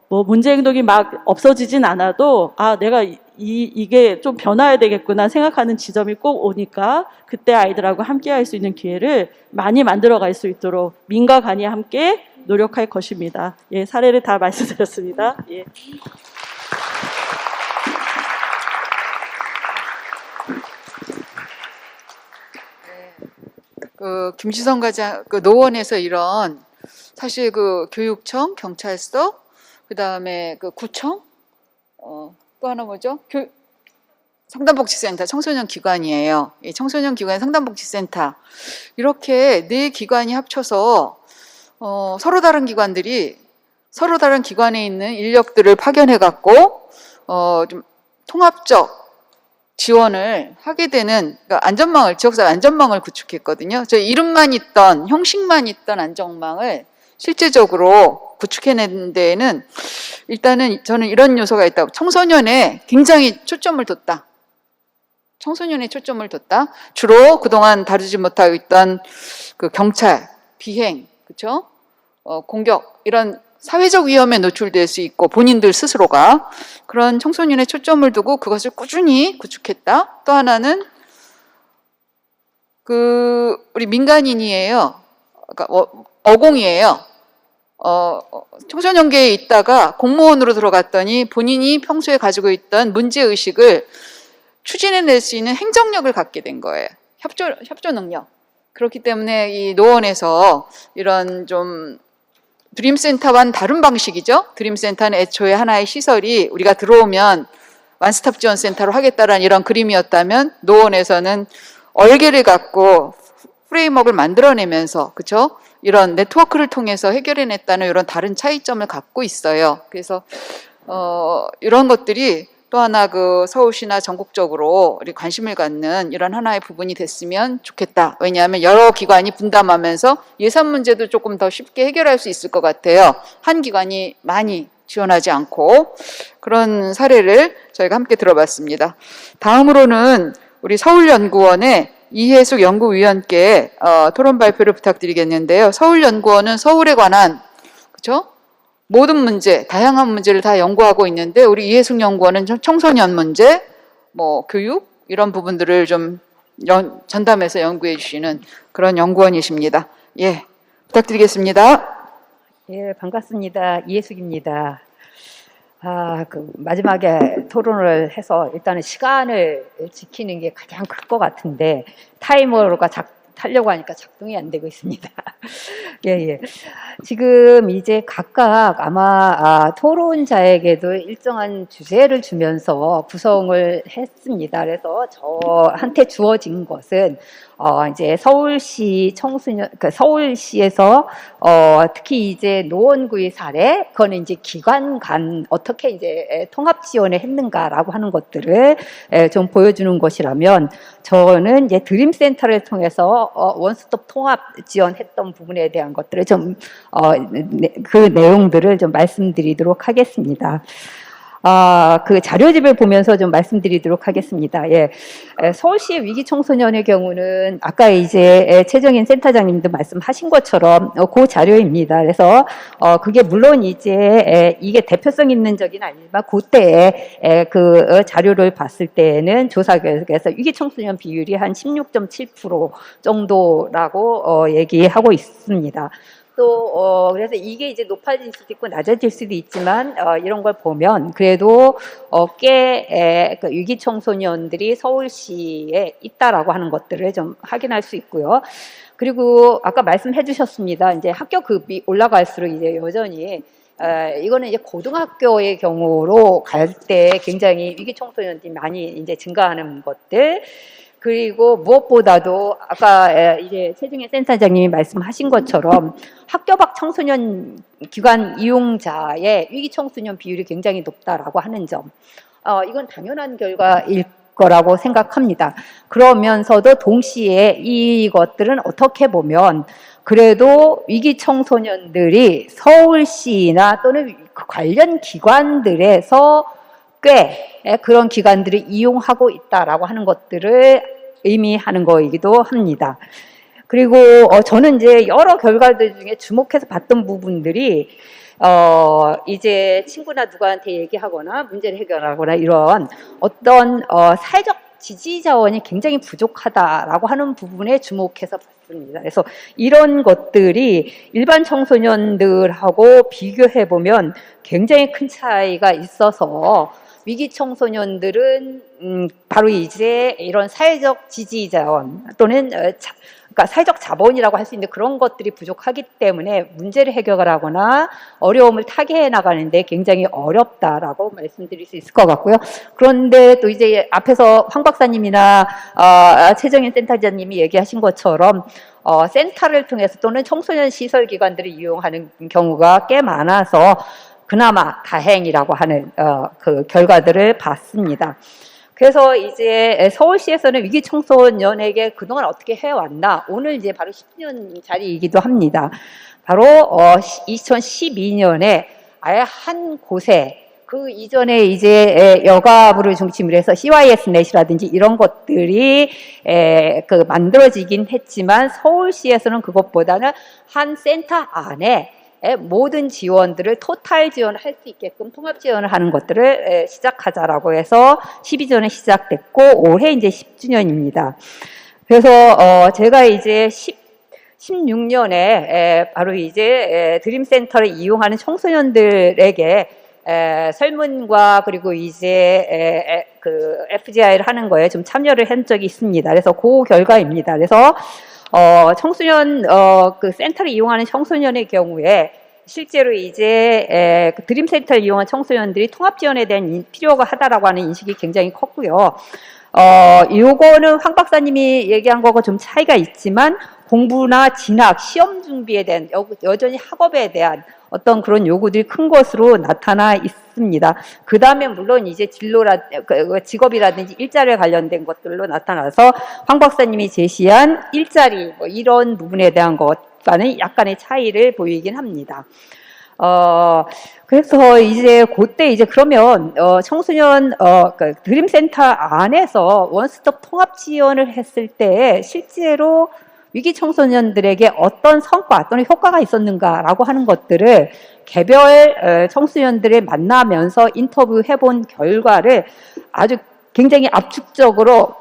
문제 행동이 막 없어지진 않아도 내가 이게 좀 변화해야 되겠구나 생각하는 지점이 꼭 오니까 그때 아이들하고 함께 할 수 있는 기회를 많이 만들어 갈 수 있도록 민과 간이 함께 노력할 것입니다. 예, 사례를 다 말씀드렸습니다. 예. 김지성 과장, 노원에서 이런, 사실 교육청, 경찰서, 그 다음에 구청, 또 하나 뭐죠? 상담복지센터, 청소년 기관이에요. 이 청소년 기관 상담복지센터. 이렇게 4기관이 합쳐서, 서로 다른 기관들이 서로 다른 기관에 있는 인력들을 파견해갖고, 좀 통합적 지원을 하게 되는, 그러니까 지역사회 안전망을 구축했거든요. 저 이름만 있던, 형식만 있던 안전망을 실제적으로 구축해낸 데에는 일단은 저는 이런 요소가 있다고, 청소년에 굉장히 초점을 뒀다. 청소년에 초점을 뒀다. 주로 그동안 다루지 못하고 있던 경찰, 비행, 그렇죠? 공격, 이런 사회적 위험에 노출될 수 있고 본인들 스스로가 그런 청소년에 초점을 두고 그것을 꾸준히 구축했다. 또 하나는 우리 민간인이에요. 그러니까 어공이에요. 청소년계에 있다가 공무원으로 들어갔더니 본인이 평소에 가지고 있던 문제의식을 추진해낼 수 있는 행정력을 갖게 된 거예요. 협조 능력. 그렇기 때문에 이 노원에서 이런 좀 드림센터와는 다른 방식이죠. 드림센터는 애초에 하나의 시설이 우리가 들어오면 완스톱 지원센터로 하겠다라는 이런 그림이었다면, 노원에서는 얼개를 갖고 프레임워크를 만들어내면서, 그렇죠? 이런 네트워크를 통해서 해결해냈다는 이런 다른 차이점을 갖고 있어요. 그래서 이런 것들이 또 하나 서울시나 전국적으로 우리 관심을 갖는 이런 하나의 부분이 됐으면 좋겠다. 왜냐하면 여러 기관이 분담하면서 예산 문제도 조금 더 쉽게 해결할 수 있을 것 같아요. 한 기관이 많이 지원하지 않고, 그런 사례를 저희가 함께 들어봤습니다. 다음으로는 우리 서울연구원의 이혜숙 연구위원께 토론 발표를 부탁드리겠는데요. 서울연구원은 서울에 관한, 그렇죠? 모든 문제, 다양한 문제를 다 연구하고 있는데, 우리 이혜숙 연구원은 청소년 문제, 교육, 이런 부분들을 좀 전담해서 연구해 주시는 그런 연구원이십니다. 예, 부탁드리겠습니다. 예, 반갑습니다. 이혜숙입니다. 마지막에 토론을 해서 일단은 시간을 지키는 게 가장 클 것 같은데, 타이머가 하려고 하니까 작동이 안 되고 있습니다. 예. 지금 이제 각각 아마 토론자에게도 일정한 주제를 주면서 구성을 했습니다. 그래서 저한테 주어진 것은 이제 서울시 서울시에서 특히 이제 노원구의 사례, 그거는 이제 기관 간 어떻게 이제 통합 지원을 했는가라고 하는 것들을 좀 보여주는 것이라면, 저는 이제 드림센터를 통해서 원스톱 통합 지원했던 부분에 대한 것들을 좀 그 내용들을 좀 말씀드리도록 하겠습니다. 그 자료집을 보면서 좀 말씀드리도록 하겠습니다. 예. 서울시 위기 청소년의 경우는 아까 이제 최정인 센터장님도 말씀하신 것처럼 그 자료입니다. 그래서 그게 물론 이제 이게 대표성 있는 적은 아니지만 그때에 그 자료를 봤을 때는 조사 결과에서 위기 청소년 비율이 한 16.7% 정도라고 얘기하고 있습니다. 또 그래서 이게 이제 높아질 수도 있고 낮아질 수도 있지만 이런 걸 보면 그래도 꽤 그 위기 청소년들이 서울시에 있다라고 하는 것들을 좀 확인할 수 있고요. 그리고 아까 말씀해 주셨습니다. 이제 학교급이 올라갈수록 이제 여전히 이거는 이제 고등학교의 경우로 갈 때 굉장히 위기 청소년들이 많이 이제 증가하는 것들. 그리고 무엇보다도 아까 이제 최정혜 센터장님이 말씀하신 것처럼 학교 밖 청소년 기관 이용자의 위기 청소년 비율이 굉장히 높다라고 하는 점, 이건 당연한 결과일 거라고 생각합니다. 그러면서도 동시에 이것들은 어떻게 보면 그래도 위기 청소년들이 서울시나 또는 관련 기관들에서 꽤 그런 기관들을 이용하고 있다라고 하는 것들을 의미하는 거이기도 합니다. 그리고 저는 이제 여러 결과들 중에 주목해서 봤던 부분들이 이제 친구나 누구한테 얘기하거나 문제를 해결하거나 이런 어떤 사회적 지지 자원이 굉장히 부족하다라고 하는 부분에 주목해서 봤습니다. 그래서 이런 것들이 일반 청소년들하고 비교해 보면 굉장히 큰 차이가 있어서 위기 청소년들은 바로 이제 이런 사회적 지지 자원 또는 그러니까 사회적 자본이라고 할 수 있는 그런 것들이 부족하기 때문에 문제를 해결하거나 어려움을 타개해 나가는데 굉장히 어렵다라고 말씀드릴 수 있을 것 같고요. 그런데 또 이제 앞에서 황 박사님이나 최정인 센터장님이 얘기하신 것처럼 센터를 통해서 또는 청소년 시설 기관들을 이용하는 경우가 꽤 많아서 그나마 다행이라고 하는 그 결과들을 봤습니다. 그래서 이제 서울시에서는 위기 청소년에게 그동안 어떻게 해왔나, 오늘 이제 바로 10년 자리이기도 합니다. 바로 2012년에 아예 한 곳에 그 이전에 이제 여가부를 중심으로 해서 CYS넷이라든지 이런 것들이 그 만들어지긴 했지만 서울시에서는 그것보다는 한 센터 안에 모든 지원들을 토탈 지원을 할 수 있게끔 통합 지원을 하는 것들을 시작하자라고 해서 12전에 시작됐고 올해 이제 10주년입니다. 그래서 제가 이제 16년에 바로 이제 드림센터를 이용하는 청소년들에게 설문과 그리고 이제 그 FGI를 하는 거에 좀 참여를 한 적이 있습니다. 그래서 그 결과입니다. 그래서 청소년 그 센터를 이용하는 청소년의 경우에 실제로 이제 드림센터를 이용한 청소년들이 통합 지원에 대한 필요가 하다라고 하는 인식이 굉장히 컸고요. 요거는 황 박사님이 얘기한 거하고 좀 차이가 있지만 공부나 진학, 시험 준비에 대한 여전히 학업에 대한 어떤 그런 요구들이 큰 것으로 나타나 있습니다. 그 다음에 물론 이제 직업이라든지 일자리에 관련된 것들로 나타나서 황 박사님이 제시한 일자리 뭐 이런 부분에 대한 것과는 약간의 차이를 보이긴 합니다. 그래서 이제 그때 이제 그러면 청소년 그 드림센터 안에서 원스톱 통합 지원을 했을 때 실제로 위기 청소년들에게 어떤 성과 또는 효과가 있었는가라고 하는 것들을 개별 청소년들을 만나면서 인터뷰해 본 결과를 아주 굉장히 압축적으로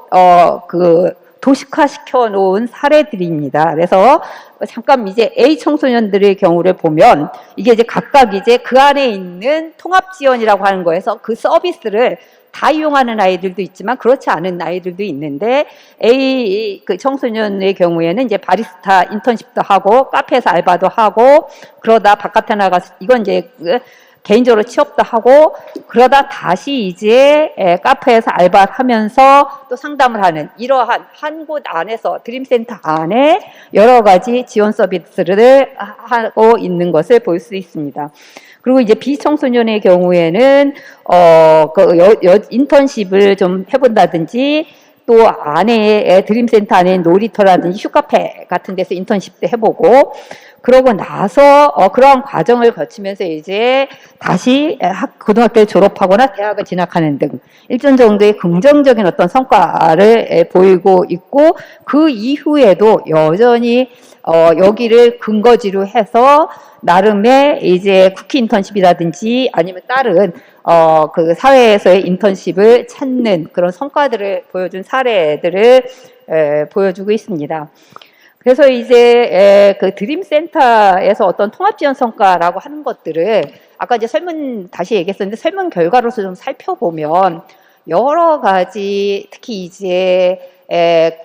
그 도식화시켜 놓은 사례들입니다. 그래서 잠깐 이제 A 청소년들의 경우를 보면 이게 이제 각각 이제 그 안에 있는 통합 지원이라고 하는 거에서 그 서비스를 다 이용하는 아이들도 있지만 그렇지 않은 아이들도 있는데 A 그 청소년의 경우에는 이제 바리스타 인턴십도 하고 카페에서 알바도 하고 그러다 바깥에 나가서 이건 이제 개인적으로 취업도 하고 그러다 다시 이제 카페에서 알바를 하면서 또 상담을 하는 이러한 한 곳 안에서 드림센터 안에 여러 가지 지원 서비스를 하고 있는 것을 볼 수 있습니다. 그리고 이제 비청소년의 경우에는 인턴십을 좀 해본다든지 또 안에 드림센터 안에 놀이터라든지 휴카페 같은 데서 인턴십도 해보고 그러고 나서 그러한 과정을 거치면서 이제 다시 고등학교를 졸업하거나 대학을 진학하는 등 일정 정도의 긍정적인 어떤 성과를 보이고 있고 그 이후에도 여전히 여기를 근거지로 해서 나름의 이제 쿠키 인턴십이라든지 아니면 다른 그 사회에서의 인턴십을 찾는 그런 성과들을 보여준 사례들을 보여주고 있습니다. 그래서 이제 그 드림센터에서 어떤 통합지원 성과라고 하는 것들을 아까 이제 설문 다시 얘기했었는데 설문 결과로서 좀 살펴보면 여러 가지 특히 이제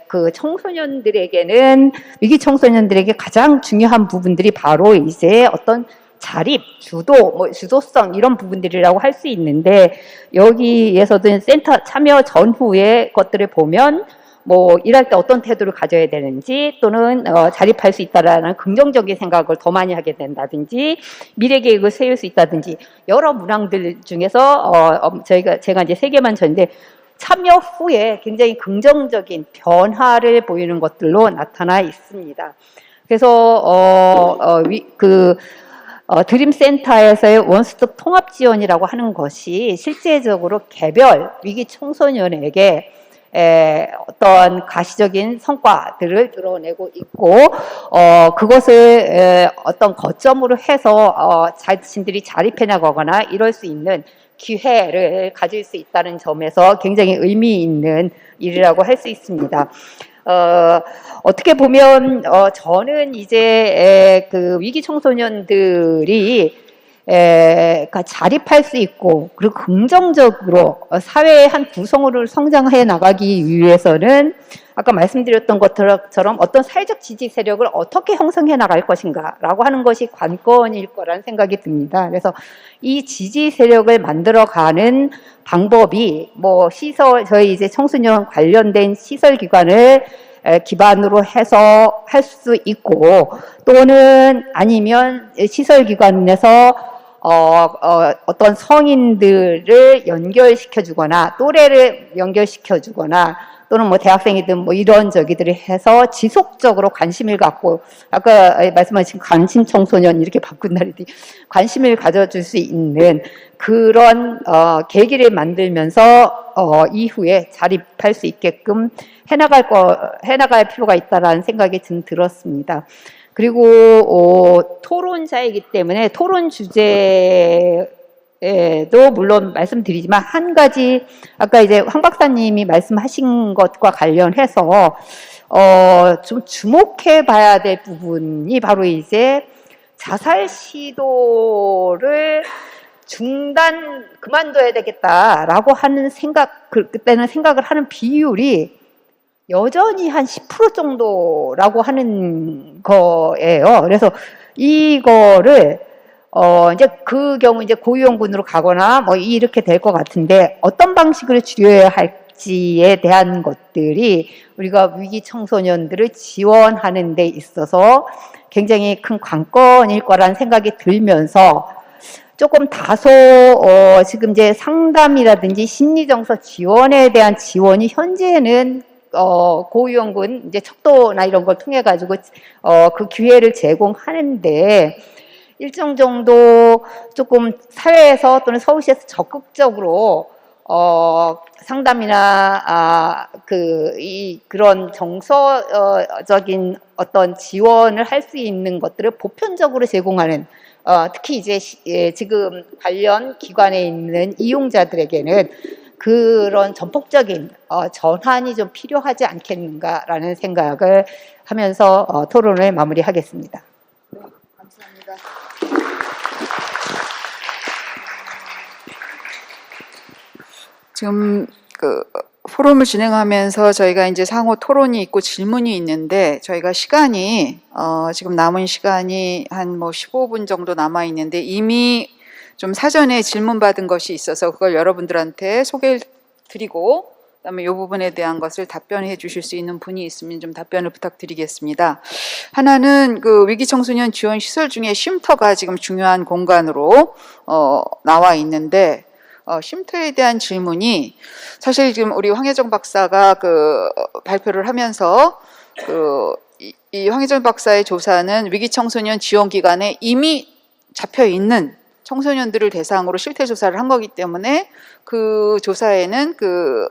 그 청소년들에게는 위기 청소년들에게 가장 중요한 부분들이 바로 이제 어떤 자립, 주도, 뭐 주도성 이런 부분들이라고 할 수 있는데 여기에서도 센터 참여 전후의 것들을 보면 뭐 일할 때 어떤 태도를 가져야 되는지 또는 자립할 수 있다라는 긍정적인 생각을 더 많이 하게 된다든지 미래 계획을 세울 수 있다든지 여러 문항들 중에서 제가 이제 3개만 줬는데 참여 후에 굉장히 긍정적인 변화를 보이는 것들로 나타나 있습니다. 그래서 드림센터에서의 원스톱 통합 지원이라고 하는 것이 실제적으로 개별 위기 청소년에게 어떤 가시적인 성과들을 드러내고 있고 그것을 어떤 거점으로 해서 자신들이 자립해 나가거나 이럴 수 있는 기회를 가질 수 있다는 점에서 굉장히 의미 있는 일이라고 할 수 있습니다. 어떻게 보면 저는 이제 그 위기 청소년들이 자립할 수 있고 그리고 긍정적으로 사회의 한 구성으로 성장해 나가기 위해서는 아까 말씀드렸던 것처럼 어떤 사회적 지지 세력을 어떻게 형성해 나갈 것인가라고 하는 것이 관건일 거란 생각이 듭니다. 그래서 이 지지 세력을 만들어가는 방법이 뭐 시설 저희 이제 청소년 관련된 시설 기관을 기반으로 해서 할 수 있고 또는 아니면 시설 기관에서 어떤 성인들을 연결시켜 주거나 또래를 연결시켜 주거나 또는 뭐 대학생이든 뭐 이런 저기들이 해서 지속적으로 관심을 갖고 아까 말씀하신 관심 청소년 이렇게 바꾼다든지 관심을 가져줄 수 있는 그런 계기를 만들면서 이후에 자립할 수 있게끔 해나갈 필요가 있다라는 생각이 들었습니다. 그리고 토론자이기 때문에 토론 주제에도 물론 말씀드리지만 한 가지 아까 이제 황 박사님이 말씀하신 것과 관련해서 좀 주목해 봐야 될 부분이 바로 이제 자살 시도를 그만둬야 되겠다라고 하는 그때는 생각을 하는 비율이 여전히 한 10% 정도라고 하는 거예요. 그래서 이거를 이제 그 경우 이제 고위험군으로 가거나 뭐 이렇게 될 것 같은데 어떤 방식으로 줄여야 할지에 대한 것들이 우리가 위기 청소년들을 지원하는 데 있어서 굉장히 큰 관건일 거라는 생각이 들면서 조금 다소 지금 이제 상담이라든지 심리정서 지원에 대한 지원이 현재는 고위험군 이제 척도나 이런 걸 통해 가지고 그 기회를 제공하는데 일정 정도 조금 사회에서 또는 서울시에서 적극적으로 상담이나 그런 정서적인 어떤 지원을 할 수 있는 것들을 보편적으로 제공하는 특히 이제 지금 관련 기관에 있는 이용자들에게는 그런 전폭적인 전환이 좀 필요하지 않겠는가라는 생각을 하면서 토론을 마무리하겠습니다. 네, 감사합니다. 지금 그 포럼을 진행하면서 저희가 이제 상호 토론이 있고 질문이 있는데 저희가 시간이 지금 남은 시간이 한 뭐 15분 정도 남아 있는데 이미 좀 사전에 질문 받은 것이 있어서 그걸 여러분들한테 소개를 드리고 그다음에 이 부분에 대한 것을 답변해 주실 수 있는 분이 있으면 좀 답변을 부탁드리겠습니다. 하나는 그 위기 청소년 지원 시설 중에 쉼터가 지금 중요한 공간으로 나와 있는데 쉼터에 대한 질문이 사실 지금 우리 황혜정 박사가 그 발표를 하면서 이 황혜정 박사의 조사는 위기 청소년 지원 기관에 이미 잡혀 있는 청소년들을 대상으로 실태 조사를 한 거기 때문에 그 조사에는 그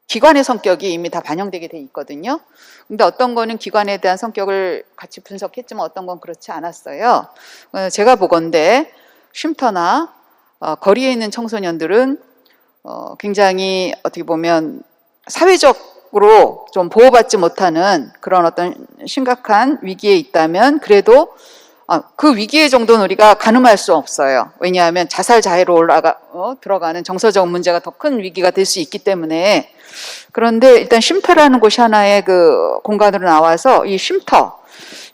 기관의 성격이 이미 다 반영되게 돼 있거든요. 근데 어떤 거는 기관에 대한 성격을 같이 분석했지만 어떤 건 그렇지 않았어요. 제가 보건대 쉼터나 거리에 있는 청소년들은 굉장히 어떻게 보면 사회적으로 좀 보호받지 못하는 그런 어떤 심각한 위기에 있다면 그래도 그 위기의 정도는 우리가 가늠할 수 없어요. 왜냐하면 자살 자해로 들어가는 정서적 문제가 더 큰 위기가 될 수 있기 때문에. 그런데 일단 쉼터라는 곳이 하나의 그 공간으로 나와서 이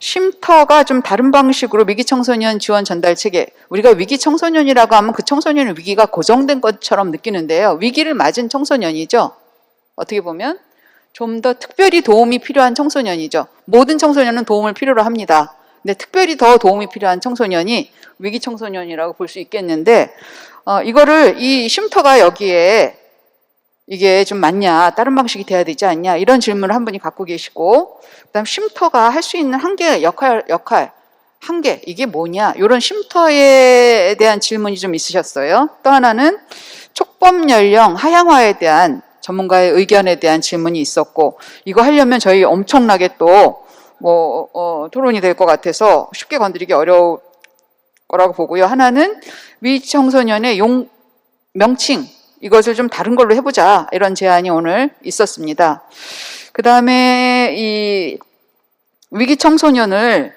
쉼터가 좀 다른 방식으로 위기 청소년 지원 전달 체계, 우리가 위기 청소년이라고 하면 그 청소년의 위기가 고정된 것처럼 느끼는데요. 위기를 맞은 청소년이죠. 어떻게 보면 좀 더 특별히 도움이 필요한 청소년이죠. 모든 청소년은 도움을 필요로 합니다. 근데 특별히 더 도움이 필요한 청소년이 위기 청소년이라고 볼 수 있겠는데, 이거를 이 쉼터가 여기에 이게 좀 맞냐, 다른 방식이 돼야 되지 않냐, 이런 질문을 한 분이 갖고 계시고, 그다음 쉼터가 할 수 있는 역할, 한계, 이게 뭐냐, 이런 쉼터에 대한 질문이 좀 있으셨어요. 또 하나는 촉법 연령 하향화에 대한 전문가의 의견에 대한 질문이 있었고, 이거 하려면 저희 엄청나게 또 토론이 될 것 같아서 쉽게 건드리기 어려울 거라고 보고요. 하나는 위기 청소년의 명칭, 이것을 좀 다른 걸로 해보자, 이런 제안이 오늘 있었습니다. 그 다음에 이 위기 청소년이라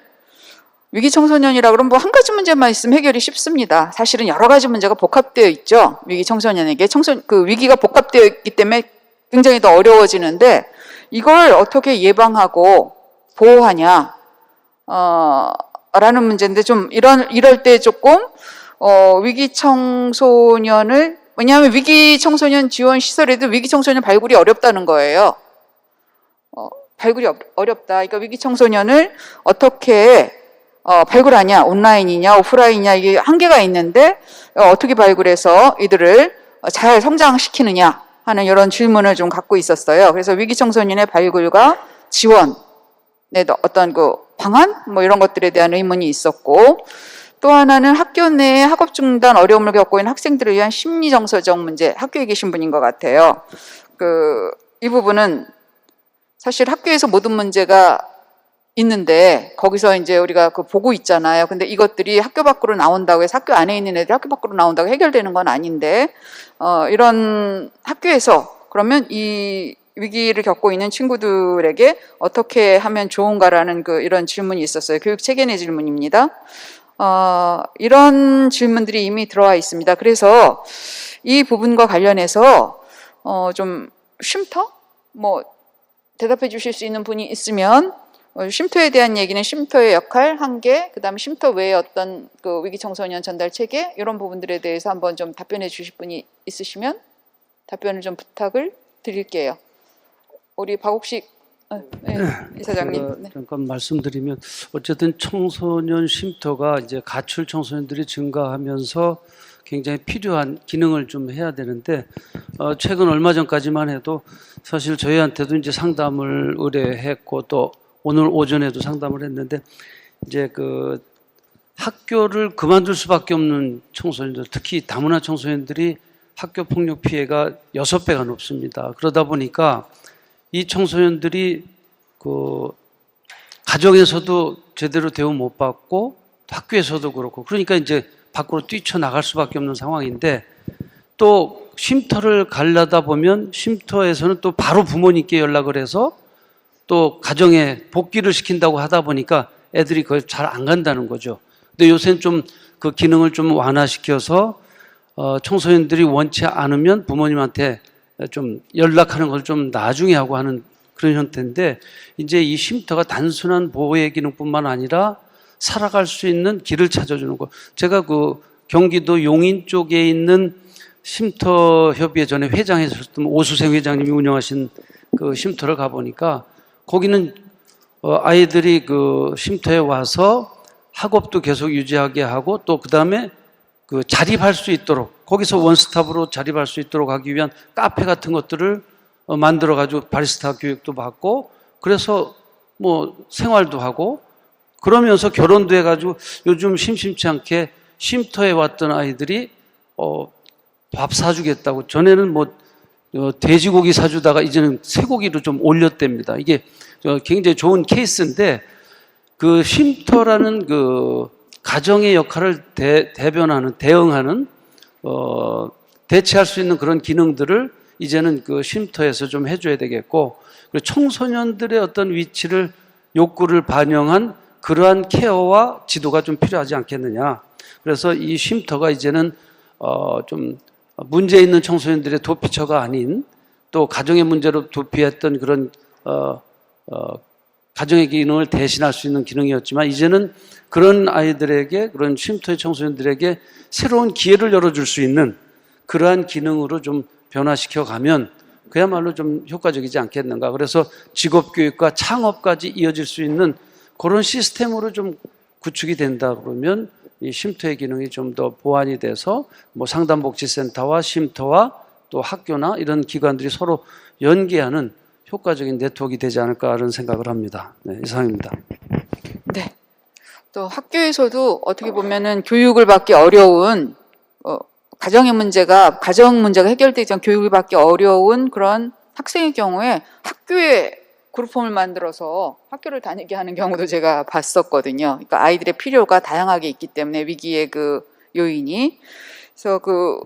그러면 뭐 한 가지 문제만 있으면 해결이 쉽습니다. 사실은 여러 가지 문제가 복합되어 있죠. 위기 청소년에게 그 위기가 복합되어 있기 때문에 굉장히 더 어려워지는데, 이걸 어떻게 예방하고 보호하냐, 라는 문제인데, 좀 이럴 때 조금 위기 청소년을, 왜냐하면 위기 청소년 지원 시설에도 위기 청소년 발굴이 어렵다는 거예요. 발굴이 어렵다. 그러니까 위기 청소년을 어떻게 발굴하냐, 온라인이냐 오프라인이냐, 이게 한계가 있는데 어떻게 발굴해서 이들을 잘 성장시키느냐 하는 이런 질문을 좀 갖고 있었어요. 그래서 위기 청소년의 발굴과 지원의 어떤 그 방안, 뭐 이런 것들에 대한 의문이 있었고, 또 하나는 학교 내에 학업 중단 어려움을 겪고 있는 학생들을 위한 심리정서적 문제, 학교에 계신 분인 것 같아요. 이 부분은 사실 학교에서 모든 문제가 있는데 거기서 이제 우리가 보고 있잖아요. 근데 이것들이 학교 밖으로 나온다고 해서 학교 안에 있는 애들이 학교 밖으로 나온다고 해결되는 건 아닌데, 이런 학교에서 그러면 이 위기를 겪고 있는 친구들에게 어떻게 하면 좋은가라는 이런 질문이 있었어요. 교육 체계 내 질문입니다. 이런 질문들이 이미 들어와 있습니다. 그래서 이 부분과 관련해서 좀 쉼터? 대답해 주실 수 있는 분이 있으면, 쉼터에 대한 얘기는 쉼터의 역할, 한계, 그 다음에 쉼터 외에 어떤 위기 청소년 전달 체계, 이런 부분들에 대해서 한번 좀 답변해 주실 분이 있으시면 답변을 좀 부탁을 드릴게요. 우리 박옥식 이사장님. 네. 잠깐 말씀드리면, 어쨌든 청소년 쉼터가 이제 가출 청소년들이 증가하면서 굉장히 필요한 기능을 좀 해야 되는데, 최근 얼마 전까지만 해도 사실 저희한테도 이제 상담을 의뢰했고, 또 오늘 오전에도 상담을 했는데, 이제 학교를 그만둘 수밖에 없는 청소년들, 특히 다문화 청소년들이 학교 폭력 피해가 6배가 높습니다. 그러다 보니까 이 청소년들이 가정에서도 제대로 대우 못 받고 학교에서도 그렇고, 그러니까 이제 밖으로 뛰쳐나갈 수밖에 없는 상황인데, 또 쉼터를 가려다 보면 쉼터에서는 또 바로 부모님께 연락을 해서 또 가정에 복귀를 시킨다고 하다 보니까 애들이 그걸 잘 안 간다는 거죠. 근데 요새는 좀 그 기능을 좀 완화시켜서 청소년들이 원치 않으면 부모님한테 좀 연락하는 걸 좀 나중에 하고 하는 그런 형태인데, 이제 이 쉼터가 단순한 보호의 기능뿐만 아니라 살아갈 수 있는 길을 찾아주는 거. 제가 경기도 용인 쪽에 있는 쉼터 협의회 전에 회장이셨던 오수생 회장님이 운영하신 쉼터를 가보니까, 거기는 아이들이 쉼터에 와서 학업도 계속 유지하게 하고, 또 그다음에 자립할 수 있도록 거기서 원스톱으로 자립할 수 있도록 하기 위한 카페 같은 것들을 만들어가지고 바리스타 교육도 받고, 그래서 뭐 생활도 하고, 그러면서 결혼도 해가지고 요즘 심심치 않게 쉼터에 왔던 아이들이 밥 사주겠다고, 전에는 뭐 돼지고기 사주다가 이제는 쇠고기로 좀 올렸답니다. 이게 굉장히 좋은 케이스인데, 그 쉼터라는 그 가정의 역할을 대응하는 대체할 수 있는 그런 기능들을 이제는 그 쉼터에서 좀 해줘야 되겠고, 그리고 청소년들의 어떤 위치를, 욕구를 반영한 그러한 케어와 지도가 좀 필요하지 않겠느냐. 그래서 이 쉼터가 이제는 좀 문제 있는 청소년들의 도피처가 아닌, 또 가정의 문제로 도피했던 그런 가정의 기능을 대신할 수 있는 기능이었지만, 이제는 그런 아이들에게, 그런 쉼터의 청소년들에게 새로운 기회를 열어줄 수 있는 그러한 기능으로 좀 변화시켜 가면 그야말로 좀 효과적이지 않겠는가. 그래서 직업교육과 창업까지 이어질 수 있는 그런 시스템으로 좀 구축이 된다 그러면 이 쉼터의 기능이 좀 더 보완이 돼서 뭐 상담복지센터와 쉼터와 또 학교나 이런 기관들이 서로 연계하는 효과적인 네트워크가 되지 않을까 하는 생각을 합니다. 네, 이상입니다. 네. 또 학교에서도 어떻게 보면은 교육을 받기 어려운 가정 문제가 해결되지 않은 교육을 받기 어려운 그런 학생의 경우에 학교에 그룹홈을 만들어서 학교를 다니게 하는 경우도 제가 봤었거든요. 그러니까 아이들의 필요가 다양하게 있기 때문에 위기의 그 요인이. 그래서 그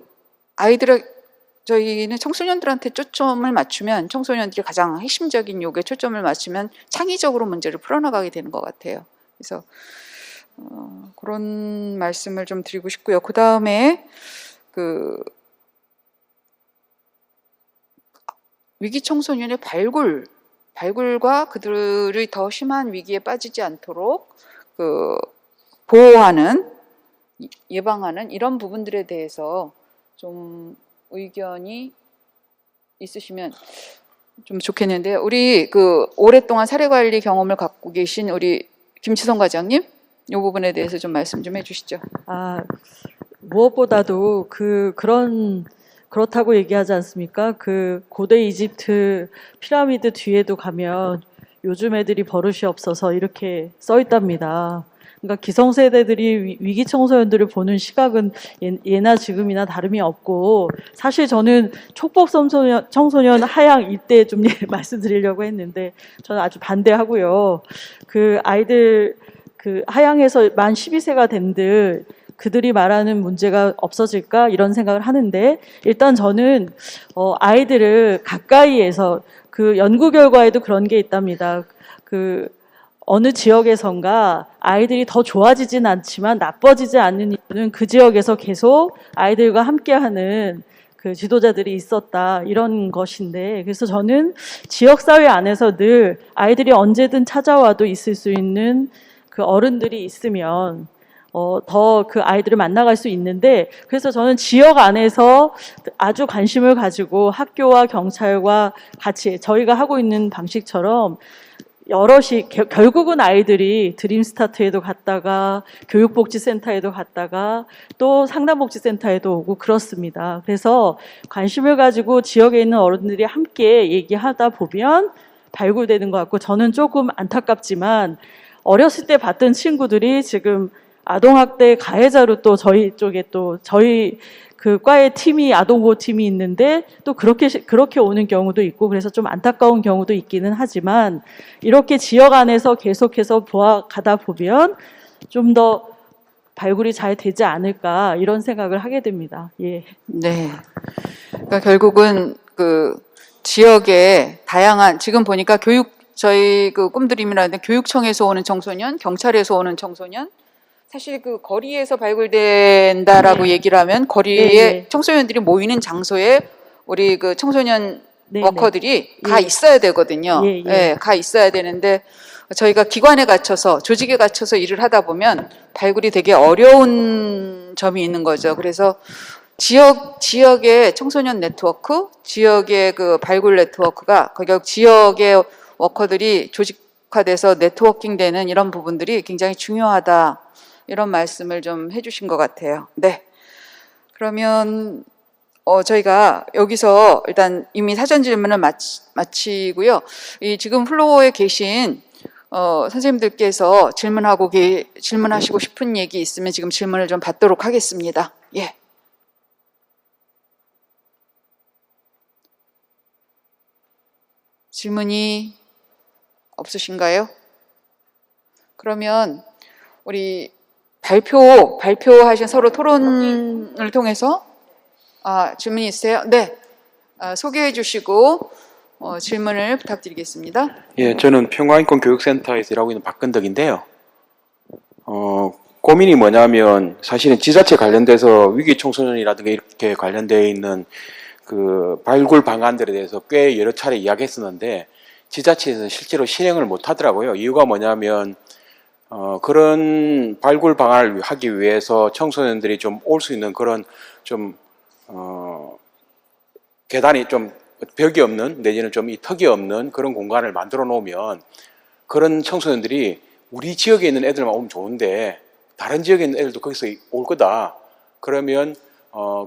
저희는 청소년들한테 초점을 맞추면, 청소년들이 가장 핵심적인 요구에 초점을 맞추면 창의적으로 문제를 풀어나가게 되는 것 같아요. 그래서 그런 말씀을 좀 드리고 싶고요. 그 다음에 위기 청소년의 발굴과 그들의 더 심한 위기에 빠지지 않도록 보호하는, 예방하는 이런 부분들에 대해서 좀 의견이 있으시면 좀 좋겠는데, 우리 오랫동안 사례관리 경험을 갖고 계신 우리 김치성 과장님, 이 부분에 대해서 좀 말씀 좀 해주시죠. 무엇보다도 그렇다고 얘기하지 않습니까? 그 고대 이집트 피라미드 뒤에도 가면 요즘 애들이 버릇이 없어서 이렇게 써 있답니다. 그러니까 기성세대들이 위기 청소년들을 보는 시각은 예나 지금이나 다름이 없고, 사실 저는 촉법 청소년 하향 이때 좀 말씀드리려고 했는데 저는 아주 반대하고요. 그 아이들 하향해서 만 12세가 된들 그들이 말하는 문제가 없어질까 이런 생각을 하는데, 일단 저는 아이들을 가까이에서, 그 연구 결과에도 그런 게 있답니다. 어느 지역에선가 아이들이 더 좋아지진 않지만 나빠지지 않는 이유는 그 지역에서 계속 아이들과 함께하는 그 지도자들이 있었다, 이런 것인데, 그래서 저는 지역사회 안에서 늘 아이들이 언제든 찾아와도 있을 수 있는 그 어른들이 있으면 더 그 아이들을 만나갈 수 있는데, 그래서 저는 지역 안에서 아주 관심을 가지고 학교와 경찰과 같이 저희가 하고 있는 방식처럼 여럿이, 결국은 아이들이 드림스타트에도 갔다가 교육복지센터에도 갔다가 또 상담복지센터에도 오고 그렇습니다. 그래서 관심을 가지고 지역에 있는 어른들이 함께 얘기하다 보면 발굴되는 것 같고, 저는 조금 안타깝지만 어렸을 때 봤던 친구들이 지금 아동학대 가해자로 또 저희 쪽에 또 저희 그 과의 팀이, 아동보호팀이 있는데 또 그렇게 오는 경우도 있고, 그래서 좀 안타까운 경우도 있기는 하지만, 이렇게 지역 안에서 계속해서 보아가다 보면 좀 더 발굴이 잘 되지 않을까, 이런 생각을 하게 됩니다. 예. 네. 그러니까 결국은 지역의 다양한, 지금 보니까 저희 꿈드림이라는 교육청에서 오는 청소년, 경찰에서 오는 청소년, 사실 거리에서 발굴된다라고 얘기를 하면 거리에 청소년들이 모이는 장소에 우리 청소년 워커들이 가 있어야 되거든요. 가 있어야 되는데, 저희가 기관에 갇혀서, 조직에 갇혀서 일을 하다 보면 발굴이 되게 어려운 점이 있는 거죠. 그래서 지역의 청소년 네트워크, 지역의 발굴 네트워크가, 결국 지역의 워커들이 조직화돼서 네트워킹되는 이런 부분들이 굉장히 중요하다, 이런 말씀을 좀 해주신 것 같아요. 네. 그러면 저희가 여기서 일단 이미 사전 질문을 마치고요. 이 지금 플로어에 계신 선생님들께서 질문하시고 싶은 얘기 있으면 지금 질문을 좀 받도록 하겠습니다. 예. 질문이 없으신가요? 그러면 우리 발표하신 서로 토론을 통해서 질문이 있으세요? 네. 소개해 주시고 질문을 부탁드리겠습니다. 예, 저는 평화인권교육센터에서 일하고 있는 박근덕인데요. 고민이 뭐냐면 사실은 지자체 관련돼서 위기청소년이라든가 이렇게 관련되어 있는 그 발굴 방안들에 대해서 꽤 여러 차례 이야기했었는데 지자체에서 실제로 실행을 못 하더라고요. 이유가 뭐냐면 그런 발굴 방안을 하기 위해서 청소년들이 좀 올 수 있는 그런 좀 계단이 좀 벽이 없는 내지는 좀 이 턱이 없는 그런 공간을 만들어 놓으면 그런 청소년들이 우리 지역에 있는 애들만 오면 좋은데 다른 지역에 있는 애들도 거기서 올 거다. 그러면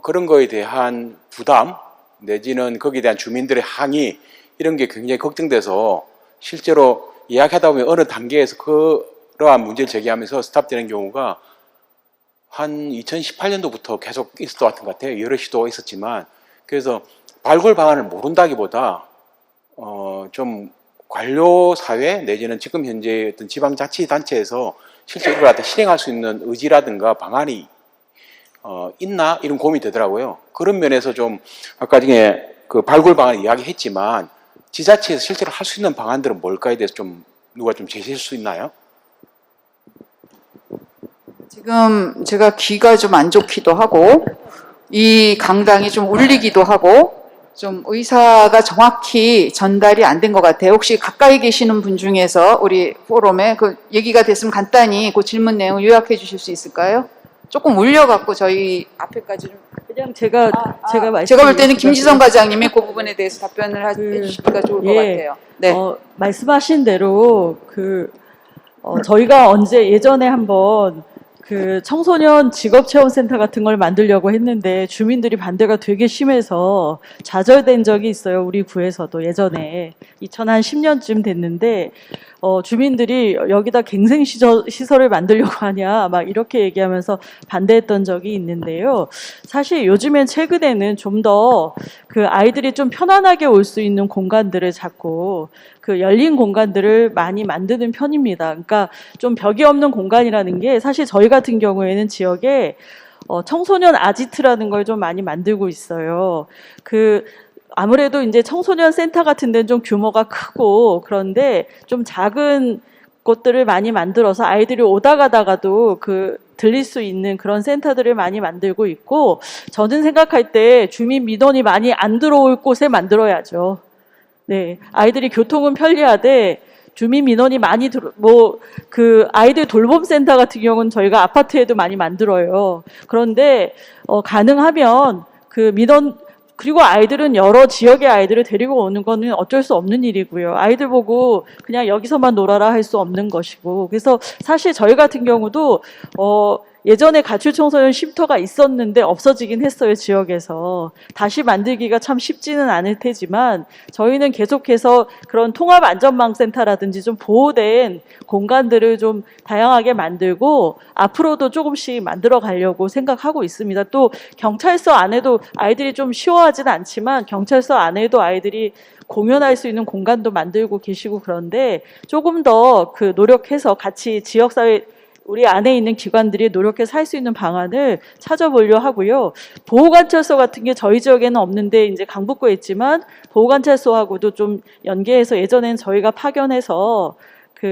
그런 거에 대한 부담 내지는 거기에 대한 주민들의 항의 이런 게 굉장히 걱정돼서 실제로 이야기하다 보면 어느 단계에서 그러한 문제를 제기하면서 스탑되는 경우가 한 2018년도부터 계속 있었던 것 같아요. 여러 시도가 있었지만 그래서 발굴 방안을 모른다기보다 좀 관료 사회 내지는 지금 현재 어떤 지방자치단체에서 실제 이걸 갖다 실행할 수 있는 의지라든가 방안이 있나 이런 고민이 되더라고요. 그런 면에서 좀 아까 중에 그 발굴 방안 이야기했지만 지자체에서 실제로 할 수 있는 방안들은 뭘까에 대해서 좀 누가 좀 제시할 수 있나요? 지금 제가 귀가 좀 안 좋기도 하고 이 강당이 좀 울리기도 하고 좀 의사가 정확히 전달이 안 된 것 같아요. 혹시 가까이 계시는 분 중에서 우리 포럼에 그 얘기가 됐으면 간단히 그 질문 내용 요약해 주실 수 있을까요? 조금 울려갖고 저희 앞에까지 좀. 그냥 제가 제가 볼 때는 김지성 과장님이 그 부분에 대해서 답변을 해주시기가 좋을 것 같아요. 네. 말씀하신 대로 저희가 예전에 한번 그 청소년 직업체험센터 같은 걸 만들려고 했는데 주민들이 반대가 되게 심해서 좌절된 적이 있어요. 우리 구에서도 예전에 2010년쯤 됐는데 주민들이 여기다 갱생시설을 만들려고 하냐 막 이렇게 얘기하면서 반대했던 적이 있는데요. 사실 요즘엔 최근에는 좀 더 그 아이들이 좀 편안하게 올 수 있는 공간들을 자꾸 그 열린 공간들을 많이 만드는 편입니다. 그러니까 좀 벽이 없는 공간이라는 게 사실 저희 같은 경우에는 지역에 청소년 아지트라는 걸 좀 많이 만들고 있어요. 아무래도 이제 청소년 센터 같은 데는 좀 규모가 크고 그런데 좀 작은 곳들을 많이 만들어서 아이들이 오다 가다가도 들릴 수 있는 그런 센터들을 많이 만들고 있고 저는 생각할 때 주민 민원이 많이 안 들어올 곳에 만들어야죠. 네, 아이들이 교통은 편리하되 주민 민원이 많이 아이들 돌봄 센터 같은 경우는 저희가 아파트에도 많이 만들어요. 그런데 가능하면 그리고 아이들은 여러 지역의 아이들을 데리고 오는 거는 어쩔 수 없는 일이고요. 아이들 보고 그냥 여기서만 놀아라 할 수 없는 것이고. 그래서 사실 저희 같은 경우도 예전에 가출 청소년 쉼터가 있었는데 없어지긴 했어요, 지역에서. 다시 만들기가 참 쉽지는 않을 테지만 저희는 계속해서 그런 통합안전망센터라든지 좀 보호된 공간들을 좀 다양하게 만들고 앞으로도 조금씩 만들어 가려고 생각하고 있습니다. 또 경찰서 안에도 아이들이 좀 쉬워하진 않지만 경찰서 안에도 아이들이 공연할 수 있는 공간도 만들고 계시고 그런데 조금 더 노력해서 같이 지역사회 우리 안에 있는 기관들이 노력해서 할 수 있는 방안을 찾아보려 하고요. 보호관찰소 같은 게 저희 지역에는 없는데 이제 강북구에 있지만 보호관찰소하고도 좀 연계해서 예전엔 저희가 파견해서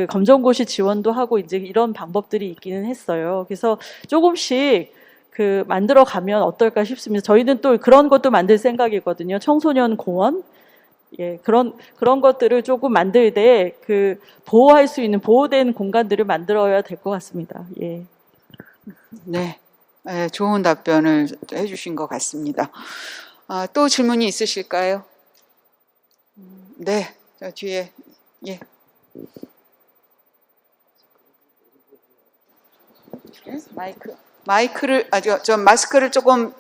검정고시 지원도 하고 이제 이런 방법들이 있기는 했어요. 그래서 조금씩 만들어 가면 어떨까 싶습니다. 저희는 또 그런 것도 만들 생각이거든요. 청소년 공원. 예, 그런 것들을 조금 만들되 보호할 수 있는 보호된 공간들을 만들어야 될 것 같습니다. 예. 네, 좋은 답변을 해주신 것 같습니다. 또 질문이 있으실까요? 네, 저 뒤에 예. 마스크를 조금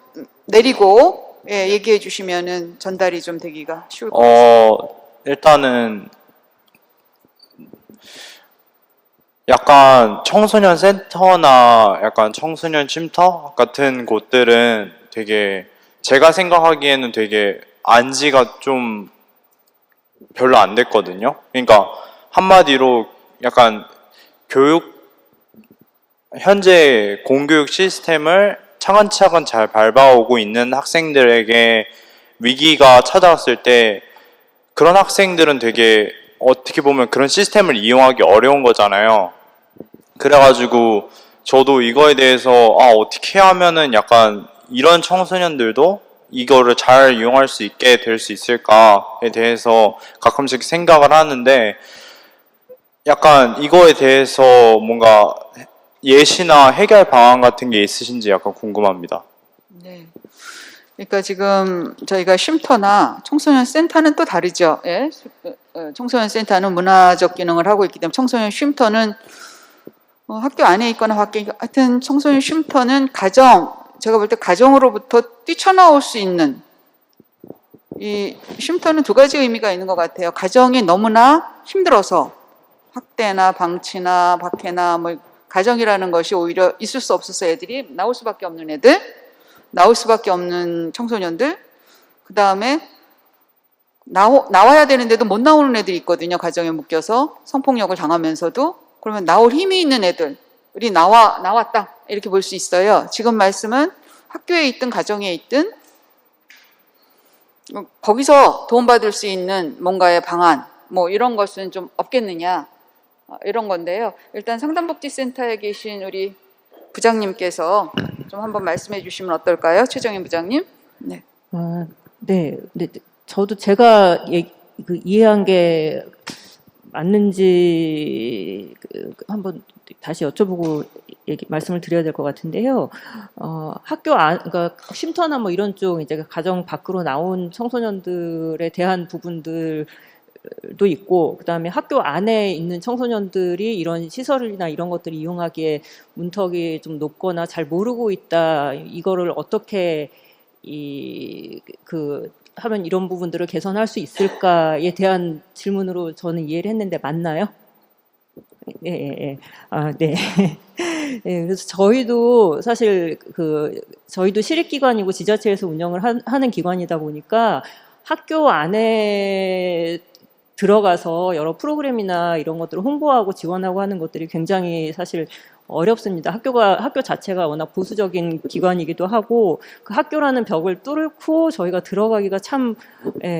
내리고 얘기해 주시면은 전달이 좀 되기가 쉬울 것 같습니다. 일단은 약간 청소년 센터나 약간 청소년 쉼터 같은 곳들은 되게 제가 생각하기에는 되게 안지가 좀 별로 안 됐거든요. 그러니까 한마디로 약간 현재 공교육 시스템을 차근차근 잘 밟아오고 있는 학생들에게 위기가 찾아왔을 때 그런 학생들은 되게 어떻게 보면 그런 시스템을 이용하기 어려운 거잖아요. 그래가지고 저도 이거에 대해서 어떻게 하면은 약간 이런 청소년들도 이거를 잘 이용할 수 있게 될 수 있을까에 대해서 가끔씩 생각을 하는데 약간 이거에 대해서 뭔가 예시나 해결 방안 같은 게 있으신지 약간 궁금합니다. 네. 그러니까 지금 저희가 쉼터나 청소년 센터는 또 다르죠. 예? 청소년 센터는 문화적 기능을 하고 있기 때문에 청소년 쉼터는 학교 안에 있거나 밖에 하여튼 청소년 쉼터는 제가 볼 때 가정으로부터 뛰쳐나올 수 있는 이 쉼터는 두 가지 의미가 있는 것 같아요. 가정이 너무나 힘들어서 학대나 방치나 박해나 뭐 가정이라는 것이 오히려 있을 수 없어서 애들이 나올 수밖에 없는 애들, 나올 수밖에 없는 청소년들, 그 다음에 나와야 되는데도 못 나오는 애들이 있거든요. 가정에 묶여서 성폭력을 당하면서도. 그러면 나올 힘이 있는 애들이 나왔다 이렇게 볼 수 있어요. 지금 말씀은 학교에 있든 가정에 있든 거기서 도움받을 수 있는 뭔가의 방안 뭐 이런 것은 좀 없겠느냐 이런 건데요. 일단 상담복지센터에 계신 우리 부장님께서 좀 한번 말씀해 주시면 어떨까요? 최정인 부장님. 네. 네. 저도 제가 이해한 게 맞는지 한번 다시 여쭤보고 말씀을 드려야 될 것 같은데요. 그러니까 쉼터나 뭐 이런 쪽 이제 가정 밖으로 나온 청소년들에 대한 부분들도 있고, 그 다음에 학교 안에 있는 청소년들이 이런 시설이나 이런 것들을 이용하기에 문턱이 좀 높거나 잘 모르고 있다. 이거를 어떻게 하면 이런 부분들을 개선할 수 있을까에 대한 질문으로 저는 이해를 했는데 맞나요? 네. 네, 그래서 저희도 사실 저희도 시립기관이고 지자체에서 운영을 하는 기관이다 보니까 학교 안에 들어가서 여러 프로그램이나 이런 것들을 홍보하고 지원하고 하는 것들이 굉장히 사실 어렵습니다. 학교 자체가 워낙 보수적인 기관이기도 하고 그 학교라는 벽을 뚫고 저희가 들어가기가 참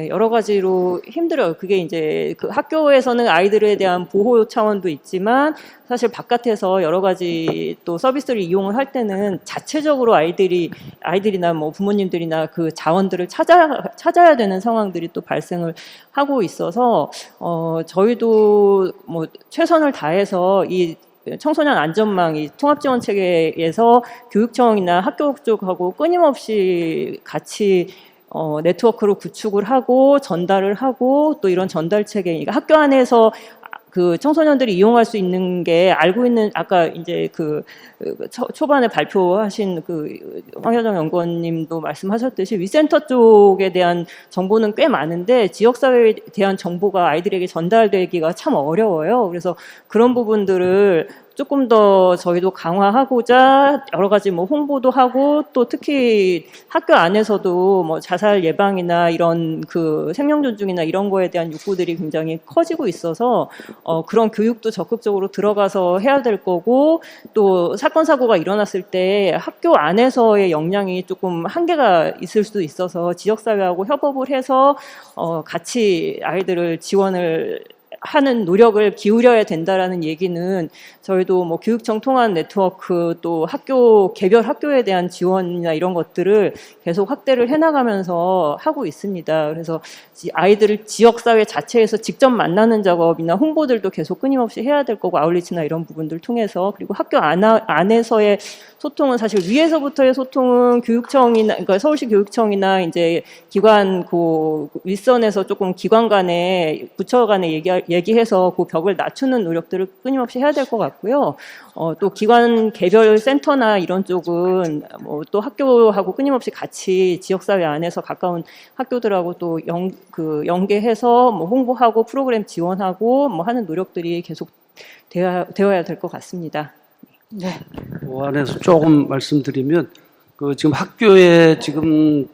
여러 가지로 힘들어요. 그게 이제 그 학교에서는 아이들에 대한 보호 차원도 있지만 사실 바깥에서 여러 가지 또 서비스를 이용을 할 때는 자체적으로 아이들이나 뭐 부모님들이나 그 자원들을 찾아야 되는 상황들이 또 발생을 하고 있어서 저희도 뭐 최선을 다해서 이 청소년 안전망, 이 통합지원 체계에서 교육청이나 학교 쪽하고 끊임없이 같이 네트워크로 구축을 하고 전달을 하고 또 이런 전달 체계, 그러니까 학교 안에서 그 청소년들이 이용할 수 있는 게 알고 있는 아까 이제 초반에 발표하신 황효정 연구원님도 말씀하셨듯이 위센터 쪽에 대한 정보는 꽤 많은데 지역사회에 대한 정보가 아이들에게 전달되기가 참 어려워요. 그래서 그런 부분들을 조금 더 저희도 강화하고자 여러 가지 뭐 홍보도 하고 또 특히 학교 안에서도 뭐 자살 예방이나 이런 생명 존중이나 이런 거에 대한 욕구들이 굉장히 커지고 있어서 그런 교육도 적극적으로 들어가서 해야 될 거고 또 사건 사고가 일어났을 때 학교 안에서의 역량이 조금 한계가 있을 수도 있어서 지역사회하고 협업을 해서 같이 아이들을 지원을 하는 노력을 기울여야 된다라는 얘기는 저희도 뭐 교육청 통합 네트워크 또 개별 학교에 대한 지원이나 이런 것들을 계속 확대를 해나가면서 하고 있습니다. 그래서 아이들을 지역사회 자체에서 직접 만나는 작업이나 홍보들도 계속 끊임없이 해야 될 거고 아울리치나 이런 부분들 통해서 그리고 학교 안에서의 소통은 사실 위에서부터의 소통은 교육청이나 그러니까 서울시 교육청이나 이제 기관 윗선에서 조금 기관 간에 부처 간에 얘기해서 그 벽을 낮추는 노력들을 끊임없이 해야 될 것 같고요. 또 기관 개별 센터나 이런 쪽은 뭐 또 학교하고 끊임없이 같이 지역사회 안에서 가까운 학교들하고 또 연계해서 뭐 홍보하고 프로그램 지원하고 뭐 하는 노력들이 계속 되어야 될 것 같습니다. 네. 그 안에서 조금 말씀드리면 지금 학교에 지금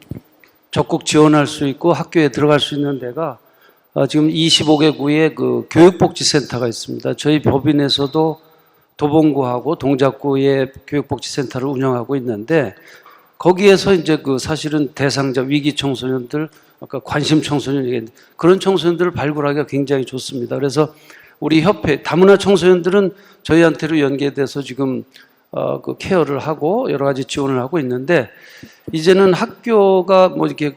적극 지원할 수 있고 학교에 들어갈 수 있는 데가 지금 25개 구에 그 교육복지센터가 있습니다. 저희 법인에서도 도봉구하고 동작구에 교육복지센터를 운영하고 있는데 거기에서 이제 사실은 대상자 위기 청소년들 아까 관심 청소년 얘기했는데 그런 청소년들을 발굴하기가 굉장히 좋습니다. 그래서 우리 협회 다문화 청소년들은 저희한테로 연계돼서 지금 그 케어를 하고 여러 가지 지원을 하고 있는데 이제는 학교가 뭐 이렇게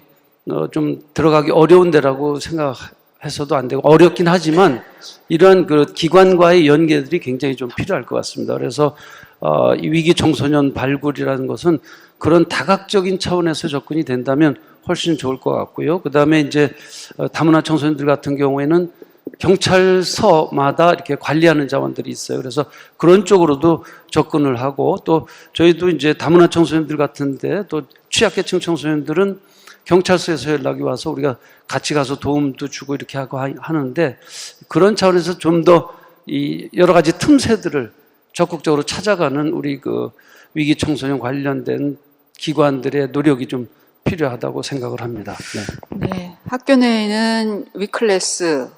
좀 들어가기 어려운 데라고 생각해서도 안 되고 어렵긴 하지만 이러한 그 기관과의 연계들이 굉장히 좀 필요할 것 같습니다. 그래서 이 위기 청소년 발굴이라는 것은 그런 다각적인 차원에서 접근이 된다면 훨씬 좋을 것 같고요. 그 다음에 이제 다문화 청소년들 같은 경우에는 경찰서마다 이렇게 관리하는 자원들이 있어요. 그래서 그런 쪽으로도 접근을 하고 또 저희도 이제 다문화 청소년들 같은데 또 취약계층 청소년들은 경찰서에서 연락이 와서 우리가 같이 가서 도움도 주고 이렇게 하고 하는데 그런 차원에서 좀 더 이 여러 가지 틈새들을 적극적으로 찾아가는 우리 그 위기 청소년 관련된 기관들의 노력이 좀 필요하다고 생각을 합니다. 네. 네. 학교 내에는 위클래스,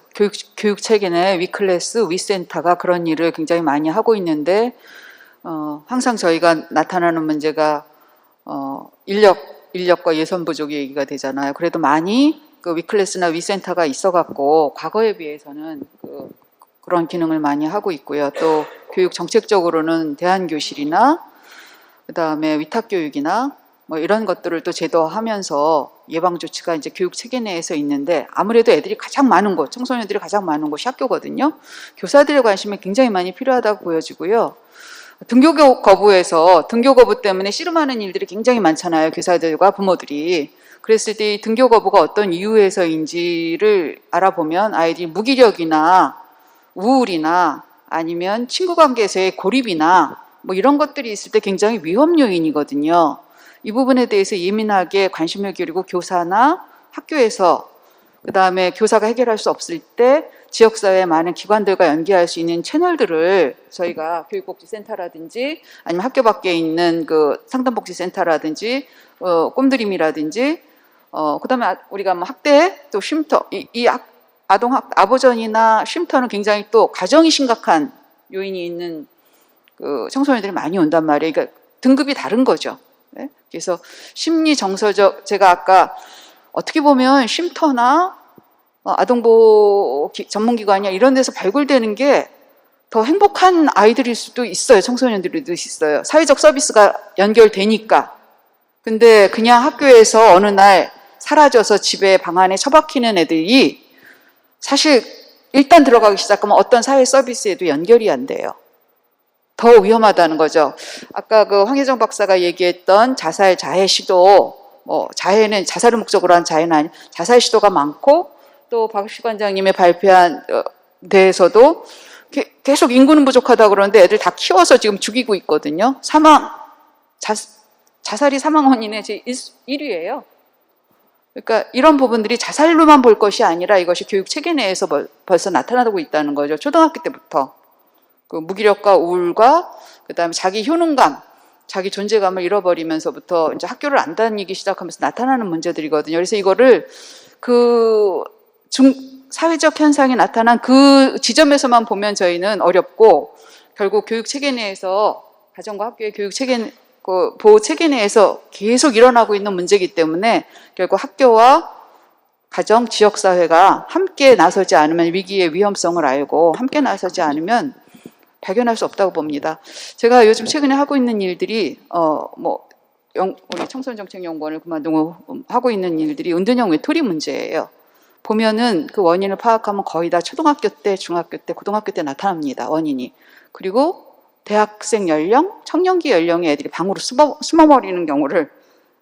교육 체계 내 위클래스, 위센터가 그런 일을 굉장히 많이 하고 있는데, 항상 저희가 나타나는 문제가, 인력과 예산 부족이 얘기가 되잖아요. 그래도 많이 그 위클래스나 위센터가 있어갖고, 과거에 비해서는 그런 기능을 많이 하고 있고요. 또 교육 정책적으로는 대안교실이나, 그 다음에 위탁교육이나, 뭐 이런 것들을 또 제도화하면서 예방 조치가 이제 교육 체계 내에서 있는데 아무래도 애들이 가장 많은 곳, 청소년들이 가장 많은 곳이 학교거든요. 교사들의 관심이 굉장히 많이 필요하다고 보여지고요. 등교 거부에서 등교 거부 때문에 씨름하는 일들이 굉장히 많잖아요. 교사들과 부모들이. 그랬을 때 등교 거부가 어떤 이유에서인지를 알아보면 아이들이 무기력이나 우울이나 아니면 친구 관계에서의 고립이나 뭐 이런 것들이 있을 때 굉장히 위험 요인이거든요. 이 부분에 대해서 예민하게 관심을 기울이고 교사나 학교에서 그다음에 교사가 해결할 수 없을 때 지역사회의 많은 기관들과 연계할 수 있는 채널들을 저희가 교육복지센터라든지 아니면 학교 밖에 있는 그 상담복지센터라든지 꿈드림이라든지 그다음에 우리가 뭐 학대 또 쉼터 아동아보전이나 쉼터는 굉장히 또 가정이 심각한 요인이 있는 그 청소년들이 많이 온단 말이에요. 그러니까 등급이 다른 거죠. 네? 그래서 심리 정서적 제가 아까 어떻게 보면 쉼터나 아동보호 전문기관이나 이런 데서 발굴되는 게 더 행복한 아이들일 수도 있어요. 청소년들도 있어요. 사회적 서비스가 연결되니까. 근데 그냥 학교에서 어느 날 사라져서 집에 방 안에 처박히는 애들이 사실 일단 들어가기 시작하면 어떤 사회 서비스에도 연결이 안 돼요. 더 위험하다는 거죠. 아까 그 황혜정 박사가 얘기했던 자살 자해 시도, 자해는 자살을 목적으로 한 자해는 아니, 자살 시도가 많고 또 박시 관장님의 발표한 데에서도 계속 인구는 부족하다고 그러는데 애들 다 키워서 지금 죽이고 있거든요. 자살이 사망 원인의 제 1위예요. 그러니까 이런 부분들이 자살로만 볼 것이 아니라 이것이 교육 체계 내에서 벌써 나타나고 있다는 거죠. 초등학교 때부터. 그 무기력과 우울과 그다음에 자기 효능감, 자기 존재감을 잃어버리면서부터 이제 학교를 안 다니기 시작하면서 나타나는 문제들이거든요. 그래서 이거를 사회적 현상이 나타난 그 지점에서만 보면 저희는 어렵고 결국 교육 체계 내에서 가정과 학교의 교육 체계 보호 체계 내에서 계속 일어나고 있는 문제이기 때문에 결국 학교와 가정, 지역사회가 함께 나서지 않으면 위기의 위험성을 알고 함께 나서지 않으면 발견할 수 없다고 봅니다. 제가 요즘 최근에 하고 있는 일들이 우리 청소년정책연구원을 그만두고 하고 있는 일들이 은둔형 외톨이 문제예요. 보면은 그 원인을 파악하면 거의 다 초등학교 때, 중학교 때, 고등학교 때 나타납니다. 원인이. 그리고 대학생 연령, 청년기 연령의 애들이 방으로 숨어버리는 경우를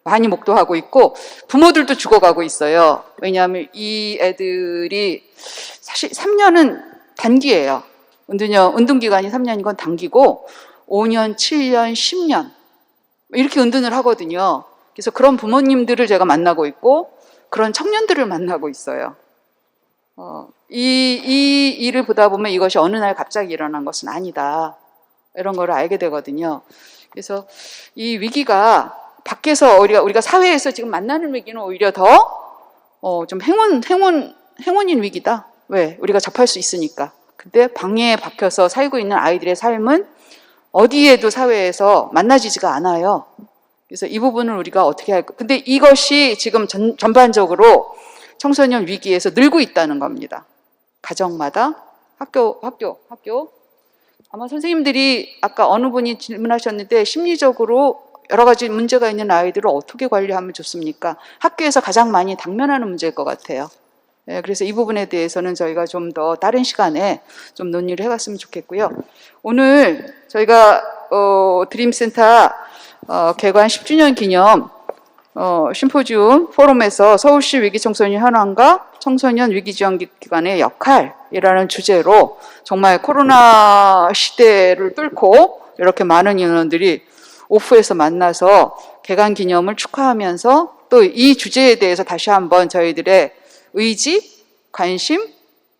많이 목도하고 있고 부모들도 죽어가고 있어요. 왜냐하면 이 애들이 사실 3년은 단기예요. 은둔기간이 3년인 건 단기고 5년, 7년, 10년 이렇게 은둔을 하거든요. 그래서 그런 부모님들을 제가 만나고 있고 그런 청년들을 만나고 있어요. 이 일을 보다 보면 이것이 어느 날 갑자기 일어난 것은 아니다. 이런 거를 알게 되거든요. 그래서 이 위기가 밖에서 우리가 사회에서 지금 만나는 위기는 오히려 더 좀 행운인 위기다. 왜? 우리가 접할 수 있으니까. 근데 방해에 박혀서 살고 있는 아이들의 삶은 어디에도 사회에서 만나지지가 않아요. 그래서 이 부분을 우리가 어떻게 할까? 근데 이것이 지금 전반적으로 청소년 위기에서 늘고 있다는 겁니다. 가정마다 학교. 아마 선생님들이 아까 어느 분이 질문하셨는데 심리적으로 여러 가지 문제가 있는 아이들을 어떻게 관리하면 좋습니까? 학교에서 가장 많이 당면하는 문제일 것 같아요. 네, 그래서 이 부분에 대해서는 저희가 좀 더 다른 시간에 좀 논의를 해봤으면 좋겠고요. 오늘 저희가 드림센터 개관 10주년 기념 심포지움 포럼에서 서울시 위기청소년 현황과 청소년 위기지원기관의 역할이라는 주제로 정말 코로나 시대를 뚫고 이렇게 많은 인원들이 오프에서 만나서 개관 기념을 축하하면서 또 이 주제에 대해서 다시 한번 저희들의 의지, 관심,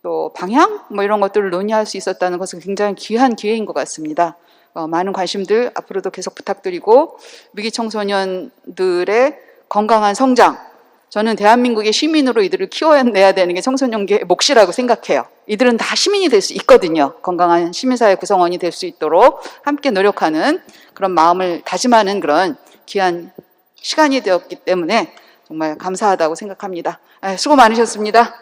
또 방향 뭐 이런 것들을 논의할 수 있었다는 것은 굉장히 귀한 기회인 것 같습니다. 많은 관심들 앞으로도 계속 부탁드리고 위기 청소년들의 건강한 성장, 저는 대한민국의 시민으로 이들을 키워내야 되는 게 청소년계의 몫이라고 생각해요. 이들은 다 시민이 될 수 있거든요. 건강한 시민사회 구성원이 될 수 있도록 함께 노력하는 그런 마음을 다짐하는 그런 귀한 시간이 되었기 때문에 정말 감사하다고 생각합니다. 수고 많으셨습니다.